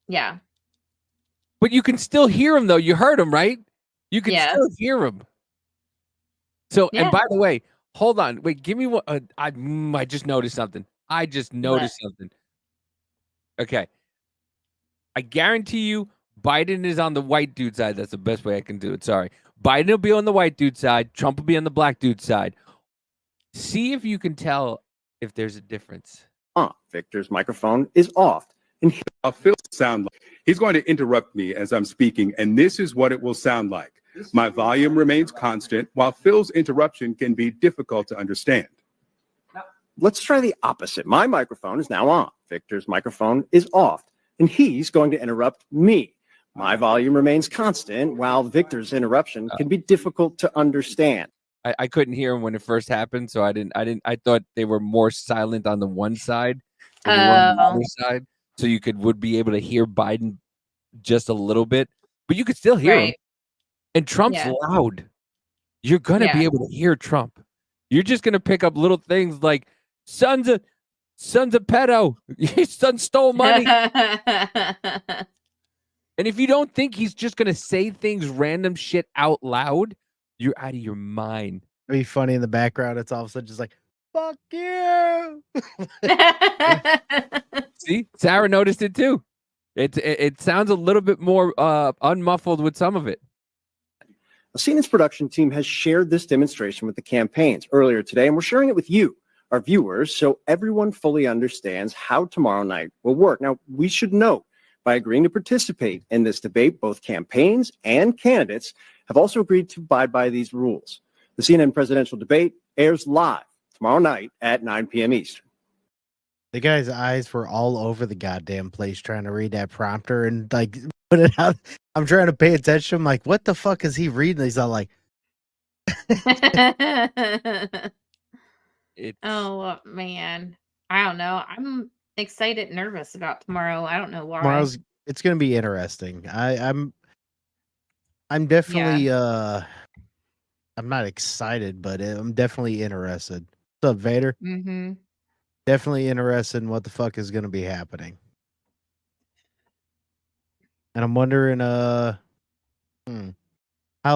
Speaker 2: Yeah.
Speaker 3: But you can still hear them, though. You heard them, right? You can still hear them. So, and by the way, hold on. Wait, give me one. I just noticed something. Something. Okay. I guarantee you Biden is on the white dude side. That's the best way I can do it. Sorry. Biden will be on the white dude side. Trump will be on the black dude side. See if you can tell if there's a difference.
Speaker 16: Victor's microphone is off. And
Speaker 15: Phil sound like he's going to interrupt me as I'm speaking, and this is what it will sound like. My volume remains constant while Phil's interruption can be difficult to understand.
Speaker 16: Let's try the opposite. My microphone is now on. Victor's microphone is off, and he's going to interrupt me. My volume remains constant while Victor's interruption can be difficult to understand.
Speaker 3: I couldn't hear him when it first happened, so I thought they were more silent on the one side than they were on the other side. So you would be able to hear Biden just a little bit, but you could still hear him. And Trump's loud. You're gonna be able to hear Trump. You're just gonna pick up little things like son's a pedo. His son stole money. And if you don't think he's just gonna say things, random shit out loud, you're out of your mind.
Speaker 1: It'd be funny in the background. It's all of a sudden just like, fuck you.
Speaker 3: See, Sarah noticed it too. It sounds a little bit more unmuffled with some of it.
Speaker 16: CNN's production team has shared this demonstration with the campaigns earlier today, and we're sharing it with you, our viewers, so everyone fully understands how tomorrow night will work. Now, we should note, by agreeing to participate in this debate, both campaigns and candidates have also agreed to abide by these rules. The CNN presidential debate airs live tomorrow night at 9 p.m. Eastern.
Speaker 1: The guy's eyes were all over the goddamn place trying to read that prompter and like put it out. I'm trying to pay attention. I'm like, what the fuck is he reading? He's all like,
Speaker 2: oh man, I don't know. I'm excited, nervous about tomorrow. I don't know why.
Speaker 1: tomorrow's it's gonna be interesting. I'm definitely I'm not excited, but I'm definitely interested. What's up, Vader?
Speaker 2: Mm-hmm.
Speaker 1: Definitely interested in what the fuck is gonna be happening. And I'm wondering how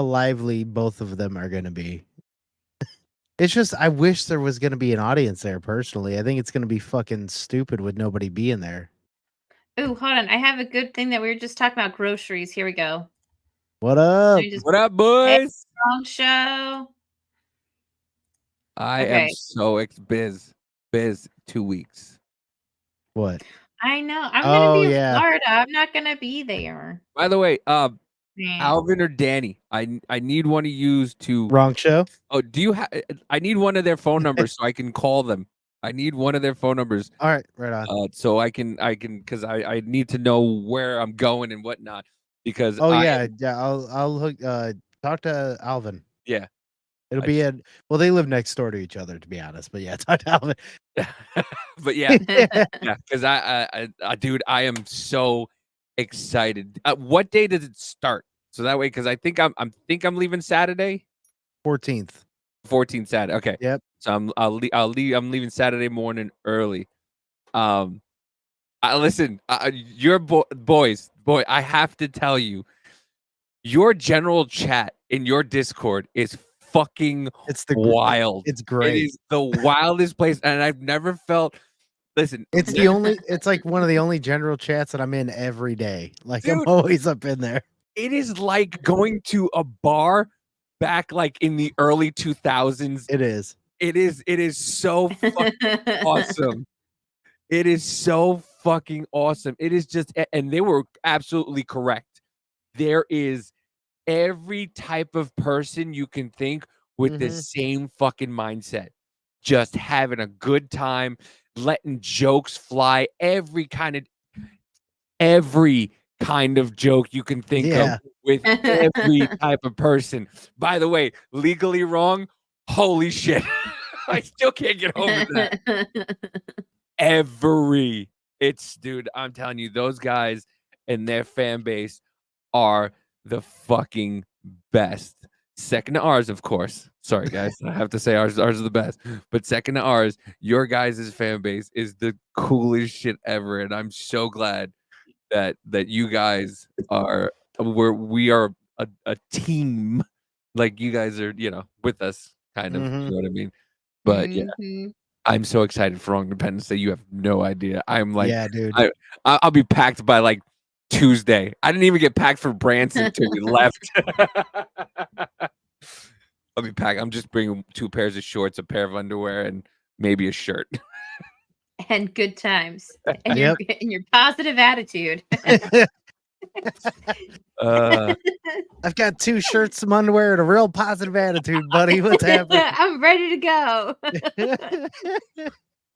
Speaker 1: lively both of them are gonna be. It's just I wish there was gonna be an audience there personally. I think it's gonna be fucking stupid with nobody being there.
Speaker 2: Ooh, hold on. I have a good thing that we were just talking about groceries. Here we go.
Speaker 1: What up?
Speaker 3: What up,
Speaker 2: Hey,
Speaker 3: boys?
Speaker 2: wrong show.
Speaker 3: I
Speaker 2: Okay.
Speaker 3: am so biz 2 weeks.
Speaker 1: What?
Speaker 2: I know. I'm gonna
Speaker 1: Oh
Speaker 2: be in
Speaker 1: yeah.
Speaker 2: Florida. I'm not gonna be there.
Speaker 3: By the way,
Speaker 2: Man.
Speaker 3: Alvin or Danny, I need one of yous to
Speaker 1: Wrong show.
Speaker 3: Oh, do you have? I need one of their phone numbers so I can call them. I need one of their phone numbers.
Speaker 1: All right, right on.
Speaker 3: So I can because I need to know where I'm going and whatnot because
Speaker 1: Oh
Speaker 3: I
Speaker 1: yeah, yeah. I'll hook. Talk to Alvin.
Speaker 3: yeah.
Speaker 1: It'll
Speaker 3: I
Speaker 1: be at. Well, they live next door to each other, to be honest. But yeah, talk to Alvin.
Speaker 3: But yeah, yeah, because dude, I am so excited. What day does it start? So that way, because I think I'm leaving Saturday.
Speaker 1: 14th.
Speaker 3: 14th Saturday. Okay.
Speaker 1: Yep.
Speaker 3: So I'm leaving Saturday morning early. Listen, your boys, I have to tell you, your general chat in your Discord is fucking wild.
Speaker 1: It's great.
Speaker 3: It is the wildest place, and I've never felt. Listen,
Speaker 1: It's the only. It's like one of the only general chats that I'm in every day. Like
Speaker 3: Dude,
Speaker 1: I'm always up in there.
Speaker 3: It is like going to a bar back like in the early 2000s.
Speaker 1: It is.
Speaker 3: It is so fucking awesome. It is so fucking awesome. It is just, and they were absolutely correct. There is every type of person you can think with the same fucking mindset, just having a good time, letting jokes fly, every kind of joke you can think of with every type of person. By the way, legally wrong, holy shit. I still can't get over that. Dude, I'm telling you, those guys and their fan base are the fucking best. Second to ours, of course. Sorry, guys. I have to say ours are the best. But second to ours, your guys' fan base is the coolest shit ever. And I'm so glad that you guys are we are a team. Like you guys are, with us, kind of. You know what I mean? But yeah. I'm so excited for Independence Day. You have no idea. I'm like,
Speaker 1: yeah, dude.
Speaker 3: I'll be packed by like Tuesday. I didn't even get packed for Branson until we left. I'll be packed. I'm just bringing 2 pairs of shorts, a pair of underwear, and maybe a shirt.
Speaker 2: And good times. And your positive attitude.
Speaker 1: I've got 2 shirts, some underwear, and a real positive attitude, buddy. What's happening?
Speaker 2: I'm ready to go.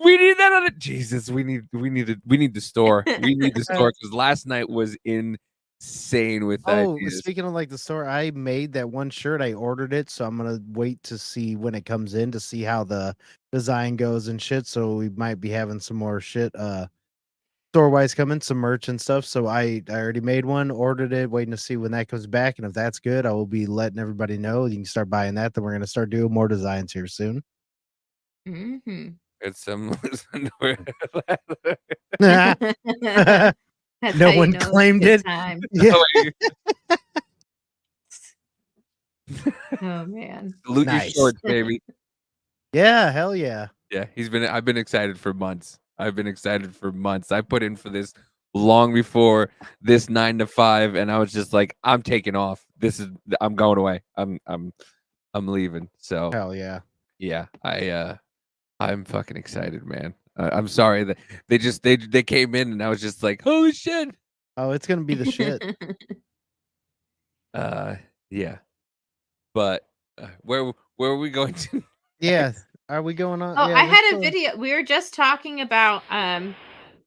Speaker 3: We need that on it. Jesus, we need the store. We need the store because last night was insane with that.
Speaker 1: Oh, speaking of like the store, I made that one shirt. I ordered it, so I'm gonna wait to see when it comes in to see how the design goes and shit. So we might be having some more shit store wise coming, some merch and stuff. So I already made one, ordered it, waiting to see when that comes back. And if that's good, I will be letting everybody know. You can start buying that. Then we're gonna start doing more designs here soon.
Speaker 2: Mm-hmm.
Speaker 3: It's some
Speaker 2: That's
Speaker 1: No
Speaker 2: how you
Speaker 1: one
Speaker 2: know it's a
Speaker 1: claimed
Speaker 2: good
Speaker 1: it.
Speaker 2: time.
Speaker 1: Yeah.
Speaker 2: Oh man.
Speaker 3: Salute your
Speaker 1: Nice.
Speaker 3: shorts, baby.
Speaker 1: Yeah, hell yeah.
Speaker 3: Yeah, I've been excited for months. I put in for this long before this 9 to 5, and I was just like, I'm taking off. I'm going away. I'm leaving. So
Speaker 1: Hell yeah.
Speaker 3: yeah, I'm fucking excited, man. I'm sorry that they came in and I was just like, holy shit.
Speaker 1: Oh, it's gonna be the shit.
Speaker 3: Yeah. But where are we going to?
Speaker 1: Yeah. Are we going on?
Speaker 2: Oh,
Speaker 1: Yeah,
Speaker 2: I
Speaker 1: let's
Speaker 2: had a
Speaker 1: go.
Speaker 2: video. We were just talking about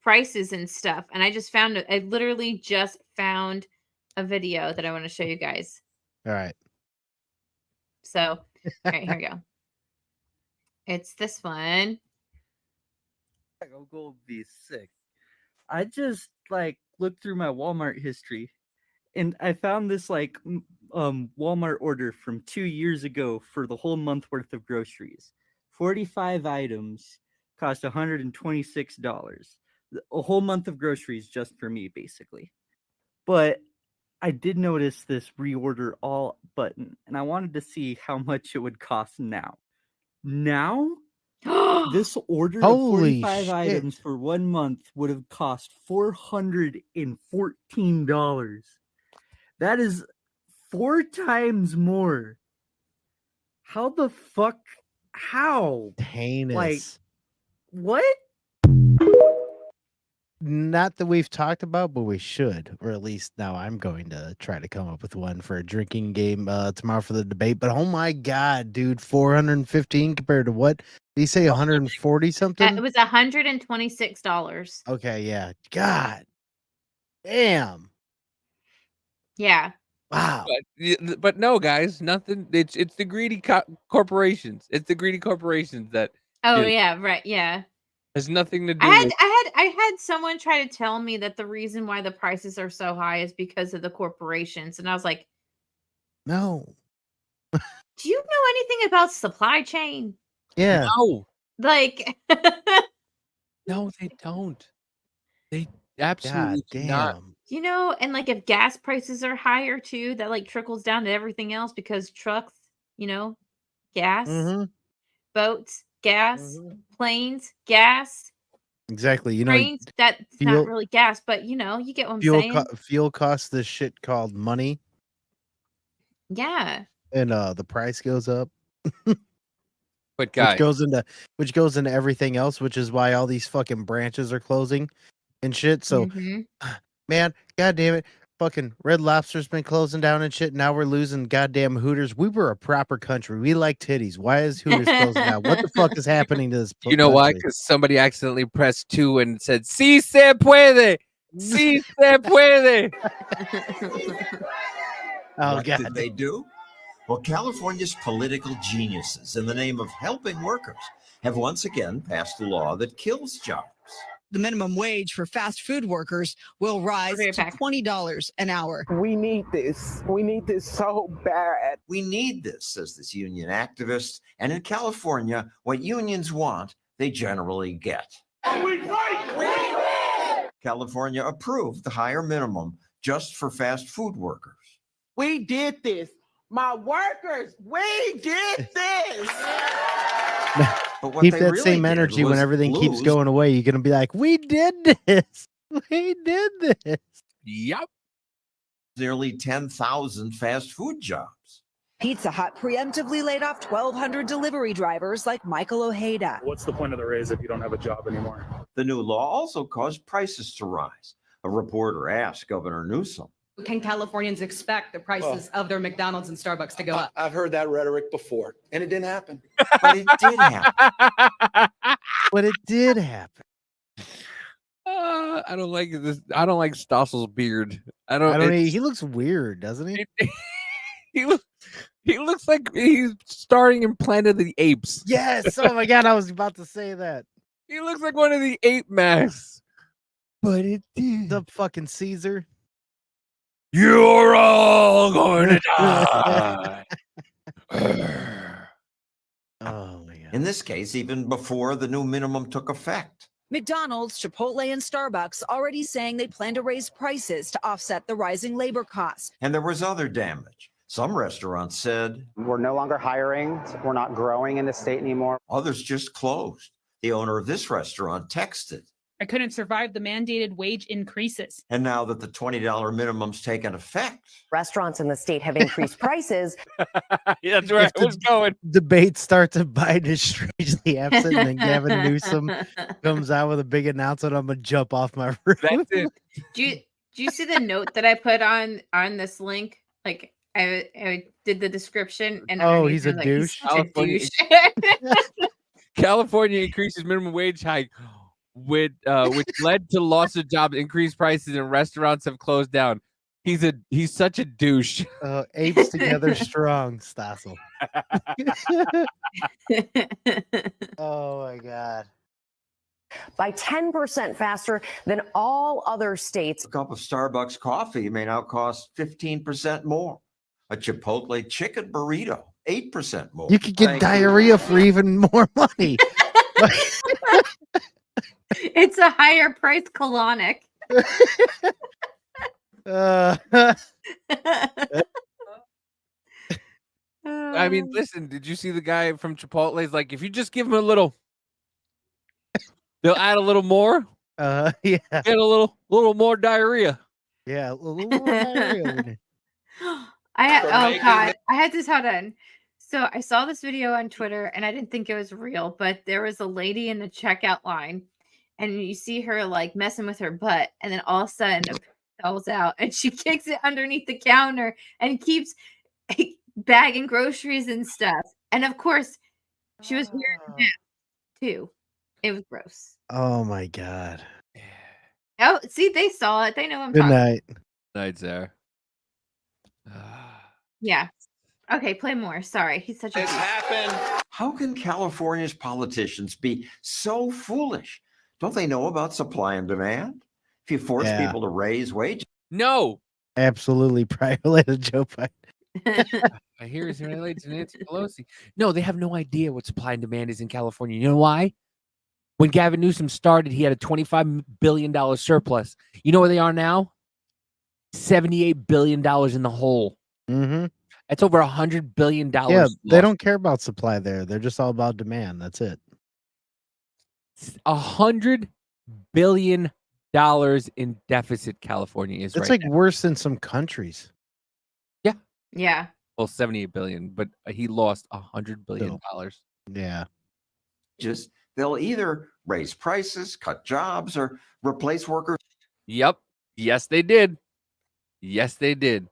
Speaker 2: prices and stuff, and I just found it. I literally just found a video that I want to show you guys.
Speaker 1: All right.
Speaker 2: So, all right, here we go. It's this one.
Speaker 17: I'm gonna be sick. I just looked through my Walmart history, and I found this Walmart order from 2 years ago for the whole month worth of groceries. 45 items cost $126. A whole month of groceries just for me, basically. But I did notice this reorder all button, and I wanted to see how much it would cost now. Now, this order of
Speaker 1: Holy
Speaker 17: 45
Speaker 1: shit.
Speaker 17: items for 1 month would have cost $414. That is 4 times more. How the fuck? How?
Speaker 1: Heinous.
Speaker 17: What?
Speaker 1: Not that we've talked about, but we should, or at least now I'm going to try to come up with one for a drinking game tomorrow for the debate. But oh my god, dude, 415 compared to what? Did he say 140 something?
Speaker 2: It was $126.
Speaker 1: Okay, yeah. God damn.
Speaker 2: Yeah.
Speaker 1: Wow.
Speaker 3: But no, guys, nothing. It's the greedy corporations. It's the greedy corporations that.
Speaker 2: Oh yeah, right. Yeah.
Speaker 3: Has nothing to do
Speaker 2: I
Speaker 3: with.
Speaker 2: had someone try to tell me that the reason why the prices are so high is because of the corporations, and I was like,
Speaker 1: no.
Speaker 2: do you know anything about supply chain?
Speaker 1: Yeah.
Speaker 3: No.
Speaker 2: Like,
Speaker 3: no, they don't. They absolutely do not.
Speaker 2: you know, and like if gas prices are higher too, that like trickles down to everything else because trucks, you know, gas, boats, gas, planes, gas,
Speaker 1: Exactly. You know,
Speaker 2: trains. That's not
Speaker 1: fuel
Speaker 2: really gas, but you know, you get what I'm saying.
Speaker 1: fuel costs this shit called money,
Speaker 2: Yeah.
Speaker 1: and the price goes up.
Speaker 3: But guys,
Speaker 1: which goes into everything else, which is why all these fucking branches are closing and shit. So, man, god damn it, fucking Red Lobster's been closing down and shit. Now we're losing goddamn Hooters. We were a proper country. We like titties. Why is Hooters closing down? What the fuck is happening to this?
Speaker 3: You know why?
Speaker 1: country?
Speaker 3: Because somebody accidentally pressed 2 and said, "Si se puede, si se puede."
Speaker 1: Oh,
Speaker 18: What
Speaker 1: God.
Speaker 18: did they do? Well, California's political geniuses, in the name of helping workers, have once again passed a law that kills jobs.
Speaker 19: The minimum wage for fast food workers will rise to $20 an hour.
Speaker 20: We need this. We need this so bad.
Speaker 18: We need this, says this union activist. And in California, what unions want, they generally get.
Speaker 20: We fight!
Speaker 18: California approved the higher minimum just for fast food workers.
Speaker 20: We did this. My workers, we did this.
Speaker 18: But what
Speaker 1: Keep
Speaker 18: they
Speaker 1: that
Speaker 18: really
Speaker 1: same
Speaker 18: did
Speaker 1: energy when
Speaker 18: was
Speaker 1: everything keeps
Speaker 18: lose-
Speaker 1: going away. You're gonna be like, "We did this. We did this."
Speaker 3: Yep.
Speaker 18: Nearly 10,000 fast food jobs.
Speaker 21: Pizza Hut preemptively laid off 1,200 delivery drivers like Michael Ojeda.
Speaker 22: What's the point of the raise if you don't have a job anymore?
Speaker 18: The new law also caused prices to rise. A reporter asked Governor Newsom.
Speaker 23: Can Californians expect the prices of their McDonald's and Starbucks to go up?
Speaker 24: I've heard that rhetoric before, and it didn't happen.
Speaker 18: But it did happen.
Speaker 1: But it did happen.
Speaker 3: I don't like this. I don't like Stossel's beard.
Speaker 1: I don't. He looks weird, doesn't he?
Speaker 3: He looks like he's starring in Planet of the Apes.
Speaker 1: Yes. Oh my god, I was about to say that.
Speaker 3: He looks like one of the ape masks. But it did.
Speaker 1: The fucking Caesar.
Speaker 3: You're all going to die.
Speaker 1: Oh my god.
Speaker 18: In this case, even before the new minimum took effect.
Speaker 21: McDonald's, Chipotle, and Starbucks already saying they plan to raise prices to offset the rising labor costs.
Speaker 18: And there was other damage. Some restaurants said,
Speaker 4: "We're no longer hiring. We're not growing in the state anymore."
Speaker 18: Others just closed. The owner of this restaurant texted.
Speaker 5: I couldn't survive the mandated wage increases.
Speaker 18: And now that the $20 minimum's taken effect,
Speaker 6: restaurants in the state have increased prices.
Speaker 3: Yeah, that's where I was going.
Speaker 1: Debate starts and Biden is strangely absent, and then Gavin Newsom comes out with a big announcement. I'm gonna jump off my roof.
Speaker 3: That's it.
Speaker 2: Do you see the note that I put on this link? Like I did the description, and
Speaker 1: Oh,
Speaker 2: underneath
Speaker 1: he's
Speaker 2: it
Speaker 1: a
Speaker 2: was
Speaker 1: douche?
Speaker 2: He's such a douche.
Speaker 3: California increases minimum wage hike, which led to loss of jobs, increased prices, and restaurants have closed down. He's such a douche.
Speaker 1: Apes together strong, Stossel. Oh my God.
Speaker 6: By 10% faster than all other states.
Speaker 18: a cup of Starbucks coffee may now cost 15% more. A Chipotle chicken burrito, 8% more.
Speaker 1: You could get diarrhea for even more money.
Speaker 2: It's a higher price colonic.
Speaker 3: I mean, listen, did you see the guy from Chipotle? He's like, if you just give him a little, they'll add a little more.
Speaker 1: Yeah.
Speaker 3: Get a little more diarrhea.
Speaker 1: Yeah, a little more diarrhea.
Speaker 2: I had to tell on. So I saw this video on Twitter and I didn't think it was real, but there was a lady in the checkout line and you see her like messing with her butt, and then all of a sudden it falls out and she kicks it underneath the counter and keeps bagging groceries and stuff. And of course, she was wearing a mask too. It was gross.
Speaker 1: Oh my God.
Speaker 2: Oh, see, they saw it. They know I'm
Speaker 1: Good
Speaker 2: talking.
Speaker 1: night.
Speaker 3: Night, Sarah.
Speaker 2: Yeah. Okay, play more. Sorry, he's such a.
Speaker 18: It's happened. How can California's politicians be so foolish? Don't they know about supply and demand? If you force
Speaker 1: Yeah.
Speaker 18: people to raise wages.
Speaker 3: No.
Speaker 1: Absolutely violated Joe Biden.
Speaker 3: I hear it's related to Nancy Pelosi. No, they have no idea what supply and demand is in California. You know why? When Gavin Newsom started, he had a $25 billion surplus. You know where they are now? $78 billion in the hole.
Speaker 1: Mm-hmm.
Speaker 3: That's over $100 billion.
Speaker 1: Yeah, they
Speaker 3: lost.
Speaker 1: don't care about supply there. They're just all about demand. That's it.
Speaker 3: $100 billion in deficit California is
Speaker 1: It's
Speaker 3: right
Speaker 1: like
Speaker 3: now.
Speaker 1: worse than some countries.
Speaker 2: Yeah.
Speaker 3: Well, 78 billion, but he lost $100 billion.
Speaker 1: Yeah.
Speaker 18: Just they'll either raise prices, cut jobs, or replace workers.
Speaker 3: Yep. Yes, they did. Yes, they did.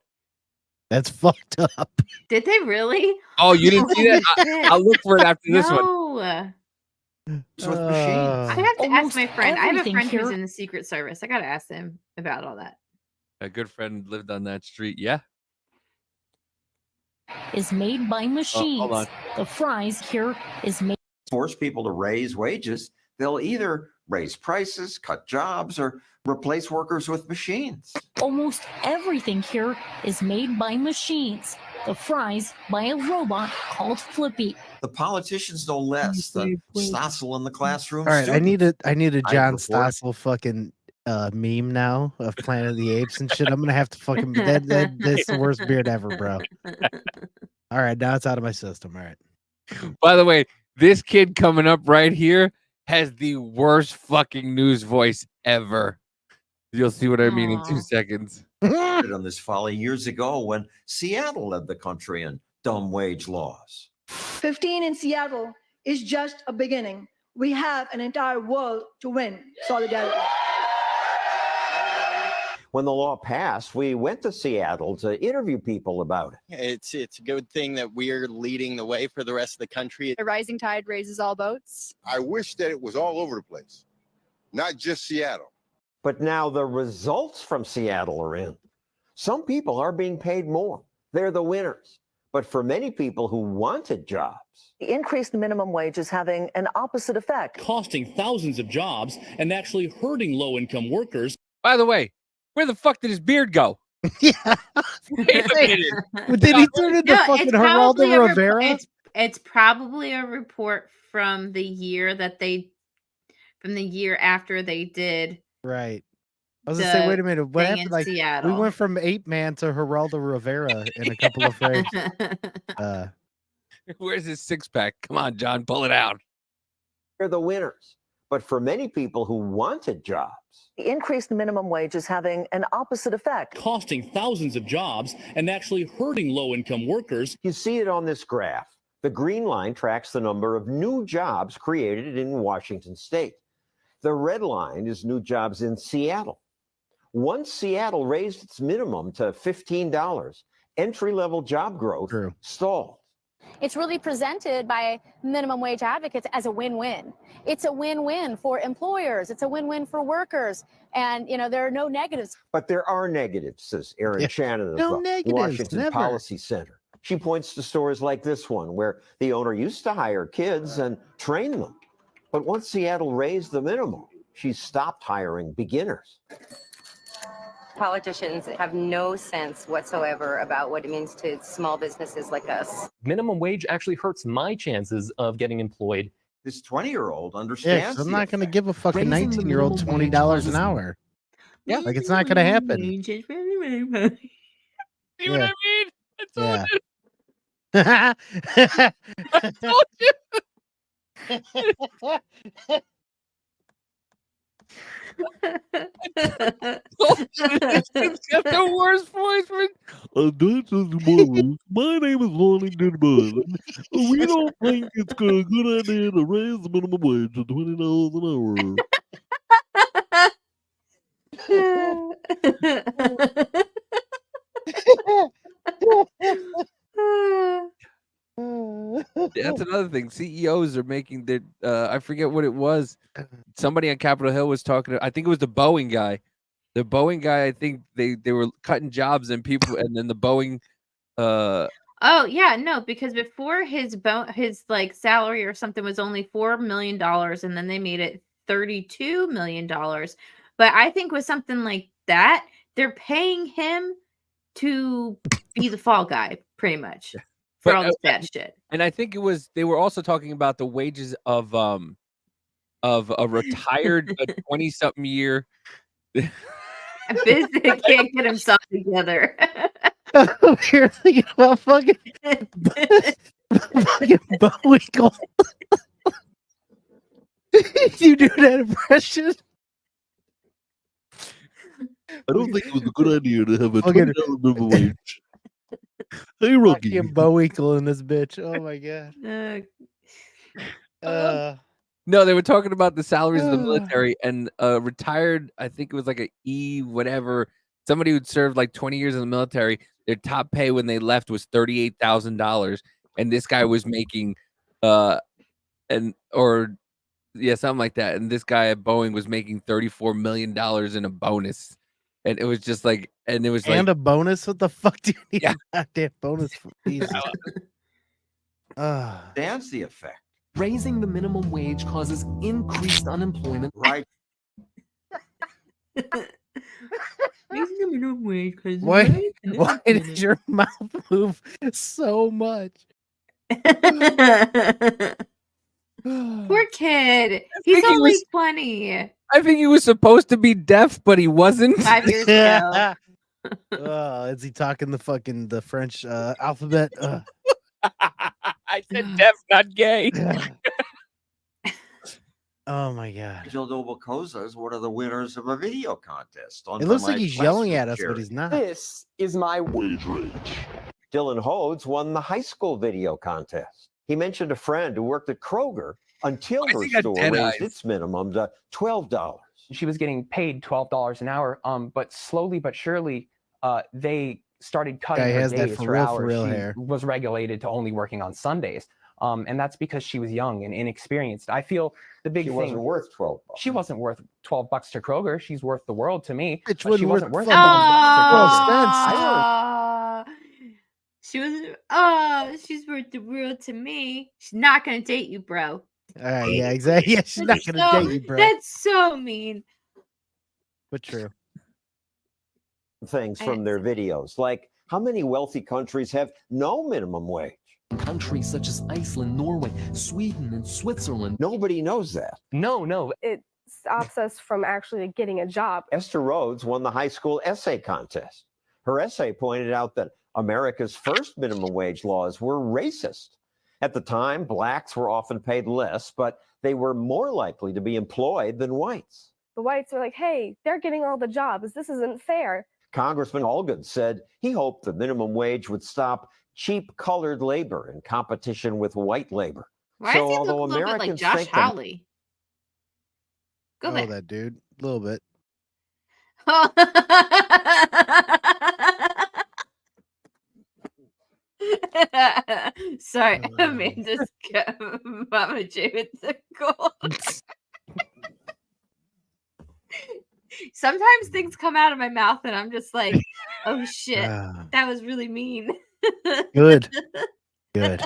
Speaker 1: That's fucked up.
Speaker 2: Did they really?
Speaker 3: Oh, you didn't see that? I'll look for it after this one.
Speaker 2: No.
Speaker 18: With machines.
Speaker 2: I have to ask
Speaker 5: Almost
Speaker 2: my friend. I have a
Speaker 5: everything
Speaker 2: friend who's
Speaker 5: here-
Speaker 2: in the Secret Service. I got to ask him about all that.
Speaker 3: A good friend lived on that street. Yeah.
Speaker 5: is made by machines.
Speaker 3: on.
Speaker 5: The fries here is made.
Speaker 18: Force people to raise wages. They'll either raise prices, cut jobs, or replace workers with machines.
Speaker 5: Almost everything here is made by machines. The fries by a robot called Flippy.
Speaker 18: The politicians know less than Stossel in the classroom.
Speaker 1: All right, I need a John
Speaker 18: I'd report-
Speaker 1: Stossel fucking meme now of Planet of the Apes and shit. I'm gonna have to fucking that's the worst beard ever, bro. All right, now it's out of my system. All right.
Speaker 3: By the way, this kid coming up right here has the worst fucking news voice ever. You'll see what I mean in 2 seconds.
Speaker 18: on this folly years ago when Seattle led the country in dumb wage laws.
Speaker 8: 15 in Seattle is just a beginning. We have an entire world to win. Solidarity.
Speaker 25: When the law passed, we went to Seattle to interview people about it.
Speaker 26: It's a good thing that we're leading the way for the rest of the country.
Speaker 27: A rising tide raises all boats.
Speaker 28: I wish that it was all over the place, not just Seattle.
Speaker 25: But now the results from Seattle are in. Some people are being paid more. They're the winners. But for many people who wanted jobs,
Speaker 21: The increased minimum wage is having an opposite effect.
Speaker 29: Costing thousands of jobs and actually hurting low-income workers.
Speaker 3: By the way, where the fuck did his beard go?
Speaker 1: Yeah.
Speaker 3: Wait a minute.
Speaker 1: Did he turn into fucking Geraldo Rivera?
Speaker 2: It's probably a report from the year that they from the year after they did.
Speaker 1: Right. I was gonna say, wait a minute, what
Speaker 2: thing
Speaker 1: happened?
Speaker 2: in
Speaker 1: Like, we
Speaker 2: Seattle.
Speaker 1: went from Ape Man to Geraldo Rivera in a couple of frames.
Speaker 3: Where's his six pack? Come on, John, pull it out.
Speaker 25: They're the winners. But for many people who wanted jobs,
Speaker 6: the increased minimum wage is having an opposite effect,
Speaker 29: costing thousands of jobs and actually hurting low-income workers.
Speaker 25: You see it on this graph. The green line tracks the number of new jobs created in Washington state. The red line is new jobs in Seattle. Once Seattle raised its minimum to $15, entry-level job growth stalled.
Speaker 7: It's really presented by minimum wage advocates as a win-win. It's a win-win for employers. It's a win-win for workers. And, there are no negatives.
Speaker 25: But there are negatives, says Erin Shannon of the Washington Policy Center. She points to stories like this one, where the owner used to hire kids and train them. But once Seattle raised the minimum, she stopped hiring beginners.
Speaker 9: Politicians have no sense whatsoever about what it means to small businesses like us.
Speaker 10: Minimum wage actually hurts my chances of getting employed.
Speaker 18: This 20-year-old
Speaker 1: Yeah,
Speaker 18: understands.
Speaker 1: 'cause I'm not gonna give a fucking
Speaker 10: Raising the
Speaker 1: 19-year-old
Speaker 10: minimum wage
Speaker 1: $20 an
Speaker 10: causes-
Speaker 1: hour. Yeah, like it's not gonna happen.
Speaker 3: See what I mean?
Speaker 1: Yeah.
Speaker 3: I told you. It's got the worst voice for
Speaker 11: My name is Wallington Bud. We don't think it's a good idea to raise the minimum wage to $20 an
Speaker 3: That's another thing. CEOs are making their I forget what it was. Somebody on Capitol Hill was talking I think it was the Boeing guy. The Boeing guy, I think they were cutting jobs and people, and then the Boeing
Speaker 2: Oh yeah, no, because before his like salary or something was only $4 million, and then they made it $32 million. But I think with something like that, they're paying him to be the fall guy, pretty much, for all this bad shit.
Speaker 3: And I think it was they were also talking about the wages of a retired 20-something year
Speaker 2: Business can't get himself together.
Speaker 1: You're thinking about fucking Bowinkle. You do that impression?
Speaker 11: I don't think it was a good idea to have a
Speaker 1: Fucking-
Speaker 11: $20 minimum wage. Hey, rookie.
Speaker 1: Fucking Bowinkle in this bitch. Oh my god.
Speaker 3: No, they were talking about the salaries of the military and retired, I think it was like a E whatever, somebody who'd served like 20 years in the military, their top pay when they left was $38,000, and this guy was making something like that, and this guy at Boeing was making $34 million in a bonus. And it was just like, and it was like,
Speaker 1: and a bonus? What the fuck do you need a goddamn bonus for? Jesus.
Speaker 18: That's the effect.
Speaker 10: Raising the minimum wage causes increased unemployment.
Speaker 18: Right.
Speaker 1: Why did your mouth move so much?
Speaker 2: Poor kid. He's only 20.
Speaker 3: I think he was supposed to be deaf, but he wasn't.
Speaker 2: 5 years ago.
Speaker 1: Is he talking the French alphabet?
Speaker 3: I said deaf, not gay.
Speaker 1: Oh my god.
Speaker 18: Gildo Bacosa is one of the winners of a video contest.
Speaker 1: It looks like he's yelling at us, but he's not.
Speaker 25: This is my wage rage. Dylan Hodes won the high school video contest. He mentioned a friend who worked at Kroger until her store raised its minimum to $12.
Speaker 12: She was getting paid $12 an hour, but slowly but surely, they started cutting
Speaker 1: Guy
Speaker 12: her
Speaker 1: has that
Speaker 12: days,
Speaker 1: for
Speaker 12: her
Speaker 1: real,
Speaker 12: hours.
Speaker 1: for real
Speaker 12: She
Speaker 1: hair.
Speaker 12: was regulated to only working on Sundays. And that's because she was young and inexperienced. I feel the big thing.
Speaker 25: She wasn't worth $12.
Speaker 12: She wasn't worth $12 to Kroger. She's worth the world to me.
Speaker 1: Bitch
Speaker 12: but she
Speaker 1: wasn't
Speaker 12: wasn't
Speaker 1: worth
Speaker 12: worth
Speaker 2: She's worth the world to me. She's not gonna date you, bro.
Speaker 1: Yeah, exactly. Yeah, she's not gonna date you, bro.
Speaker 2: That's so mean.
Speaker 1: But true.
Speaker 25: Things from their videos, like how many wealthy countries have no minimum wage?
Speaker 10: Countries such as Iceland, Norway, Sweden, and Switzerland.
Speaker 25: Nobody knows that.
Speaker 12: No.
Speaker 6: It stops us from actually getting a job.
Speaker 25: Esther Rhodes won the high school essay contest. Her essay pointed out that America's first minimum wage laws were racist. At the time, blacks were often paid less, but they were more likely to be employed than whites.
Speaker 6: The whites were like, hey, they're getting all the jobs. This isn't fair.
Speaker 25: Congressman Holgan said he hoped the minimum wage would stop cheap colored labor in competition with white labor.
Speaker 2: Why does he look a little bit like Josh Hawley? Go there.
Speaker 1: that dude. A little bit.
Speaker 2: Sorry, Amanda's Mama J with the gold. Sometimes things come out of my mouth and I'm just like, oh shit, that was really mean.
Speaker 1: Good. Good.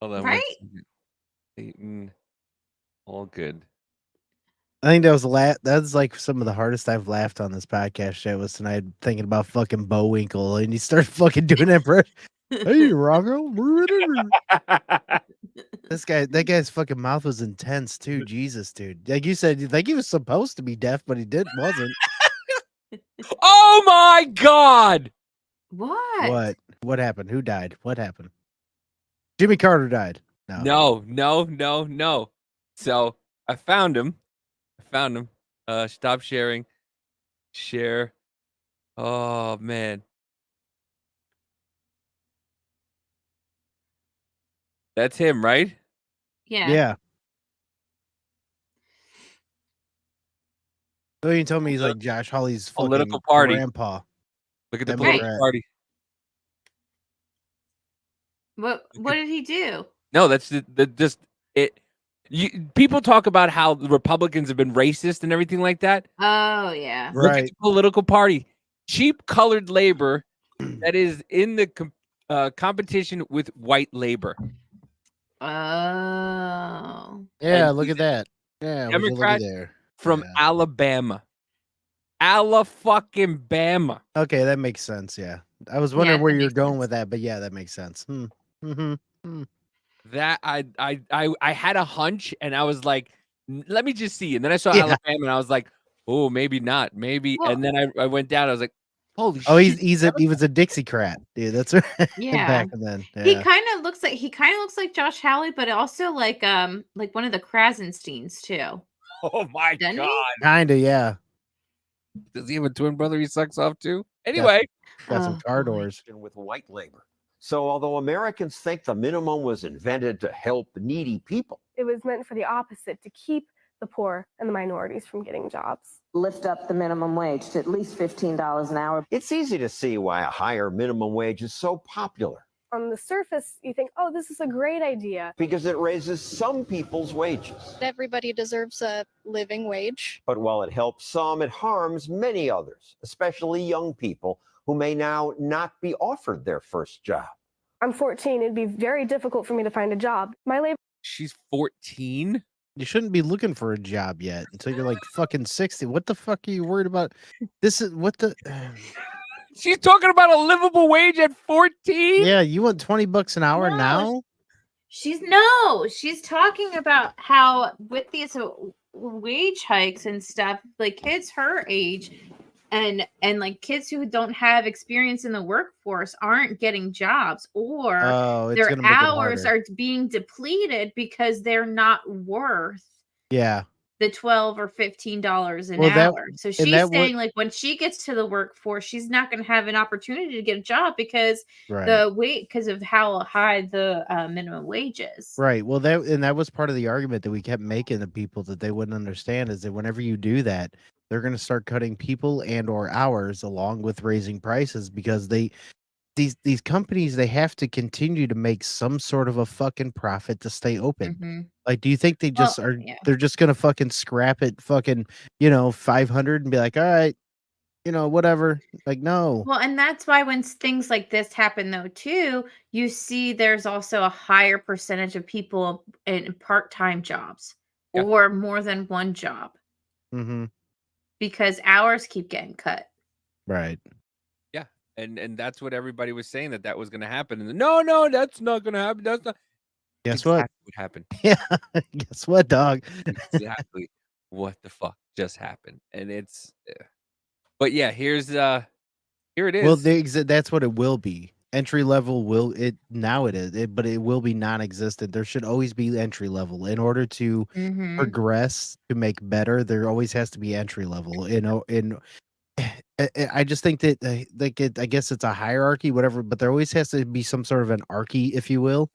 Speaker 3: Hold on,
Speaker 2: right?
Speaker 3: All good.
Speaker 1: I think that was that's like some of the hardest I've laughed on this podcast show was tonight thinking about fucking Bullwinkle and he started fucking doing that for hey Rocco. That guy's fucking mouth was intense too. Jesus, dude. Like you said, you think he was supposed to be deaf, but he wasn't.
Speaker 3: Oh my god!
Speaker 2: What?
Speaker 1: What happened? Who died? What happened? Jimmy Carter died.
Speaker 3: No. So I found him. Stop sharing. Share. Oh man. That's him, right?
Speaker 2: Yeah.
Speaker 1: So you told me he's like Josh Hawley's fucking
Speaker 3: Political party.
Speaker 1: grandpa.
Speaker 3: Look at the
Speaker 1: Democrat.
Speaker 3: political party.
Speaker 2: What did he do?
Speaker 3: No, that's just it. People talk about how the Republicans have been racist and everything like that.
Speaker 2: Oh yeah.
Speaker 3: Look at the political party. Cheap colored labor that is in the competition with white labor.
Speaker 2: Oh.
Speaker 1: Yeah,
Speaker 3: And
Speaker 1: look at that. Yeah,
Speaker 3: Democrat
Speaker 1: there.
Speaker 3: from Alabama. fucking Bama.
Speaker 1: Okay, that makes sense. Yeah, I was wondering where you're going with that, but yeah, that makes sense.
Speaker 3: That I had a hunch, and I was like, let me just see. And then I saw
Speaker 1: Yeah.
Speaker 3: Alabama, and I was like, oh, maybe not, maybe.
Speaker 2: Well-
Speaker 3: and then I went down. I was like, holy
Speaker 1: Oh,
Speaker 3: shit.
Speaker 1: he was a Dixiecrat, dude. That's right.
Speaker 2: Yeah.
Speaker 1: Back then.
Speaker 2: He
Speaker 1: Yeah.
Speaker 2: kind of looks like Josh Hawley, but also like one of the Krasensteins too.
Speaker 3: Oh my
Speaker 2: Doesn't he?
Speaker 3: god.
Speaker 1: Kinda, yeah.
Speaker 3: Does he have a twin brother he sucks off too? Anyway,
Speaker 1: Got some car doors.
Speaker 25: With white labor. So although Americans think the minimum was invented to help needy people,
Speaker 6: It was meant for the opposite, to keep the poor and the minorities from getting jobs.
Speaker 9: Lift up the minimum wage to at least $15 an hour.
Speaker 25: it's easy to see why a higher minimum wage is so popular.
Speaker 6: On the surface, you think, oh, this is a great idea.
Speaker 25: Because it raises some people's wages.
Speaker 27: Everybody deserves a living wage.
Speaker 25: But while it helps some, it harms many others, especially young people who may now not be offered their first job.
Speaker 6: I'm 14. It'd be very difficult for me to find a job. My labor
Speaker 3: she's 14.
Speaker 1: You shouldn't be looking for a job yet until you're like fucking 60. What the fuck are you worried about? This is what the.
Speaker 3: She's talking about a livable wage at 14.
Speaker 1: Yeah, you want $20 an hour
Speaker 2: No,
Speaker 1: now?
Speaker 2: She's talking about how with these wage hikes and stuff, like kids her age and like kids who don't have experience in the workforce aren't getting jobs, or
Speaker 1: Oh, it's
Speaker 2: their
Speaker 1: gonna make it
Speaker 2: hours
Speaker 1: harder.
Speaker 2: are being depleted because they're not worth
Speaker 1: Yeah.
Speaker 2: the $12 or $15 an
Speaker 1: Well, that-
Speaker 2: hour. So
Speaker 1: and
Speaker 2: she's
Speaker 1: that
Speaker 2: saying like when she gets to the workforce, she's not going to have an opportunity to get a job because
Speaker 1: Right.
Speaker 2: because of how high the minimum wage is.
Speaker 1: Right. Well, that was part of the argument that we kept making to people that they wouldn't understand is that whenever you do that, they're going to start cutting people and or hours along with raising prices because these companies, they have to continue to make some sort of a fucking profit to stay open.
Speaker 2: Mhm.
Speaker 1: Like, do you think they just
Speaker 2: Well, yeah.
Speaker 1: they're just going to fucking scrap it fucking, 500 and be like, all right, whatever. Like, no.
Speaker 2: Well, and that's why when things like this happen, though, too, you see there's also a higher percentage of people in part-time jobs or more than one job
Speaker 1: Mm-hmm.
Speaker 2: because hours keep getting cut.
Speaker 1: Right.
Speaker 3: Yeah, and that's what everybody was saying that was going to happen. And no, that's not going to happen. That's not.
Speaker 1: Guess what?
Speaker 3: Exactly what happened.
Speaker 1: Yeah. Guess what, dog?
Speaker 3: Exactly what the fuck just happened. And it's but yeah, here it
Speaker 1: Well,
Speaker 3: is.
Speaker 1: that's what it will be. Entry level will it now it is, but it will be non-existent. There should always be entry level. In order to
Speaker 2: Mm-hmm.
Speaker 1: progress, to make better, there always has to be entry level. You know, I just think that I guess it's a hierarchy, whatever, but there always has to be some sort of an archy, if you will,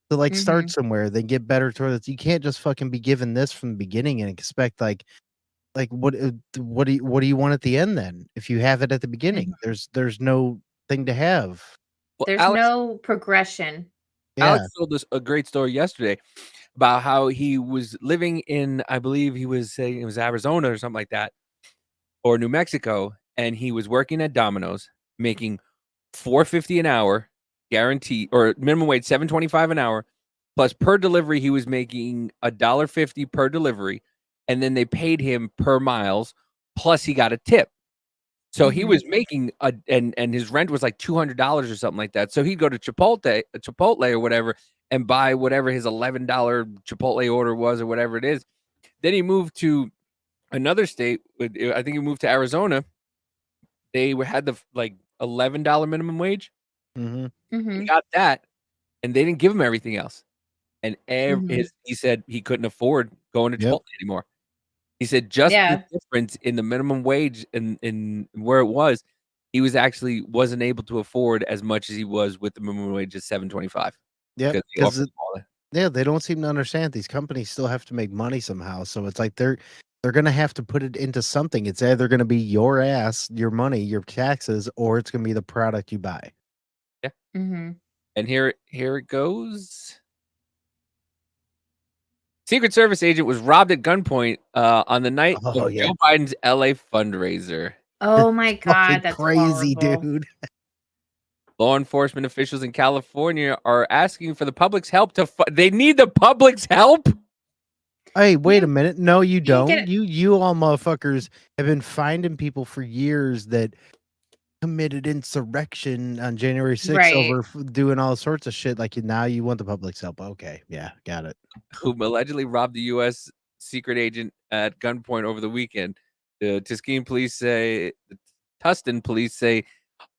Speaker 1: to like start
Speaker 2: Mm-hmm.
Speaker 1: somewhere, then get better towards. You can't just fucking be given this from the beginning and expect what do you want at the end then? If you have it at the beginning, there's no thing to have.
Speaker 3: Well,
Speaker 2: There's no progression.
Speaker 1: Yeah.
Speaker 3: Alex told us a great story yesterday about how he was living in, I believe he was saying it was Arizona or something like that, or New Mexico, and he was working at Domino's, making $4.50 an hour, guaranteed, or minimum wage $7.25 an hour, plus per delivery he was making $1.50 per delivery, and then they paid him per miles, plus he got a tip. So he was making and his rent was like $200 or something like that. So he'd go to Chipotle or whatever, and buy whatever his $11 Chipotle order was or whatever it is. Then he moved to another state. I think he moved to Arizona. They had the like $11 minimum wage.
Speaker 1: Mm-hmm.
Speaker 3: He got that, and they didn't give him everything else. And
Speaker 2: Mhm.
Speaker 3: he said he couldn't afford going to
Speaker 1: Yep.
Speaker 3: Chipotle anymore. He said just the
Speaker 2: Yeah.
Speaker 3: difference in the minimum wage in where it was, he wasn't able to afford as much as he was with the minimum wage of $7.25
Speaker 1: Yep.
Speaker 3: because they
Speaker 1: Because
Speaker 3: offered him all that.
Speaker 1: yeah, they don't seem to understand these companies still have to make money somehow. So it's like they're gonna have to put it into something. It's either gonna be your ass, your money, your taxes, or it's gonna be the product you buy.
Speaker 3: Yeah.
Speaker 2: Mm-hmm.
Speaker 3: And here it goes. Secret Service agent was robbed at gunpoint on the night
Speaker 1: Oh,
Speaker 3: of
Speaker 1: yeah.
Speaker 3: Joe Biden's LA fundraiser.
Speaker 2: Oh my
Speaker 1: Fucking
Speaker 2: God, that's
Speaker 1: crazy,
Speaker 2: horrible.
Speaker 1: dude.
Speaker 3: Law enforcement officials in California are asking for the public's help they need the public's help?
Speaker 1: Hey, wait a minute. No, you
Speaker 2: can get
Speaker 1: don't.
Speaker 2: it-
Speaker 1: You all motherfuckers have been finding people for years that committed insurrection on January 6th
Speaker 2: Right.
Speaker 1: over doing all sorts of shit. Like now you want the public's help. Okay, yeah, got it.
Speaker 3: Who allegedly robbed the U.S. secret agent at gunpoint over the weekend. The Tustin police say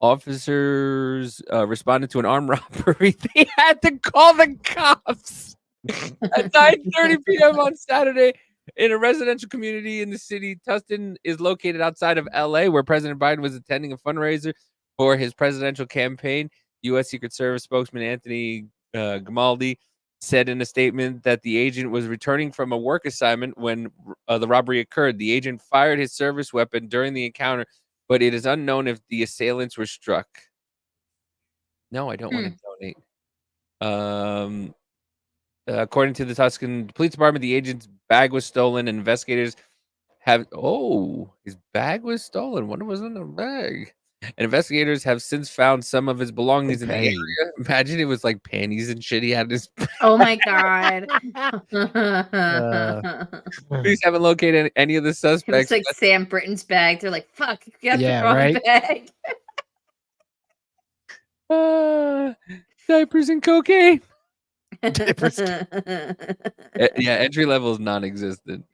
Speaker 3: officers responded to an armed robbery. They had to call the cops at 9:30 p.m. on Saturday in a residential community in the city. Tustin is located outside of L.A., where President Biden was attending a fundraiser for his presidential campaign. U.S. Secret Service spokesman Anthony Grimaldi said in a statement that the agent was returning from a work assignment when the robbery occurred. The agent fired his service weapon during the encounter, but it is unknown if the assailants were struck. No, I don't want to donate. According to the Tuscan Police Department, the agent's bag was stolen, and investigators his bag was stolen. What was in the bag? And investigators have since found some of his belongings in the area. Imagine it was like panties and shit he had in his
Speaker 2: Oh my God.
Speaker 3: Police haven't located any of the
Speaker 2: It
Speaker 3: suspects.
Speaker 2: was like Sam Britton's bag. They're like, fuck, you got
Speaker 1: Yeah,
Speaker 2: the wrong
Speaker 1: right?
Speaker 2: bag.
Speaker 3: Diapers and cocaine.
Speaker 1: Diapers.
Speaker 3: Yeah, entry level is non-existent.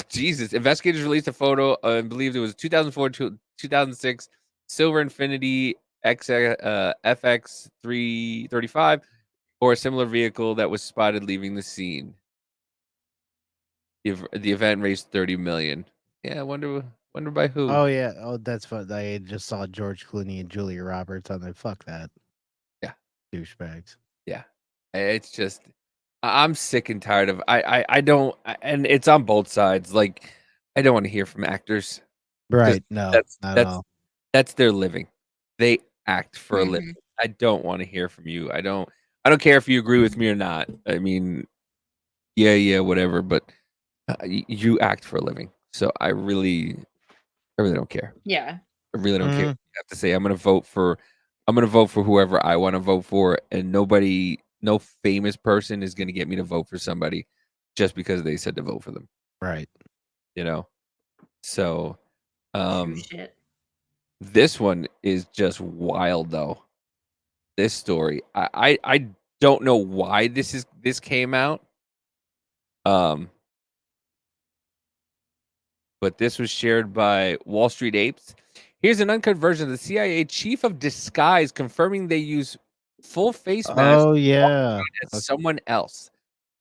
Speaker 3: Jesus. Investigators released a photo, I believe it was 2004 to 2006 silver Infiniti FX 335 or a similar vehicle that was spotted leaving the scene. The event raised 30 million. Yeah, I wonder by who.
Speaker 1: Oh yeah. Oh, that's fun. I just saw George Clooney and Julia Roberts on there. Fuck that.
Speaker 3: Yeah.
Speaker 1: Douchebags.
Speaker 3: Yeah. It's just I'm sick and tired of I don't and it's on both sides. Like I don't want to hear from actors.
Speaker 1: Right. No, not at all.
Speaker 3: That's their living. They act for a living. I don't want to hear from you. I don't care if you agree with me or not. I mean, yeah, whatever, but you act for a living. So I really don't care.
Speaker 2: Yeah.
Speaker 3: I really don't care what you have to say. I'm gonna vote for whoever I want to vote for, and no famous person is gonna get me to vote for somebody just because they said to vote for them.
Speaker 1: Right.
Speaker 3: You know? So
Speaker 2: True shit.
Speaker 3: this one is just wild though. this story. I don't know why this came out. But this was shared by Wall Street Apes. Here's an uncut version of the CIA chief of disguise confirming they use full face masks
Speaker 1: Oh yeah.
Speaker 3: as someone else.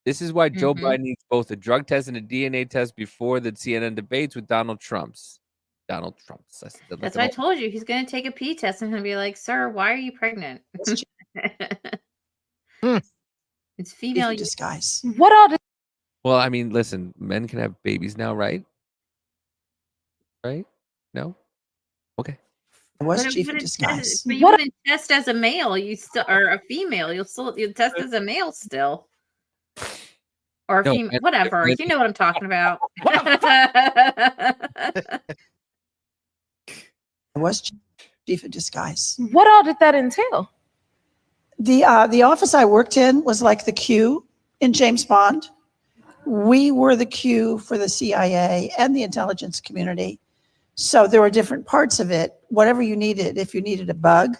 Speaker 3: This is why Joe Biden needs both a drug test and a DNA test before the CNN debates with Donald Trump's. Donald Trump's.
Speaker 2: That's what I told you. He's going to take a pee test and he'll be like, "Sir, why are you pregnant?" It's female
Speaker 13: disguise.
Speaker 2: What all?
Speaker 3: Well, I mean, listen, men can have babies now, right? Right? No? Okay.
Speaker 13: I was
Speaker 2: But
Speaker 13: chief
Speaker 2: you
Speaker 13: of disguise.
Speaker 2: but you wouldn't test as a male. You still or a female. You'll test as a male still. Or a
Speaker 3: No,
Speaker 2: female,
Speaker 3: men-
Speaker 2: whatever.
Speaker 3: men-
Speaker 2: You know what I'm talking about.
Speaker 13: I was chief of disguise.
Speaker 14: What all did that entail?
Speaker 13: The office I worked in was like the Q in James Bond. We were the Q for the CIA and the intelligence community. So there were different parts of it. Whatever you needed, if you needed a bug,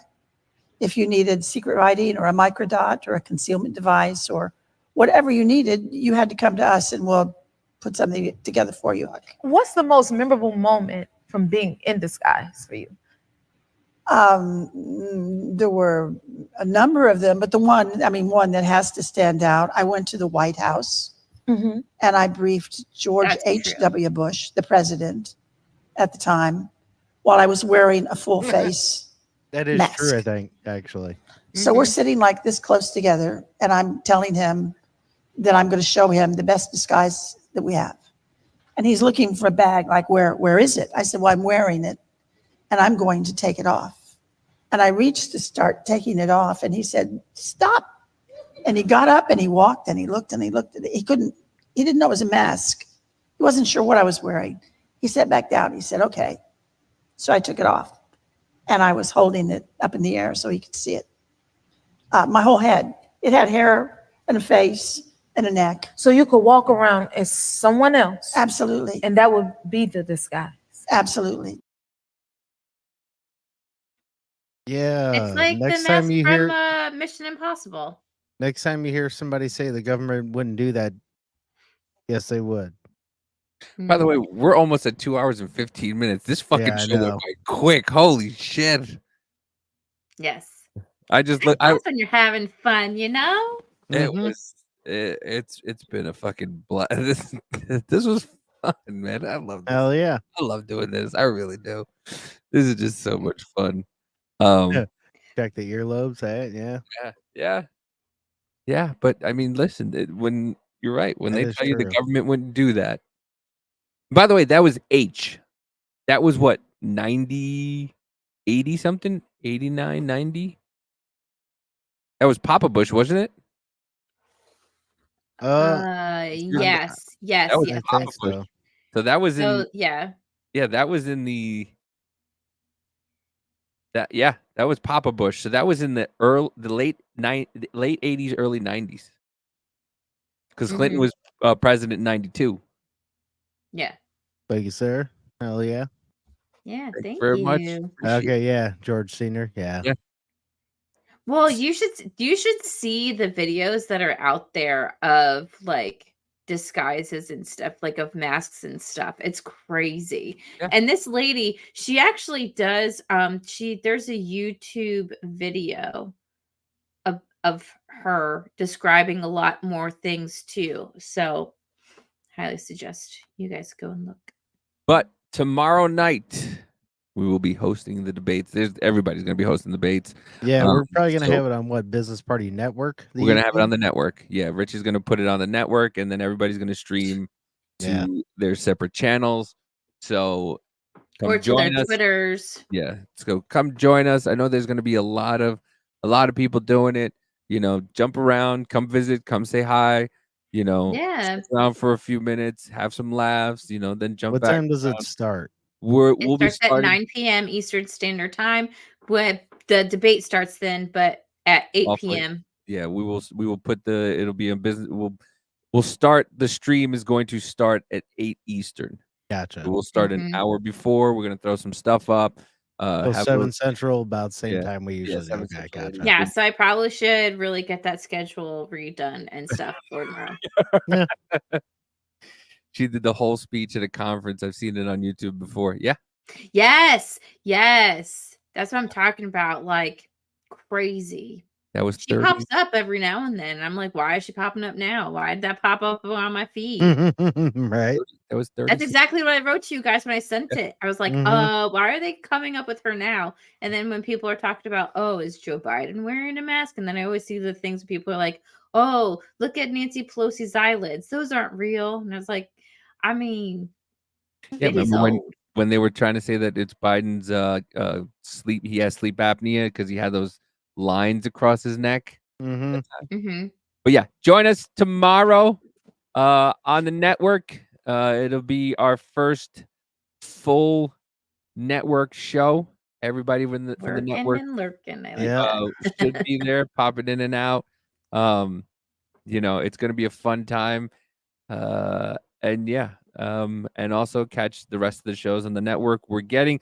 Speaker 13: if you needed secret writing or a microdot or a concealment device or whatever you needed, you had to come to us and we'll put something together for you.
Speaker 14: What's the most memorable moment from being in disguise for you?
Speaker 13: There were a number of them, but one that has to stand out. I went to the White House and I briefed George H.W. Bush, the president at the time, while I was wearing a full face
Speaker 1: That is
Speaker 13: mask.
Speaker 1: true, I think, actually.
Speaker 13: So we're sitting like this close together, and I'm telling him that I'm going to show him the best disguise that we have. And he's looking for a bag, like, where is it? I said, well, I'm wearing it, and I'm going to take it off. And I reached to start taking it off, and he said, stop. And he got up, and he walked, and he looked, at it. He didn't know it was a mask. He wasn't sure what I was wearing. He sat back down. He said, okay. So I took it off, and I was holding it up in the air so he could see it. My whole head. It had hair and a face and a neck.
Speaker 14: So you could walk around as someone else.
Speaker 13: Absolutely.
Speaker 14: And that would be the disguise.
Speaker 13: Absolutely.
Speaker 1: Yeah.
Speaker 2: It's like the
Speaker 1: next time
Speaker 2: mask
Speaker 1: you
Speaker 2: from
Speaker 1: hear
Speaker 2: Mission Impossible.
Speaker 1: next time you hear somebody say the government wouldn't do that, yes, they would.
Speaker 3: By the way, we're almost at 2 hours and 15 minutes. This fucking
Speaker 1: Yeah, I
Speaker 3: show went
Speaker 1: know.
Speaker 3: by quick. Holy shit.
Speaker 2: Yes.
Speaker 3: I just look.
Speaker 2: That's when you're having fun, you know?
Speaker 3: It was. It's been a fucking blast. This was fun, man. I love this.
Speaker 1: Hell yeah.
Speaker 3: I love doing this. I really do. This is just so much fun.
Speaker 1: Check the earlobes, yeah.
Speaker 3: Yeah. But I mean, listen. When you're right, when
Speaker 1: That
Speaker 3: they
Speaker 1: is
Speaker 3: tell you the
Speaker 1: true.
Speaker 3: government wouldn't do that. By the way, that was H. That was what 90, 80 something, 89, 90. That was Papa Bush, wasn't it?
Speaker 2: Yes.
Speaker 3: That was
Speaker 1: I
Speaker 3: Papa
Speaker 1: think
Speaker 3: Bush.
Speaker 1: so.
Speaker 3: So that was in.
Speaker 2: So yeah.
Speaker 3: Yeah, that was in the. That was Papa Bush. So that was in the late 80s, early 90s. Because Clinton was president in 92.
Speaker 2: Yeah.
Speaker 1: Thank you, sir. Hell yeah.
Speaker 2: Yeah, thank
Speaker 3: very
Speaker 2: you.
Speaker 3: much.
Speaker 1: Okay, yeah. George Senior. Yeah.
Speaker 2: Well, you should see the videos that are out there of like disguises and stuff, like of masks and stuff. It's crazy.
Speaker 3: Yeah.
Speaker 2: And this lady, she actually does there's a YouTube video of her describing a lot more things too. So highly suggest you guys go and look.
Speaker 3: But tomorrow night, we will be hosting the debates. Everybody's going to be hosting debates.
Speaker 1: Yeah, we're probably gonna
Speaker 3: so
Speaker 1: have it on what, Business Party Network?
Speaker 3: We're going to have it on the network. Yeah, Rich is going to put it on the network, and then everybody's going to stream to their separate channels. So come
Speaker 2: Or to
Speaker 3: join
Speaker 2: their
Speaker 3: us.
Speaker 2: Twitters.
Speaker 3: Yeah, so come join us. I know there's going to be a lot of people doing it. You know, jump around, come visit, come say hi. You know,
Speaker 2: Yeah.
Speaker 3: stick around for a few minutes, have some laughs. You know, then jump
Speaker 1: What
Speaker 3: back.
Speaker 1: time does it
Speaker 3: around.
Speaker 1: start?
Speaker 3: We'll
Speaker 2: It
Speaker 3: be
Speaker 2: starts at
Speaker 3: starting
Speaker 2: 9 p.m. Eastern Standard Time. When the debate starts then, but at 8
Speaker 3: awfully.
Speaker 2: p.m.
Speaker 3: Yeah, we will put it'll be in business. We'll start, the stream is going to start at 8 Eastern.
Speaker 1: Gotcha.
Speaker 3: We'll start an hour before. We're going to throw some stuff up.
Speaker 1: Oh,
Speaker 3: have
Speaker 1: 7
Speaker 3: those.
Speaker 1: Central, about same
Speaker 3: Yeah,
Speaker 1: time we
Speaker 3: yeah,
Speaker 1: usually do.
Speaker 3: 7
Speaker 1: Okay,
Speaker 3: Central.
Speaker 1: gotcha.
Speaker 2: Yeah, so I probably should really get that schedule redone and stuff for tomorrow.
Speaker 1: Yeah.
Speaker 3: She did the whole speech at a conference. I've seen it on YouTube before. Yeah.
Speaker 2: Yes, yes. That's what I'm talking about, like, crazy.
Speaker 3: That was
Speaker 2: She
Speaker 3: 30.
Speaker 2: pops up every now and then, and I'm like, "Why is she popping up now? Why did that pop up on my feed?"
Speaker 1: Right.
Speaker 3: That was 30.
Speaker 2: That's exactly what I wrote to you guys when I sent it. I was like,
Speaker 1: Mhm.
Speaker 2: Why are they coming up with her now?" And then when people are talking about, "Oh, is Joe Biden wearing a mask?" And then I always see the things people are like, "Oh, look at Nancy Pelosi's eyelids. Those aren't real." And I was like, I mean,
Speaker 3: Yeah,
Speaker 2: Biddy's
Speaker 3: remember
Speaker 2: old.
Speaker 3: when they were trying to say that it's Biden's sleep he has sleep apnea because he had those lines across his neck?
Speaker 1: Mhm.
Speaker 2: Mhm.
Speaker 3: But yeah, join us tomorrow on the network. It'll be our first full network show. Everybody from the
Speaker 2: Working
Speaker 3: network
Speaker 2: and lurking. I like that.
Speaker 3: should be there, popping in and out. It's gonna be a fun time. And yeah, and also catch the rest of the shows on the network. We're getting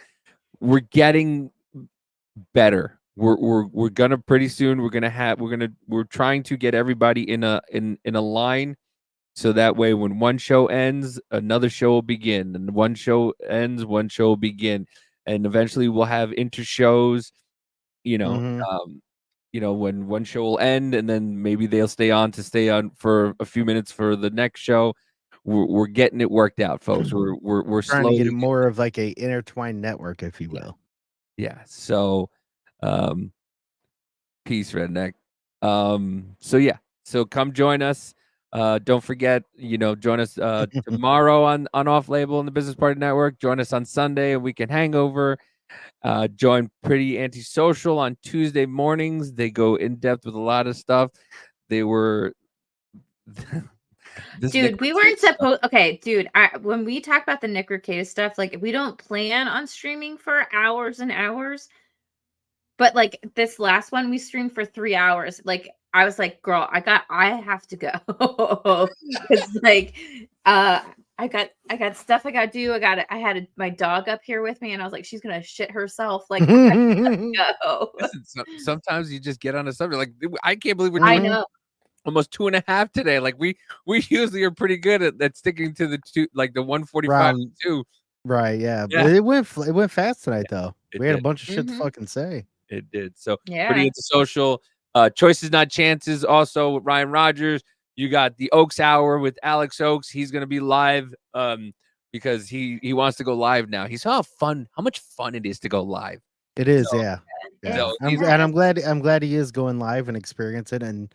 Speaker 3: better. We're gonna pretty soon. We're trying to get everybody in a line, so that way when one show ends, another show will begin, and one show ends, one show will begin, and eventually we'll have inter shows. You know,
Speaker 1: Mhm.
Speaker 3: when one show will end, and then maybe they'll stay on for a few minutes for the next show. We're getting it worked out, folks. We're
Speaker 1: Trying to get it
Speaker 3: slowly.
Speaker 1: more of like a intertwined network, if you will.
Speaker 3: Yeah. So, peace, redneck. So yeah. So come join us. Don't forget, join us tomorrow on Off Label and the Business Party Network. Join us on Sunday and Weekend Hangover. Join Pretty Antisocial on Tuesday mornings. They go in depth with a lot of stuff. They were this
Speaker 2: Dude, we weren't supposed. Okay, dude. When we talk about the Nick Ricada stuff, like we don't plan on streaming for hours and hours. But like this last one, we streamed for 3 hours. Like I was like, "Girl, I have to go." It's like, I got stuff I got to do. I had my dog up here with me, and I was like, "She's gonna shit herself." Like, I gotta go.
Speaker 3: Listen, sometimes you just get on a subject. Like I can't believe we're
Speaker 2: I
Speaker 3: doing
Speaker 2: know.
Speaker 3: almost 2.5 today. Like we usually are pretty good at sticking to the two, like the 145
Speaker 1: Round.
Speaker 3: to 2.
Speaker 1: Right, yeah.
Speaker 3: Yeah.
Speaker 1: But it went fast tonight though.
Speaker 3: It
Speaker 1: We had a
Speaker 3: did.
Speaker 1: bunch of shit to
Speaker 2: Mhm.
Speaker 1: fucking say.
Speaker 3: It did. So
Speaker 2: Yeah.
Speaker 3: Pretty Antisocial, Choices Not Chances. Also with Ryan Rogers. You got the Oaks Hour with Alex Oaks. He's gonna be live because he wants to go live now. He saw how much fun it is to go live.
Speaker 1: It is,
Speaker 3: So,
Speaker 1: yeah. Yeah.
Speaker 3: so
Speaker 1: I'm glad he is going live and experience it. And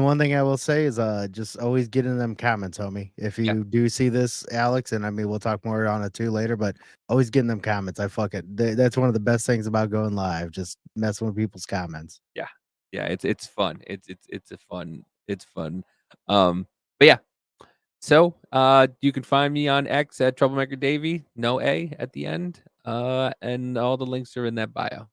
Speaker 1: one thing I will say is just always get in them comments, homie. If you do see this, Alex, and I mean we'll talk more on it too later, but always get in them comments. I fuck it. That's one of the best things about going live, just messing with people's comments.
Speaker 3: Yeah. It's fun. It's fun. But yeah. So you can find me on X at Troublemaker Davey, no A at the end. And all the links are in that bio.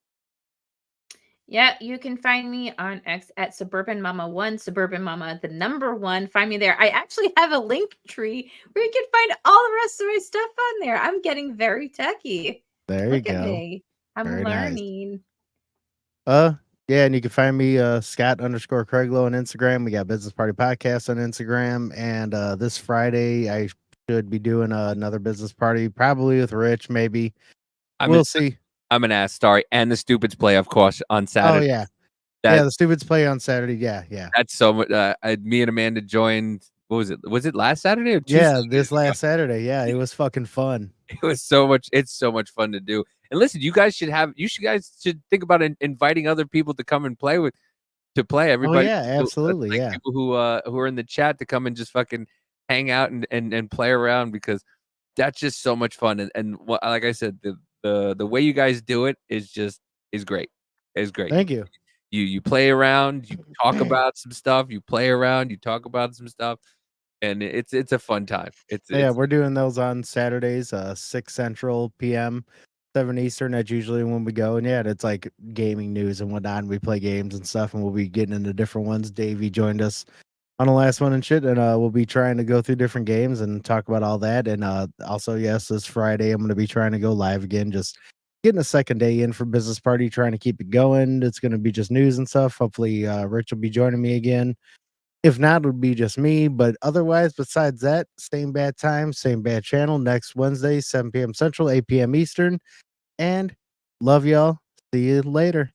Speaker 2: Yeah, you can find me on X at Suburban Mama 1, Suburban Mama the number 1. Find me there. I actually have a link tree where you can find all the rest of my stuff on there. I'm getting very techie.
Speaker 1: There
Speaker 2: Look
Speaker 1: you
Speaker 2: at
Speaker 1: go.
Speaker 2: me. I'm
Speaker 1: Very nice.
Speaker 2: learning.
Speaker 1: Yeah, and you can find me Scott_Craiglow on Instagram. We got Business Party Podcast on Instagram, and this Friday I should be doing another business party, probably with Rich, maybe. We'll see.
Speaker 3: I'm an ass, sorry, and the Stupids play, of course, on
Speaker 1: Oh
Speaker 3: Saturday.
Speaker 1: yeah, yeah. The Stupids play on Saturday. Yeah, yeah.
Speaker 3: That's so much. Me and Amanda joined. What was it? Was it last Saturday or 2
Speaker 1: Yeah,
Speaker 3: Saturdays
Speaker 1: this
Speaker 3: ago?
Speaker 1: last Saturday. Yeah, it was fucking fun.
Speaker 3: It was so much. It's so much fun to do. And listen, you guys should think about inviting other people to come and play everybody.
Speaker 1: Oh yeah, absolutely.
Speaker 3: Like
Speaker 1: Yeah.
Speaker 3: people who are in the chat to come and just fucking hang out and play around, because that's just so much fun. And what, like I said, the way you guys do it is great. It's great.
Speaker 1: Thank you.
Speaker 3: You play around, you talk about some stuff, you play around, you talk about some stuff, and it's a fun time.
Speaker 1: Yeah, we're doing those on Saturdays, 6 Central PM, 7 Eastern. That's usually when we go. And yeah, it's like gaming news and whatnot. And we play games and stuff, and we'll be getting into different ones. Davey joined us on the last one and shit, and we'll be trying to go through different games and talk about all that. And also, yes, this Friday I'm going to be trying to go live again. Just getting a second day in for business party, trying to keep it going. It's going to be just news and stuff. Hopefully, Rich will be joining me again. If not, it'll be just me. But otherwise, besides that, same bad time, same bad channel. Next Wednesday, 7 p.m. Central, 8 p.m. Eastern. And love y'all. See you later.